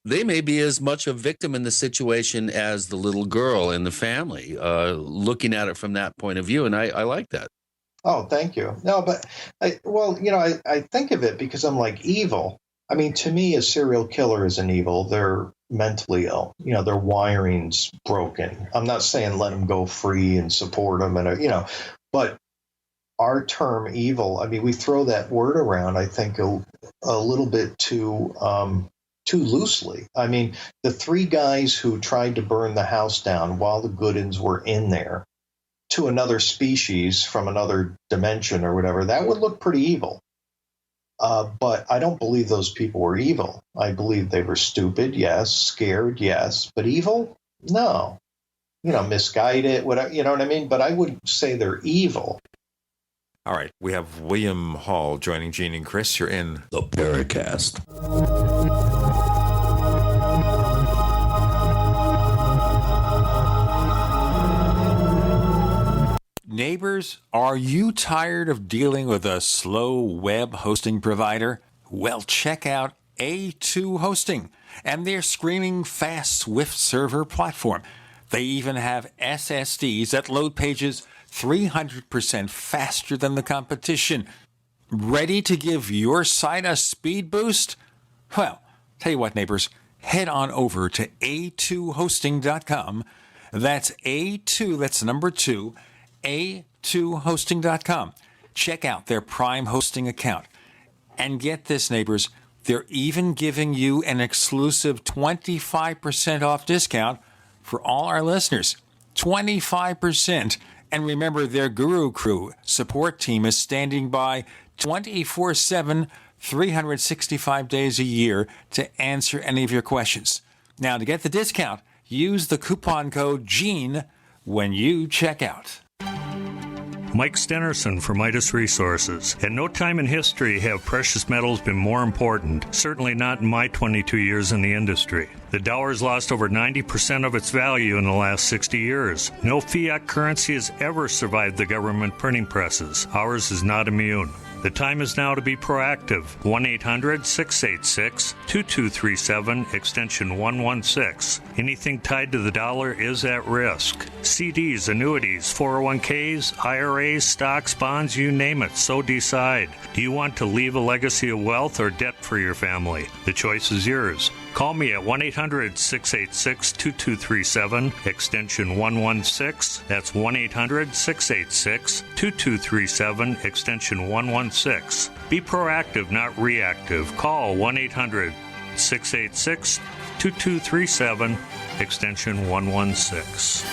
C: They may be as much a victim in the situation as the little girl and the family, looking at it from that point of view. And I like that.
H: Oh, thank you. No, but I think of it because I'm like evil. To me, a serial killer is an evil. They're mentally ill. Their wiring's broken. I'm not saying let them go free and support them, but our term evil, we throw that word around, I think, a little bit too loosely. The three guys who tried to burn the house down while the Goodins were in there to another species from another dimension or whatever, that would look pretty evil. But I don't believe those people were evil. I believe they were stupid, yes, scared, yes, but evil? No. Misguided, whatever, you know what I mean? But I wouldn't say they're evil.
B: All right, we have William Hall joining Gene and Chris. You're in
C: the Paracast.
B: Neighbors, are you tired of dealing with a slow web hosting provider? Well, check out A2 Hosting and their screaming fast Swift server platform. They even have SSDs that load pages 300% faster than the competition. Ready to give your site a speed boost? Well, tell you what, neighbors, head on over to a2hosting.com. That's A2, that's number 2, a2hosting.com. Check out their Prime hosting account. And get this, neighbors, they're even giving you an exclusive 25% off discount for all our listeners. 25%. And remember, their Guru Crew support team is standing by 24/7, 365 days a year to answer any of your questions. Now, to get the discount, use the coupon code GENE when you check out.
E: Mike Stenerson for Midas Resources. At no time in history have precious metals been more important, certainly not in my 22 years in the industry. The dollar has lost over 90% of its value in the last 60 years. No fiat currency has ever survived the government printing presses. Ours is not immune. The time is now to be proactive. 1-800-686-2237, extension 116. Anything tied to the dollar is at risk. CDs, annuities, 401ks, IRAs, stocks, bonds, you name it, so decide. Do you want to leave a legacy of wealth or debt for your family? The choice is yours. Call me at 1-800-686-2237, extension 116. That's 1-800-686-2237, extension 116. Be proactive, not reactive. Call 1-800-686-2237, extension 116.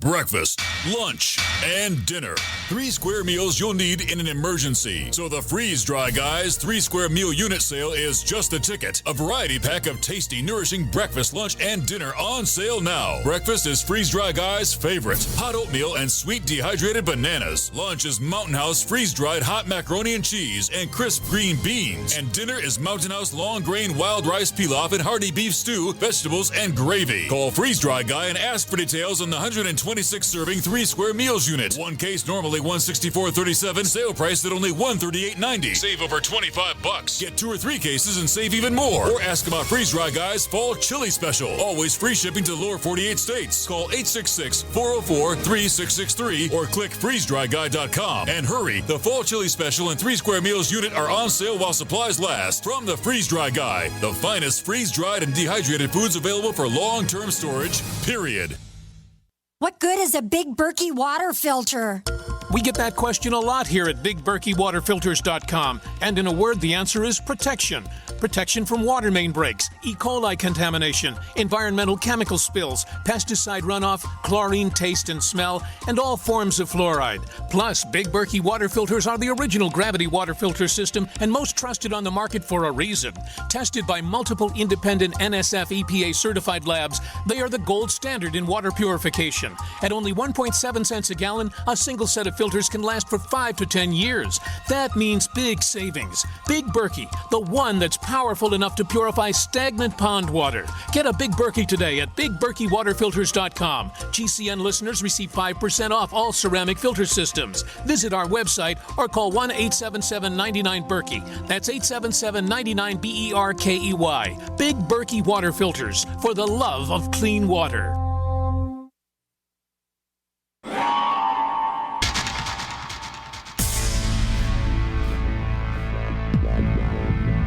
Q: Breakfast, lunch, and dinner. 3 square meals you'll need in an emergency. So the Freeze Dry Guys 3 square meal unit sale is just the ticket. A variety pack of tasty, nourishing breakfast, lunch, and dinner on sale now. Breakfast is Freeze Dry Guys' favorite. Hot oatmeal and sweet dehydrated bananas. Lunch is Mountain House freeze-dried hot macaroni and cheese and crisp green beans. And dinner is Mountain House long grain wild rice pilaf and hearty beef stew, vegetables, and gravy. Call Freeze Dry Guy and ask for details on the 126 serving 3 square meals unit. One case normally $164.37. Sale price at only $138.90. Save over $25. Get 2 or 3 cases and save even more. Or ask about Freeze Dry Guys Fall Chili Special. Always free shipping to the lower 48 states. Call 866-404-3663 or click freezedryguy.com. And hurry, the Fall Chili Special and 3 square meals unit are on sale while supplies last. From the Freeze Dry Guy, the finest freeze-dried and dehydrated foods available for long-term storage, period.
T: What good is a Big Berkey water filter?
X: We get that question a lot here at BigBerkeyWaterFilters.com. And in a word, the answer is protection. Protection from water main breaks, E. coli contamination, environmental chemical spills, pesticide runoff, chlorine taste and smell, and all forms of fluoride. Plus, Big Berkey water filters are the original gravity water filter system and most trusted on the market for a reason. Tested by multiple independent NSF EPA certified labs, they are the gold standard in water purification. At only 1.7 cents a gallon, a single set of filters can last for 5 to 10 years. That means big savings. Big Berkey, the one that's powerful enough to purify stagnant pond water. Get a Big Berkey today at BigBerkeyWaterFilters.com. GCN listeners receive 5% off all ceramic filter systems. Visit our website or call 1-877-99-BERKEY. That's 877-99-BERKEY. Big Berkey Water Filters, for the love of clean water.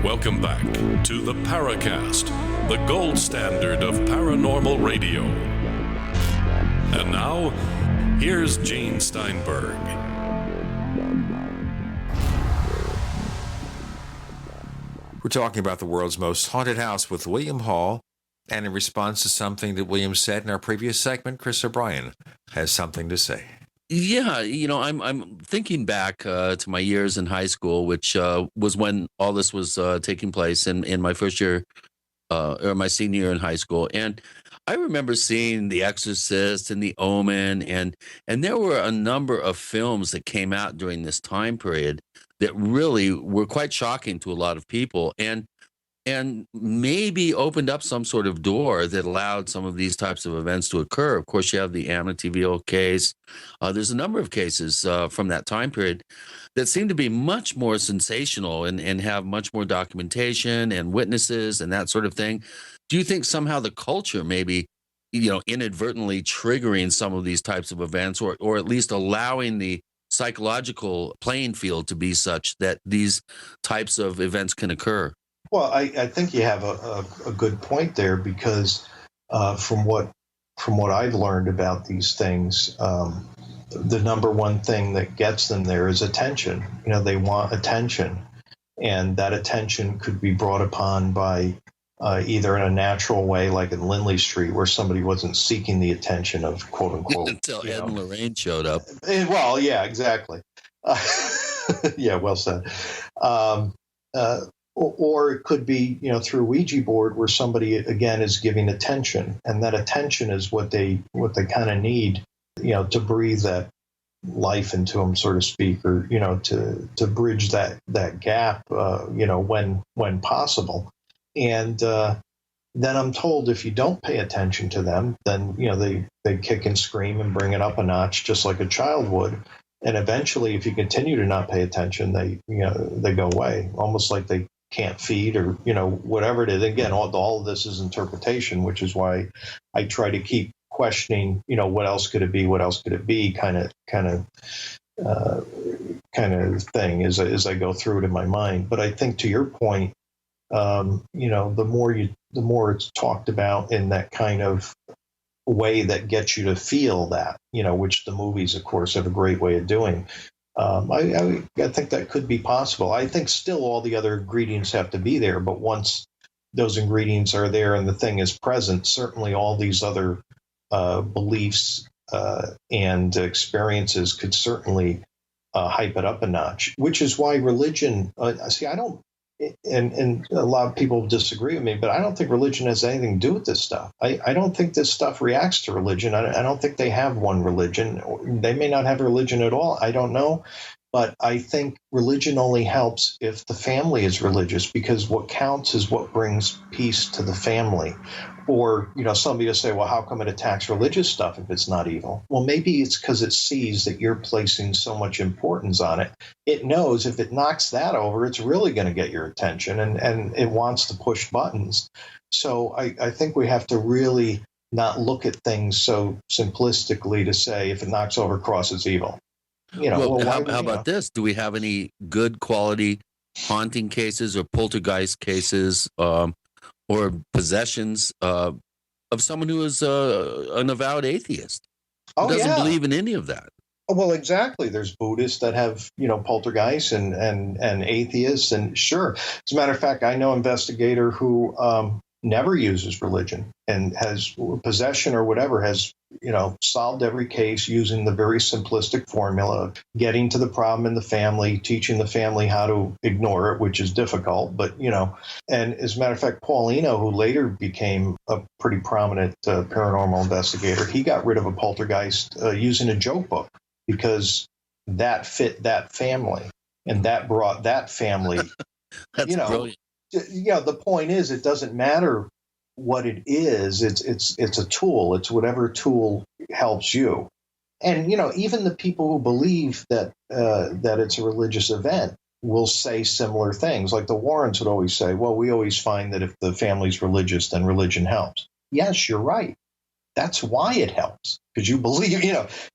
A: Welcome back to the Paracast, the gold standard of paranormal radio. And now, here's Gene Steinberg.
B: We're talking about the world's most haunted house with William Hall, and in response to something that William said in our previous segment, Chris O'Brien has something to say.
C: Yeah, I'm thinking back to my years in high school, which was when all this was taking place in my first year or my senior year in high school. And I remember seeing The Exorcist and The Omen, and there were a number of films that came out during this time period that really were quite shocking to a lot of people. And maybe opened up some sort of door that allowed some of these types of events to occur. Of course, you have the Amityville case. There's a number of cases from that time period that seem to be much more sensational and have much more documentation and witnesses and that sort of thing. Do you think somehow the culture maybe inadvertently triggering some of these types of events, or at least allowing the psychological playing field to be such that these types of events can occur.
H: Well, I think you have a good point there, because from what I've learned about these things, the number one thing that gets them there is attention. They want attention, and that attention could be brought upon by either in a natural way, like in Lindley Street, where somebody wasn't seeking the attention of quote unquote
C: until Ed and Lorraine showed up.
H: Well, yeah, exactly. Yeah, well said. Or it could be, through Ouija board, where somebody again is giving attention, and that attention is what they kind of need, to breathe that life into them, so to speak, or to bridge that gap, when possible. And then I'm told if you don't pay attention to them, then they kick and scream and bring it up a notch, just like a child would. And eventually, if you continue to not pay attention, they go away, almost like they can't feed, or whatever it is. Again, all of this is interpretation, which is why I try to keep questioning, what else could it be, kind of thing as I go through it in my mind. But I think, to your point, the more it's talked about in that kind of way that gets you to feel that, which the movies, of course, have a great way of doing. I think that could be possible. I think still all the other ingredients have to be there, but once those ingredients are there and the thing is present, certainly all these other beliefs and experiences could certainly hype it up a notch, which is why religion, I don't, and a lot of people disagree with me, but I don't think religion has anything to do with this stuff. I don't think this stuff reacts to religion. I don't think they have one religion. They may not have a religion at all. I don't know. But I think religion only helps if the family is religious, because what counts is what brings peace to the family. Or, somebody will say, well, how come it attacks religious stuff if it's not evil? Well, maybe it's because it sees that you're placing so much importance on it. It knows if it knocks that over, it's really going to get your attention, and it wants to push buttons. So I think we have to really not look at things so simplistically to say if it knocks over cross, it's evil.
C: How about this? Do we have any good quality haunting cases or poltergeist cases or possessions of someone who is an avowed atheist who doesn't believe in any of that?
H: Well, exactly. There's Buddhists that have, poltergeists and atheists. And sure, as a matter of fact, I know an investigator who never uses religion and has possession or whatever, has solved every case using the very simplistic formula of getting to the problem in the family, teaching the family how to ignore it, which is difficult. But, and as a matter of fact, Paulino, who later became a pretty prominent paranormal investigator, he got rid of a poltergeist using a joke book, because that fit that family, and that brought that family.
C: That's brilliant.
H: The point is, it doesn't matter what it is. It's a tool. It's whatever tool helps you. And even the people who believe that it's a religious event will say similar things. Like the Warrens would always say, "Well, we always find that if the family's religious, then religion helps." Yes, you're right. That's why it helps, because you believe.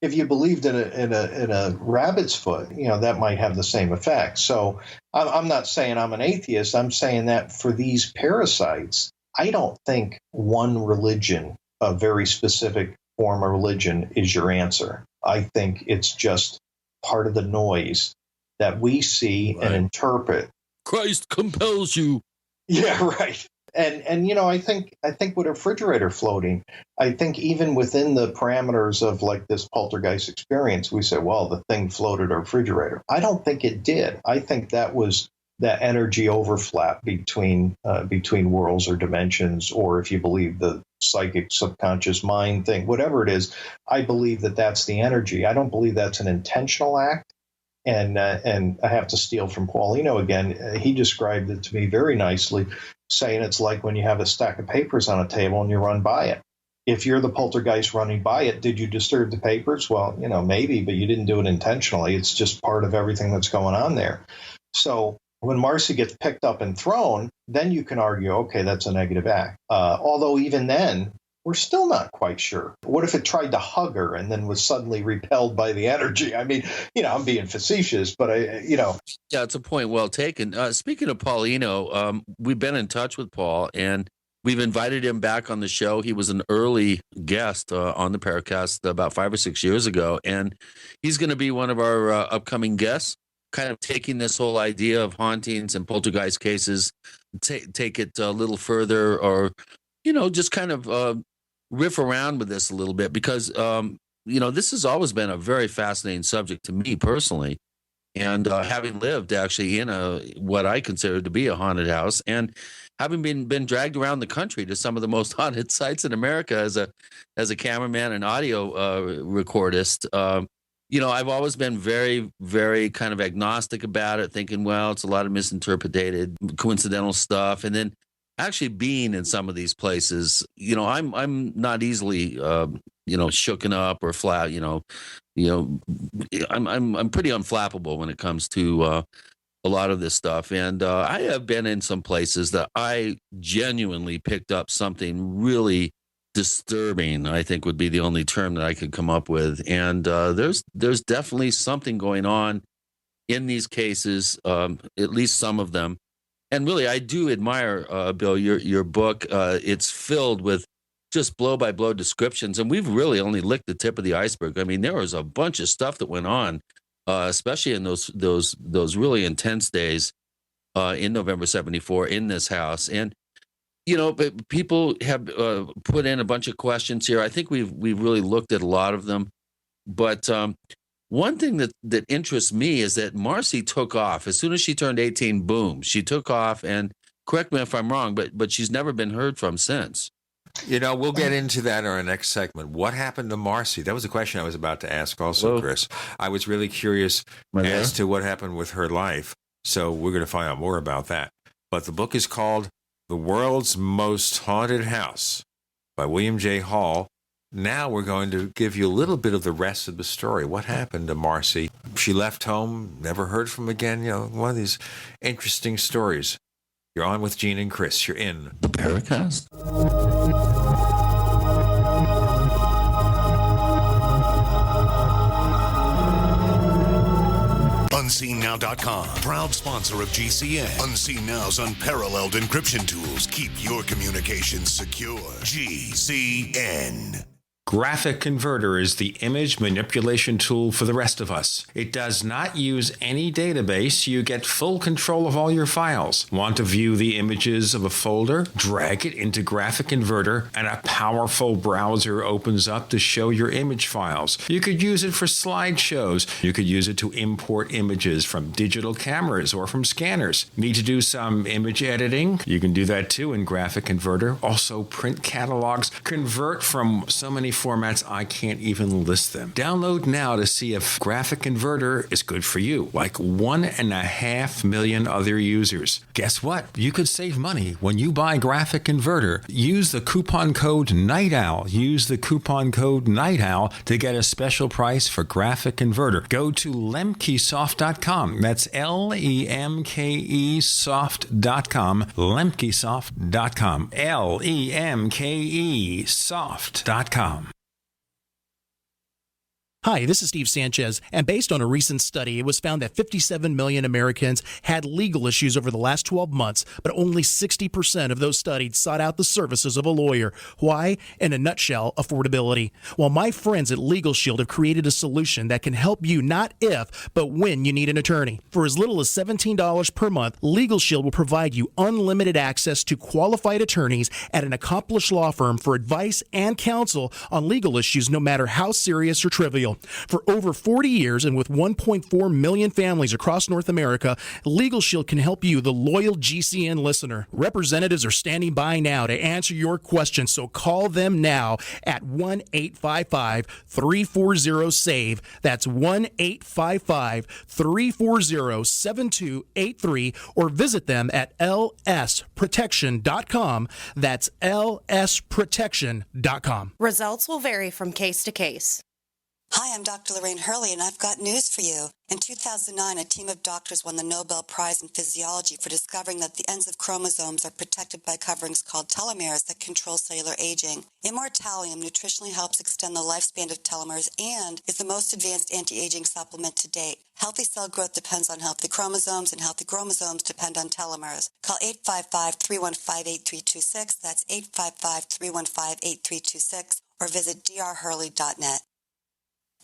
H: If you believed in a rabbit's foot, that might have the same effect. So I'm not saying I'm an atheist. I'm saying that for these parasites, I don't think one religion, a very specific form of religion, is your answer. I think it's just part of the noise that we see and interpret.
C: Christ compels you.
H: Yeah, right. And I think with a refrigerator floating, I think even within the parameters of like this poltergeist experience, we say, well, the thing floated a refrigerator. I don't think it did. I think that was that energy overlap between worlds or dimensions, or if you believe the psychic subconscious mind thing, whatever it is, I believe that that's the energy. I don't believe that's an intentional act. And I have to steal from Paulino again. He described it to me very nicely, saying it's like when you have a stack of papers on a table and you run by it. If you're the poltergeist running by it, did you disturb the papers? Well, maybe, but you didn't do it intentionally. It's just part of everything that's going on there. So when Marcy gets picked up and thrown, then you can argue, okay, that's a negative act. Although even then, We're still not quite sure. What if it tried to hug her and then was suddenly repelled by the energy? I mean, I'm being facetious, but
C: Yeah, it's a point well taken. Speaking of Paulino, we've been in touch with Paul, and we've invited him back on the show. He was an early guest on the Paracast about 5 or 6 years ago, and he's going to be one of our upcoming guests, kind of taking this whole idea of hauntings and poltergeist cases, take it a little further, or, just kind of riff around with this a little bit, because, this has always been a very fascinating subject to me personally. And having lived actually in what I consider to be a haunted house, and having been dragged around the country to some of the most haunted sites in America as a cameraman and audio recordist, I've always been very, very kind of agnostic about it, thinking, well, it's a lot of misinterpreted, coincidental stuff. And then actually being in some of these places, I'm not easily, shooken up or flat. I'm pretty unflappable when it comes to a lot of this stuff. And I have been in some places that I genuinely picked up something really disturbing, I think would be the only term that I could come up with. And there's definitely something going on in these cases, at least some of them. And really, I do admire, Bill, your book. It's filled with just blow-by-blow descriptions, and we've really only licked the tip of the iceberg. I mean, there was a bunch of stuff that went on, especially in those really intense days in November '74 in this house. And but people have put in a bunch of questions here. I think we've really looked at a lot of them, but one thing that interests me is that Marcy took off as soon as she turned 18. Boom, she took off, and correct me if I'm wrong, but she's never been heard from since.
B: We'll get into that in our next segment. What happened to Marcy? That was a question I was about to ask also, Chris. I was really curious as to what happened with her life. So we're going to find out more about that. But the book is called The World's Most Haunted House by William J. Hall. Now we're going to give you a little bit of the rest of the story. What happened to Marcy? She left home, never heard from again. One of these interesting stories. You're on with Gene and Chris. You're in
C: the Paracast.
I: UnseenNow.com, proud sponsor of GCN. Unseen Now's unparalleled encryption tools keep your communications secure. GCN.
B: Graphic Converter is the image manipulation tool for the rest of us. It does not use any database. You get full control of all your files. Want to view the images of a folder? Drag it into Graphic Converter, and a powerful browser opens up to show your image files. You could use it for slideshows. You could use it to import images from digital cameras or from scanners. Need to do some image editing? You can do that too in Graphic Converter. Also print catalogs. Convert from so many formats I can't even list them. Download now to see if Graphic Converter is good for you, like 1.5 million other users. Guess what? You could save money when you buy Graphic Converter. Use the coupon code NIGHTOWL. Use the coupon code NIGHTOWL to get a special price for Graphic Converter. Go to lemkesoft.com. That's LEMKE soft.com. lemkesoft.com. LEMKE soft.com.
G: Hi, this is Steve Sanchez, and based on a recent study, it was found that 57 million Americans had legal issues over the last 12 months, but only 60% of those studied sought out the services of a lawyer. Why? In a nutshell, affordability. Well, my friends at Legal Shield have created a solution that can help you not if, but when you need an attorney. For as little as $17 per month, Legal Shield will provide you unlimited access to qualified attorneys at an accomplished law firm for advice and counsel on legal issues, no matter how serious or trivial. For over 40 years and with 1.4 million families across North America, Legal Shield can help you, the loyal GCN listener. Representatives are standing by now to answer your questions, so call them now at 1-855-340-SAVE. That's 1-855-340-7283, or visit them at lsprotection.com. That's lsprotection.com.
J: Results will vary from case to case. Hi, I'm Dr. Lorraine Hurley, and I've got news for you. In 2009, a team of doctors won the Nobel Prize in Physiology for discovering that the ends of chromosomes are protected by coverings called telomeres that control cellular aging. Immortalium nutritionally helps extend the lifespan of telomeres and is the most advanced anti-aging supplement to date. Healthy cell growth depends on healthy chromosomes, and healthy chromosomes depend on telomeres. Call 855-315-8326. That's 855-315-8326, or visit drhurley.net.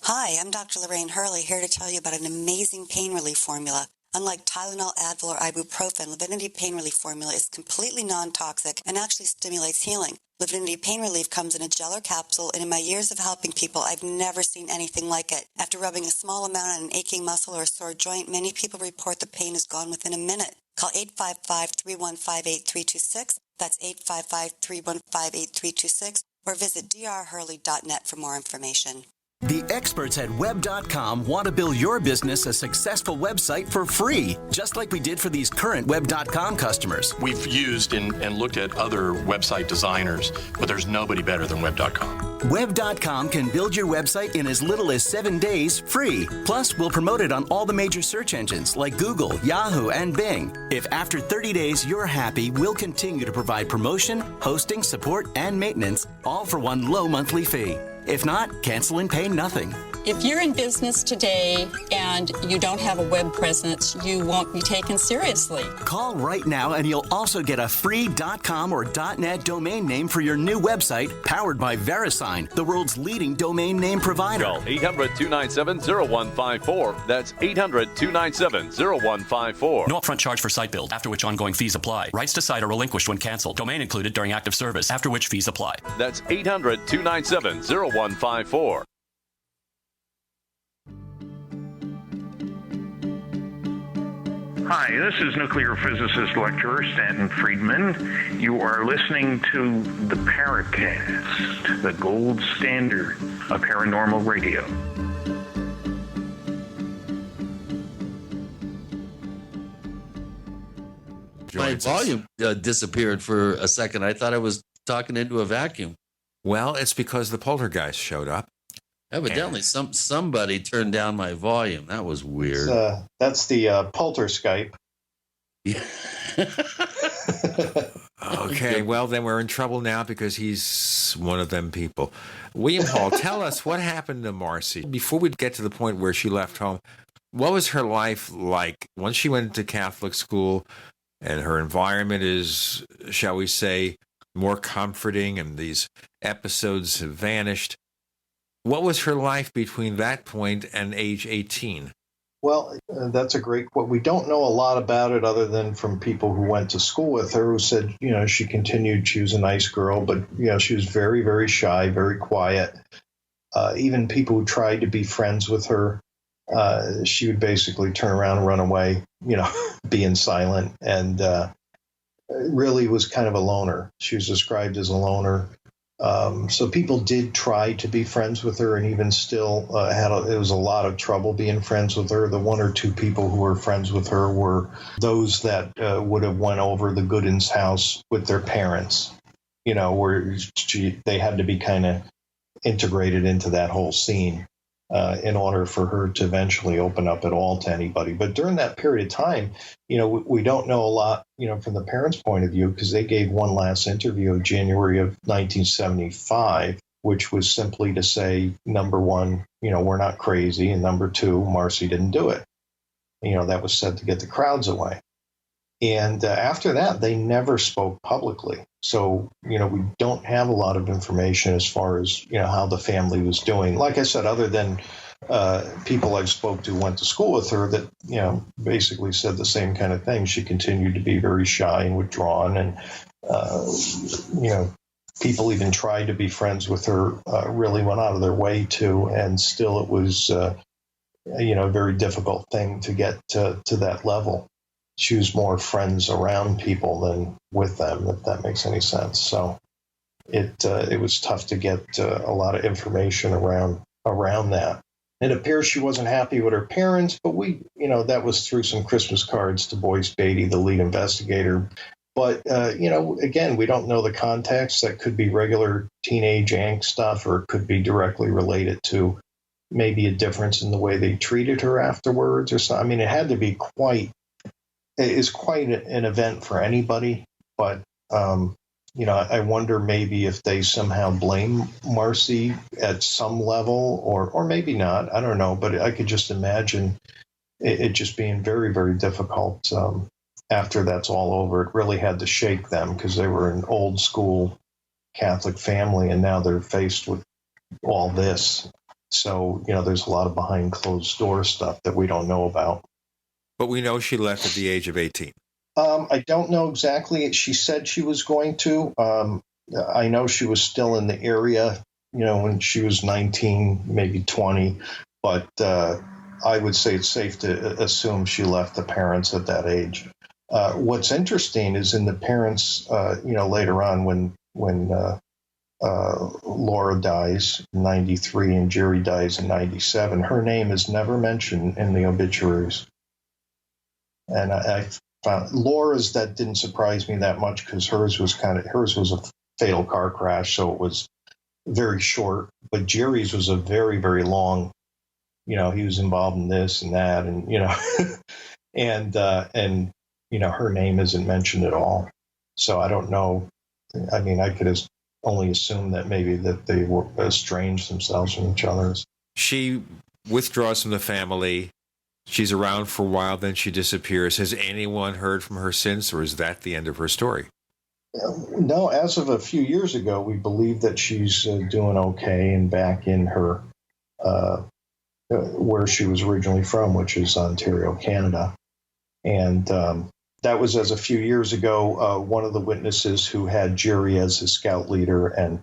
J: Hi, I'm Dr. Lorraine Hurley, here to tell you about an amazing pain relief formula. Unlike Tylenol, Advil, or ibuprofen, Livinity Pain Relief Formula is completely non-toxic and actually stimulates healing. Livinity Pain Relief comes in a gel or capsule, and in my years of helping people, I've never seen anything like it. After rubbing a small amount on an aching muscle or a sore joint, many people report the pain is gone within a minute. Call 855-315-8326. That's 855-315-8326, or visit drhurley.net for more information.
K: The experts at Web.com want to build your business a successful website for free, just like we did for these current Web.com customers.
U: We've used and looked at other website designers, but there's nobody better than Web.com.
K: Web.com can build your website in as little as 7 days free. Plus, we'll promote it on all the major search engines like Google, Yahoo, and Bing. If after 30 days you're happy, we'll continue to provide promotion, hosting, support, and maintenance, all for one low monthly fee. If not, cancel and pay nothing.
V: If you're in business today and you don't have a web presence, you won't be taken seriously.
K: Call right now and you'll also get a free .com or .net domain name for your new website, powered by VeriSign, the world's leading domain name provider.
Y: Call 800-297-0154. That's 800-297-0154.
Z: No upfront charge for site build, after which ongoing fees apply. Rights to site are relinquished when canceled. Domain included during active service, after which fees apply.
Y: That's 800-297-0154.
P: Hi, this is nuclear physicist lecturer Stanton Friedman. You are listening to the Paracast, the gold standard of paranormal radio.
C: My volume disappeared for a second. I thought I was talking into a vacuum.
B: Well, it's because the poltergeist showed up.
C: Evidently, somebody turned down my volume. That was weird.
H: That's the Polterskype.
B: Okay, well, then we're in trouble now because he's one of them people. William Hall, tell us what happened to Marcy. Before we get to the point where she left home, what was her life like once she went to Catholic school and her environment is, shall we say, more comforting and these episodes have vanished? What was her life between that point and age 18?
H: Well, that's a great quote. We don't know a lot about it other than from people who went to school with her who said, she continued. She was a nice girl, but, she was very, very shy, very quiet. Even people who tried to be friends with her, she would basically turn around and run away, being silent, and really was kind of a loner. She was described as a loner. So people did try to be friends with her, and even still it was a lot of trouble being friends with her. The one or two people who were friends with her were those that would have went over the Goodins' house with their parents, where they had to be kind of integrated into that whole scene in order for her to eventually open up at all to anybody. But during that period of time, we don't know a lot, from the parents' point of view, because they gave one last interview in January of 1975, which was simply to say, number one, we're not crazy, and number two, Marcy didn't do it. That was said to get the crowds away. And after that, they never spoke publicly. So, we don't have a lot of information as far as, how the family was doing. Like I said, other than people I've spoke to went to school with her that, basically said the same kind of thing. She continued to be very shy and withdrawn. And, people even tried to be friends with her, really went out of their way to. And still it was, a very difficult thing to get to that level. She was more friends around people than with them, if that makes any sense. So it was tough to get a lot of information around that. It appears she wasn't happy with her parents, but that was through some Christmas cards to Boyce Beatty, the lead investigator. But, again, we don't know the context. That could be regular teenage angst stuff, or it could be directly related to maybe a difference in the way they treated her afterwards or something. I mean, it had to be quite an event for anybody. But, I wonder maybe if they somehow blame Marcy at some level or maybe not. I don't know. But I could just imagine it just being very, very difficult after that's all over. It really had to shake them because they were an old school Catholic family, and now they're faced with all this. So, there's a lot of behind closed door stuff that we don't know about.
B: But we know she left at the age of 18.
H: I don't know exactly. She said she was going to. I know she was still in the area, when she was 19, maybe 20. But I would say it's safe to assume she left the parents at that age. What's interesting is in the parents, later on when Laura dies in 93 and Jerry dies in 97, her name is never mentioned in the obituaries. And I found Laura's, that didn't surprise me that much because hers was a fatal car crash, so it was very short. But Jerry's was a very, very long. He was involved in this and that, and and her name isn't mentioned at all. So I don't know. I mean, I could only assume that maybe that they were estranged themselves from each other.
B: She withdraws from the family. She's around for a while, then she disappears. Has anyone heard from her since, or is that the end of her story?
H: No, as of a few years ago, we believe that she's doing okay and back in her where she was originally from, which is Ontario, Canada. And that was as a few years ago. One of the witnesses who had Jerry as his scout leader, and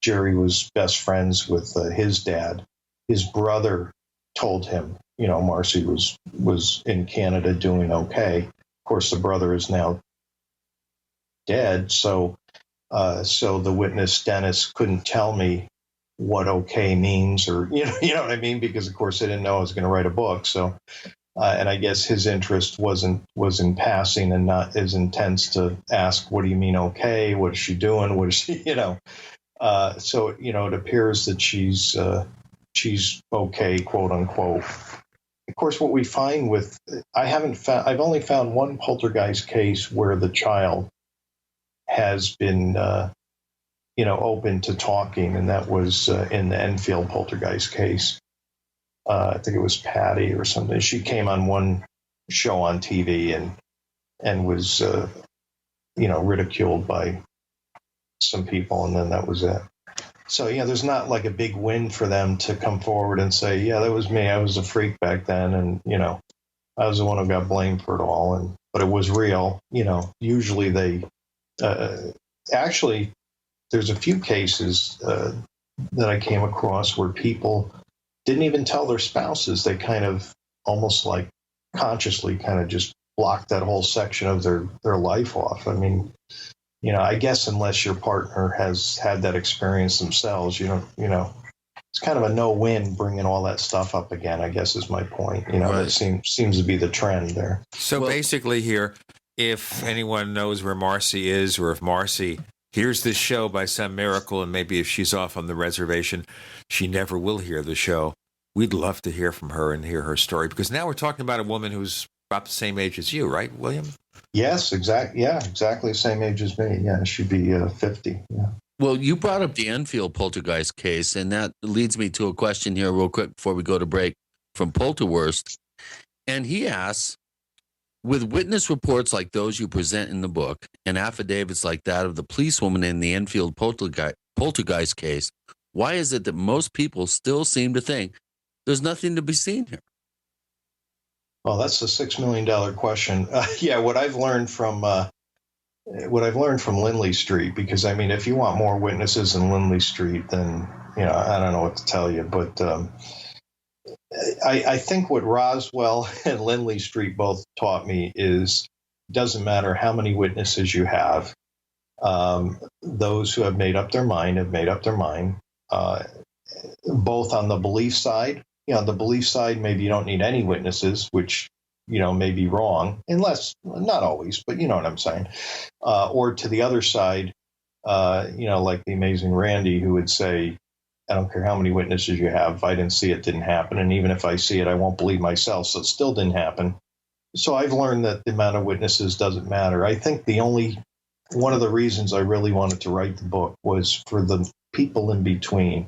H: Jerry was best friends with his dad. His brother told him, Marcy was in Canada doing okay. Of course, the brother is now dead, so the witness Dennis couldn't tell me what okay means, or you know what I mean, because of course I didn't know I was going to write a book. So, and I guess his interest was in passing and not as intense to ask, what do you mean okay? What is she doing? What is she? So it appears that she's okay, quote unquote. Of course, what we find I've only found one poltergeist case where the child has been, open to talking, and that was in the Enfield poltergeist case. I think it was Patty or something. She came on one show on TV and was, ridiculed by some people, and then that was it. So, there's not like a big win for them to come forward and say, yeah, that was me. I was a freak back then. And, I was the one who got blamed for it all. But it was real. Usually they actually, there's a few cases that I came across where people didn't even tell their spouses. They kind of almost like consciously kind of just blocked that whole section of their life off. I mean, I guess unless your partner has had that experience themselves, it's kind of a no-win bringing all that stuff up again, I guess is my point. That seems to be the trend there.
B: So basically here, if anyone knows where Marcy is, or if Marcy hears this show by some miracle, and maybe if she's off on the reservation, she never will hear the show, we'd love to hear from her and hear her story, because now we're talking about a woman who's about the same age as you, right, William?
H: Yes, exactly. Yeah, exactly the same age as me. Yeah, she'd be 50. Yeah.
C: Well, you brought up the Enfield poltergeist case, and that leads me to a question here real quick before we go to break from Polterworst. And he asks, with witness reports like those you present in the book and affidavits like that of the policewoman in the Enfield poltergeist case, why is it that most people still seem to think there's nothing to be seen here?
H: Well, that's the $6 million question. What I've learned from Lindley Street, because I mean, if you want more witnesses in Lindley Street, then I don't know what to tell you. But I think what Roswell and Lindley Street both taught me is it doesn't matter how many witnesses you have. Those who have made up their mind have made up their mind. Both on the belief side. The belief side, maybe you don't need any witnesses, which, may be wrong, unless, not always, but you know what I'm saying. Or to the other side, like the amazing Randy, who would say, I don't care how many witnesses you have. If I didn't see it, it didn't happen. And even if I see it, I won't believe myself. So it still didn't happen. So I've learned that the amount of witnesses doesn't matter. I think one of the reasons I really wanted to write the book was for the people in between,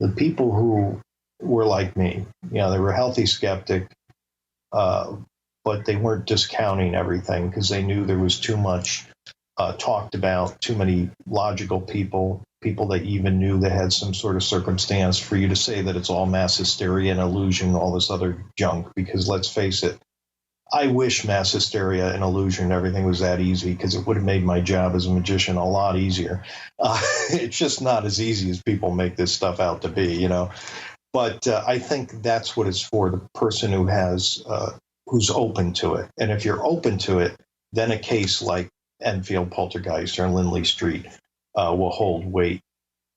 H: the people who were like me. They were a healthy skeptic, but they weren't discounting everything because they knew there was too much talked about, too many logical people that even knew they had some sort of circumstance for you to say that it's all mass hysteria and illusion, all this other junk. Because let's face it, I wish mass hysteria and illusion and everything was that easy, because it would have made my job as a magician a lot easier. It's just not as easy as people make this stuff out to be, But I think that's what it's for, the person who has who's open to it. And if you're open to it, then a case like Enfield Poltergeist or Lindley Street will hold weight,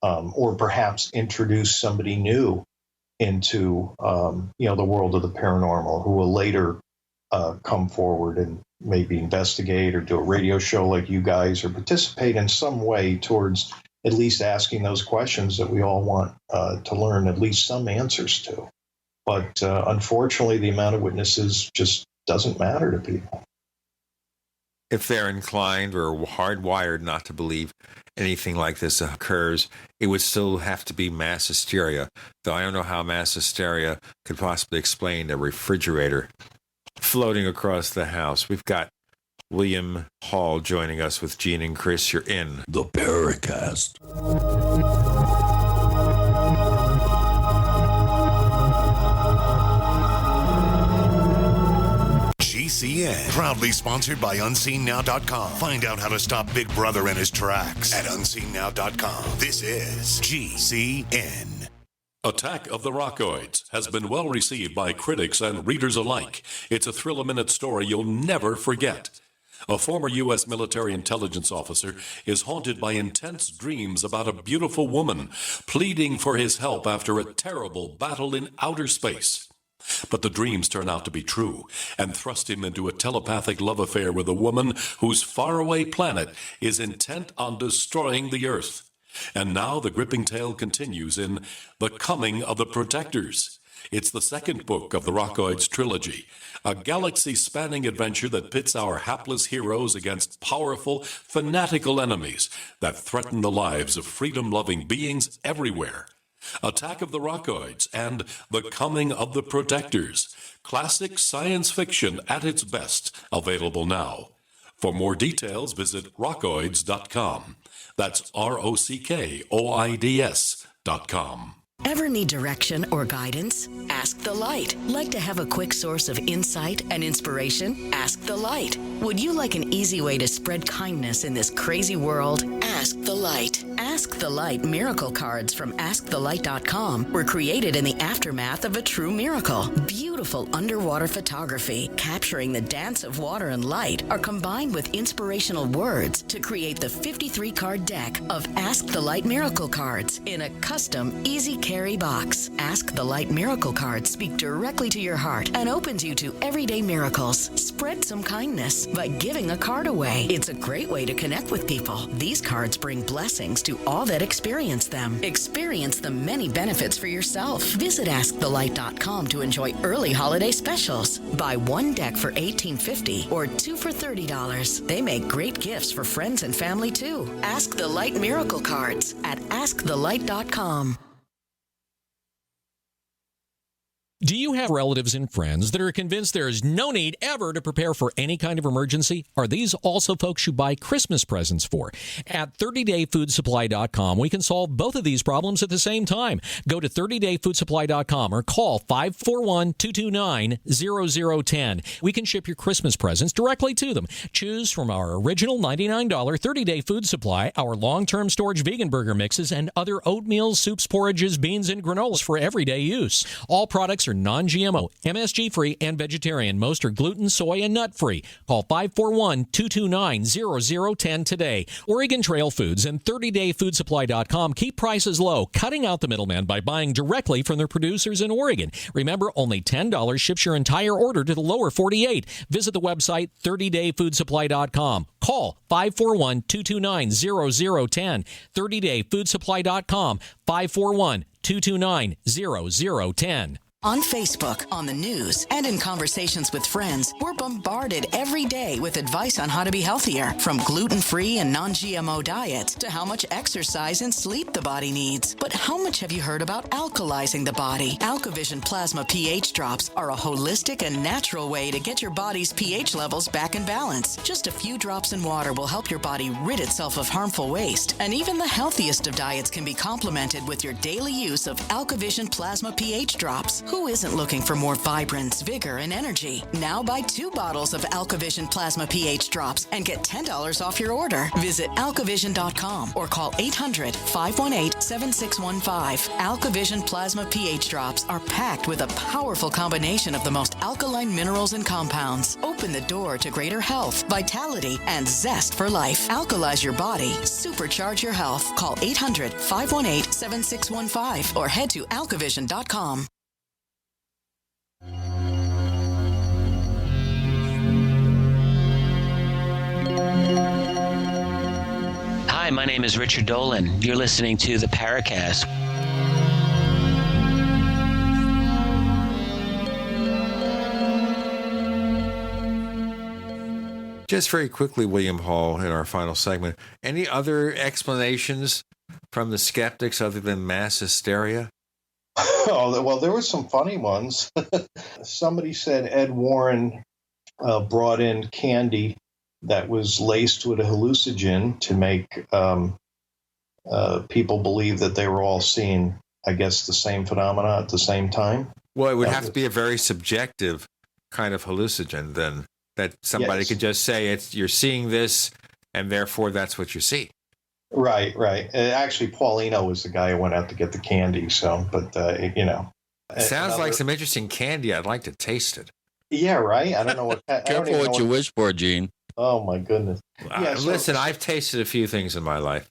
H: or perhaps introduce somebody new into the world of the paranormal, who will later come forward and maybe investigate or do a radio show like you guys, or participate in some way towards at least asking those questions that we all want to learn at least some answers to. But unfortunately, the amount of witnesses just doesn't matter to people.
B: If they're inclined or hardwired not to believe anything like this occurs, it would still have to be mass hysteria, though I don't know how mass hysteria could possibly explain a refrigerator floating across the house. We've got William Hall joining us with Gene and Chris. You're in
A: the Paracast.
I: GCN, proudly sponsored by UnseenNow.com. Find out how to stop Big Brother in his tracks at UnseenNow.com. This is GCN.
A: Attack of the Rockoids has been well received by critics and readers alike. It's a thrill-a-minute story you'll never forget. A former U.S. military intelligence officer is haunted by intense dreams about a beautiful woman pleading for his help after a terrible battle in outer space. But the dreams turn out to be true and thrust him into a telepathic love affair with a woman whose faraway planet is intent on destroying the Earth. And now the gripping tale continues in The Coming of the Protectors. It's the second book of the Rockoids trilogy, a galaxy-spanning adventure that pits our hapless heroes against powerful, fanatical enemies that threaten the lives of freedom-loving beings everywhere. Attack of the Rockoids and The Coming of the Protectors. Classic science fiction at its best, available now. For more details, visit rockoids.com. That's ROCKOIDS.com.
M: Ever need direction or guidance? Ask the Light. Like to have a quick source of insight and inspiration? Ask the Light. Would you like an easy way to spread kindness in this crazy world? Ask the Light. Ask the Light miracle cards from AskTheLight.com were created in the aftermath of a true miracle. Beautiful underwater photography capturing the dance of water and light are combined with inspirational words to create the 53-card deck of Ask the Light miracle cards in a custom, easy carry box. Ask the Light miracle cards speak directly to your heart and opens you to everyday miracles. Spread some kindness by giving a card away. It's a great way to connect with people. These cards bring blessings to all that experience them. Experience the many benefits for yourself. Visit AskTheLight.com to enjoy early holiday specials. Buy one deck for $18.50 or two for $30. They make great gifts for friends and family too. Ask the Light miracle cards at AskTheLight.com.
N: Do you have relatives and friends that are convinced there is no need ever to prepare for any kind of emergency? Are these also folks you buy Christmas presents for? At 30dayfoodsupply.com, we can solve both of these problems at the same time. Go to 30dayfoodsupply.com or call 541-229-0010. We can ship your Christmas presents directly to them. Choose from our original $99 30-day food supply, our long-term storage vegan burger mixes, and other oatmeal, soups, porridges, beans, and granolas for everyday use. All products are are non-GMO, MSG-free, and vegetarian. Most are gluten, soy, and nut-free. Call 541-229-0010 today. Oregon Trail Foods and 30dayfoodsupply.com keep prices low, cutting out the middleman by buying directly from their producers in Oregon. Remember, only $10 ships your entire order to the lower 48. Visit the website 30dayfoodsupply.com. Call 541-229-0010. 30dayfoodsupply.com. 541-229-0010.
M: On Facebook, on the news, and in conversations with friends, we're bombarded every day with advice on how to be healthier, from gluten-free and non-GMO diets to how much exercise and sleep the body needs. But how much have you heard about alkalizing the body? AlkaVision Plasma pH drops are a holistic and natural way to get your body's pH levels back in balance. Just a few drops in water will help your body rid itself of harmful waste. And even the healthiest of diets can be complemented with your daily use of AlkaVision Plasma pH drops. Who isn't looking for more vibrance, vigor, and energy? Now buy 2 bottles of AlkaVision Plasma pH drops and get $10 off your order. Visit alkavision.com or call 800-518-7615. AlkaVision Plasma pH drops are packed with a powerful combination of the most alkaline minerals and compounds. Open the door to greater health, vitality, and zest for life. Alkalize your body. Supercharge your health. Call 800-518-7615 or head to alkavision.com.
F: Hi, my name is Richard Dolan. You're listening to the Paracast.
B: Just very quickly, William Hall, in our final segment, any other explanations from the skeptics other than mass hysteria?
H: Oh, well, there were some funny ones. Somebody said Ed Warren brought in candy that was laced with a hallucinogen to make people believe that they were all seeing, I guess, the same phenomena at the same time.
B: Well, it would have to be a very subjective kind of hallucinogen then, that somebody could just say you're seeing this, and therefore that's what you see.
H: Right. Actually, Paulino was the guy who went out to get the candy. So, but
B: sounds like some interesting candy. I'd like to taste it.
H: Yeah, right. I don't know what.
C: Careful what you wish for, Gene.
H: Oh my goodness. Yeah,
B: listen, I've tasted a few things in my life.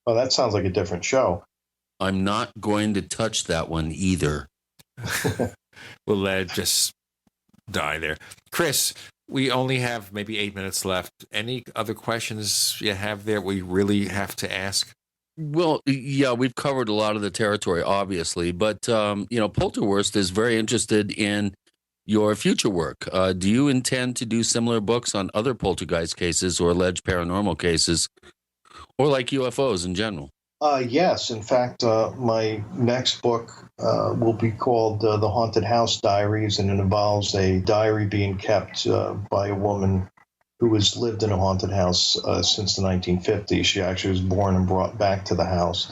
H: Well, that sounds like a different show.
C: I'm not going to touch that one either.
B: We'll let it just die there. Chris, we only have maybe 8 minutes left. Any other questions you have there we really have to ask?
C: Well, yeah, we've covered a lot of the territory, obviously, but, Poltergeist is very interested in your future work. Do you intend to do similar books on other poltergeist cases or alleged paranormal cases, or like UFOs in general?
H: Yes. In fact, my next book will be called The Haunted House Diaries, and it involves a diary being kept by a woman who has lived in a haunted house since the 1950s. She actually was born and brought back to the house.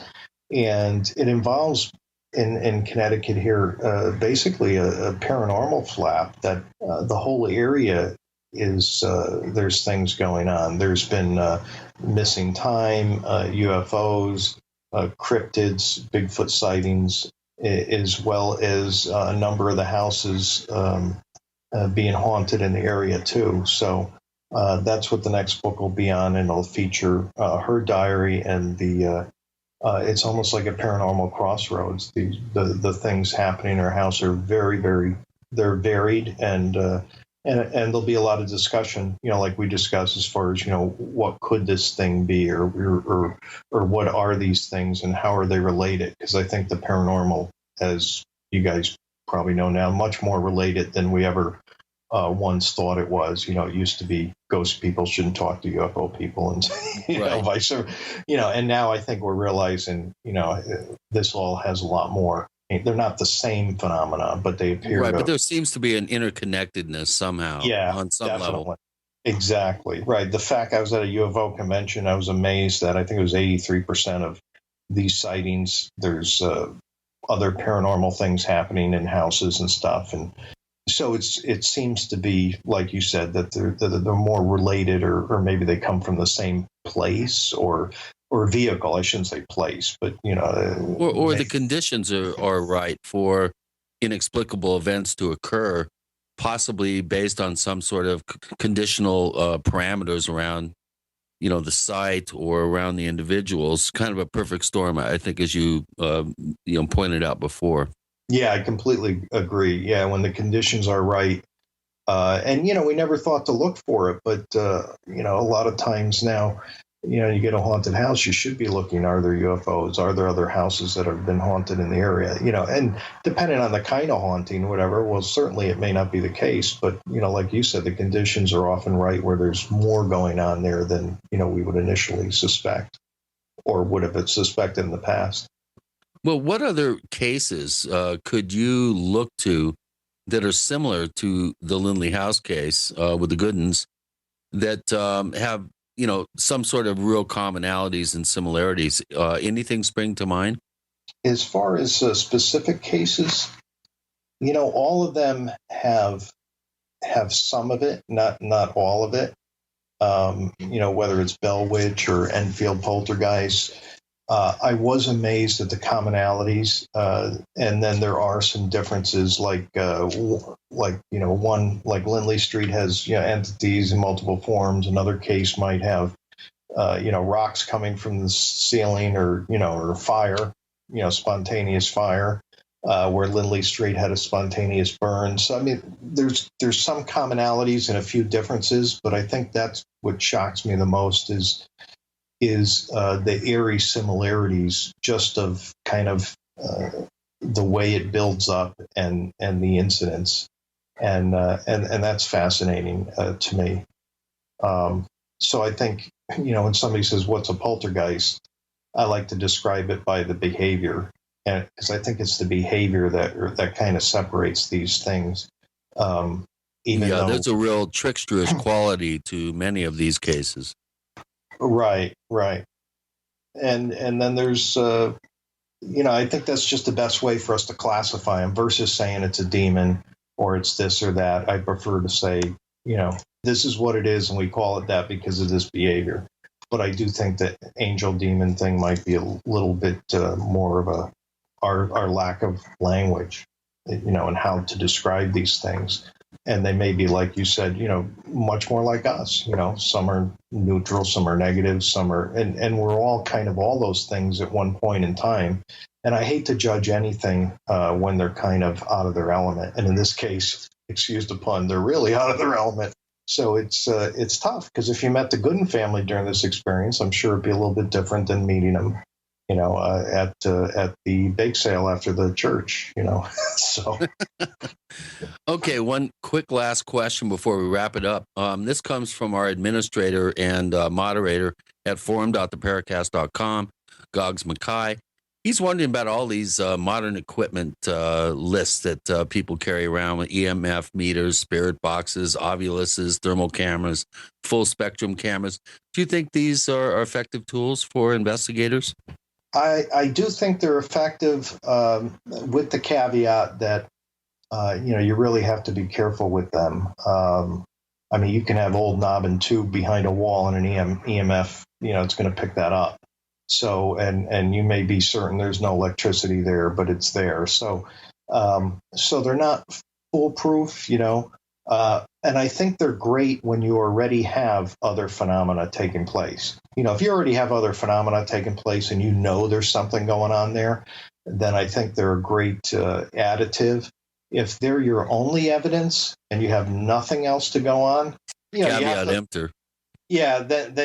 H: And it involves, in Connecticut here, basically a paranormal flap that the whole area is, there's things going on. There's been missing time, UFOs, cryptids, Bigfoot sightings, as well as a number of the houses being haunted in the area too. So that's what the next book will be on, and it'll feature her diary and the. It's almost like a paranormal crossroads. The things happening in her house are very, very, they're varied, and there'll be a lot of discussion, like we discussed as far as, what could this thing be, or what are these things and how are they related? Because I think the paranormal, as you guys probably know now, much more related than we ever once thought it was. It used to be ghost people shouldn't talk to UFO people, and vice versa. And now I think we're realizing, this all has a lot more. They're not the same phenomena, but they appear.
C: Right, but there seems to be an interconnectedness somehow.
H: Yeah,
C: on some level.
H: Exactly right. The fact I was at a UFO convention, I was amazed that I think it was 83% of these sightings. There's other paranormal things happening in houses and stuff, and so it seems to be, like you said, that they're more related, or maybe they come from the same place or vehicle. I shouldn't say place, but
C: or the conditions are right for inexplicable events to occur, possibly based on some sort of conditional parameters around, the site or around the individuals. Kind of a perfect storm, I think, as you pointed out before.
H: Yeah, I completely agree. Yeah, when the conditions are right. And, we never thought to look for it. But, a lot of times now, you get a haunted house, you should be looking, are there UFOs? Are there other houses that have been haunted in the area? And depending on the kind of haunting, whatever, well, certainly it may not be the case. But, like you said, the conditions are often right where there's more going on there than, we would initially suspect or would have suspected in the past.
C: Well, what other cases could you look to that are similar to the Lindley House case with the Goodens that have, some sort of real commonalities and similarities? Anything spring to mind?
H: As far as specific cases, all of them have some of it, not all of it. Whether it's Bell Witch or Enfield Poltergeist. I was amazed at the commonalities, and then there are some differences, like one, like Lindley Street has entities in multiple forms. Another case might have rocks coming from the ceiling, or fire, spontaneous fire, where Lindley Street had a spontaneous burn. So I mean, there's some commonalities and a few differences, but I think that's what shocks me the most is the eerie similarities, just of kind of the way it builds up and the incidents, and that's fascinating to me. So I think when somebody says what's a poltergeist, I like to describe it by the behavior, and because I think it's the behavior that kind of separates these things. There's a real tricksterous quality to many of these cases. Right. And then there's, I think that's just the best way for us to classify them versus saying it's a demon or it's this or that. I prefer to say, this is what it is and we call it that because of this behavior. But I do think that angel demon thing might be a little bit more of our lack of language, and how to describe these things. And they may be, like you said, much more like us. Some are neutral, some are negative, some are, and we're all kind of all those things at one point in time. And I hate to judge anything when they're kind of out of their element. And in this case, excuse the pun, they're really out of their element. So it's tough, because if you met the Gooden family during this experience, I'm sure it'd be a little bit different than meeting them, at the bake sale after the church, So.
C: Okay, one quick last question before we wrap it up. This comes from our administrator and moderator at forum.theparacast.com, Gogs Mackay. He's wondering about all these modern equipment lists that people carry around with EMF meters, spirit boxes, ovuluses, thermal cameras, full spectrum cameras. Do you think these are effective tools for investigators?
H: I do think they're effective, with the caveat that, you really have to be careful with them. I mean, you can have old knob and tube behind a wall and an EMF, it's going to pick that up. So, and you may be certain there's no electricity there, but it's there. So they're not foolproof, and I think they're great when you already have other phenomena taking place. If you already have other phenomena taking place and there's something going on there, then I think they're a great additive. If they're your only evidence and you have nothing else to go on, then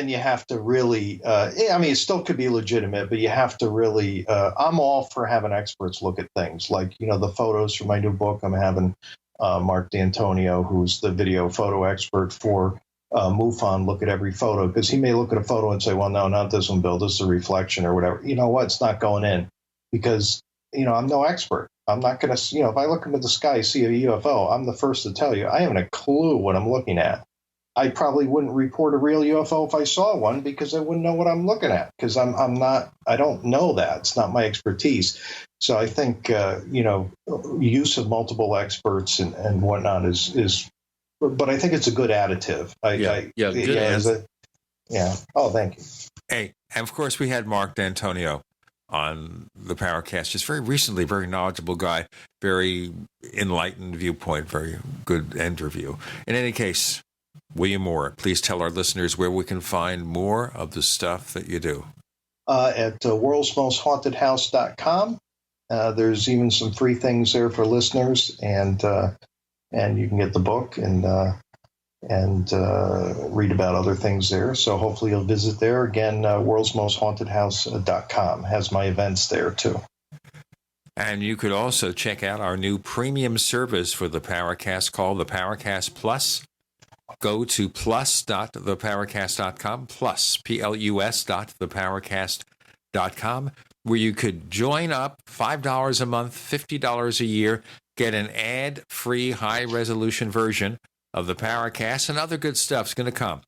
H: you have to really, it still could be legitimate, but you have to really, I'm all for having experts look at things like, the photos for my new book. I'm having Mark D'Antonio, who's the video photo expert for MUFON, look at every photo, because he may look at a photo and say, well, no, not this one, Bill, this is a reflection or whatever. You know what? It's not going in because, I'm no expert. I'm not going to, if I look into the sky, see a UFO, I'm the first to tell you, I haven't a clue what I'm looking at. I probably wouldn't report a real UFO if I saw one because I wouldn't know what I'm looking at because I don't know that. It's not my expertise. So I think, use of multiple experts and whatnot is, but I think it's a good additive. Good answer. Oh, thank you.
B: Hey, and of course we had Mark D'Antonio on the Paracast just very recently. Very knowledgeable guy, very enlightened viewpoint, very good interview. In any case, William Moore, please tell our listeners where we can find more of the stuff that you do.
H: At worldsmosthauntedhouse.com. There's even some free things there for listeners, and you can get the book and read about other things there. So hopefully you'll visit there. Again, worldsmosthauntedhouse.com has my events there too.
B: And you could also check out our new premium service for the Paracast called the Paracast Plus. Go to plus.theparacast.com, plus, plus.theparacast.com, where you could join up $5 a month, $50 a year, get an ad-free high-resolution version of the Paracast, and other good stuff's going to come.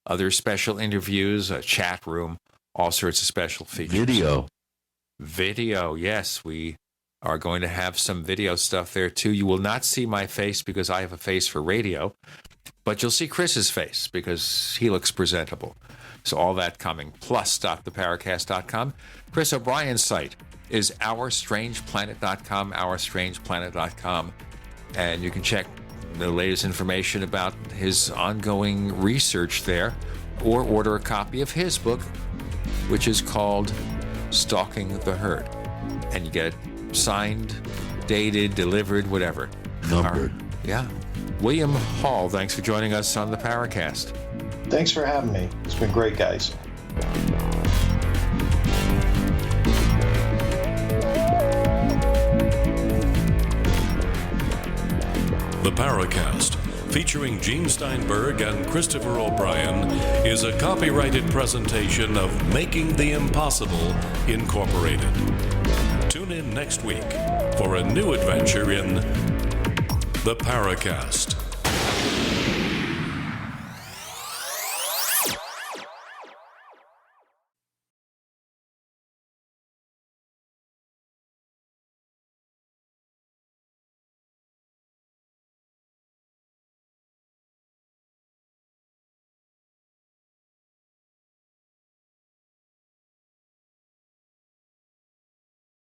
B: Other special interviews, a chat room, all sorts of special features. Video, yes. We are going to have some video stuff there, too. You will not see my face because I have a face for radio, but you'll see Chris's face because he looks presentable. So all that coming. Plus.theparacast.com. Chris O'Brien's site is OurStrangePlanet.com, OurStrangePlanet.com. And you can check the latest information about his ongoing research there, or order a copy of his book, which is called Stalking the Herd. And you get it signed, dated, delivered, whatever.
C: Numbered.
B: Yeah. William Hall, thanks for joining us on the Paracast.
H: Thanks for having me. It's been great, guys.
A: The Paracast, featuring Gene Steinberg and Christopher O'Brien, is a copyrighted presentation of Making the Impossible Incorporated. Tune in next week for a new adventure in The Paracast.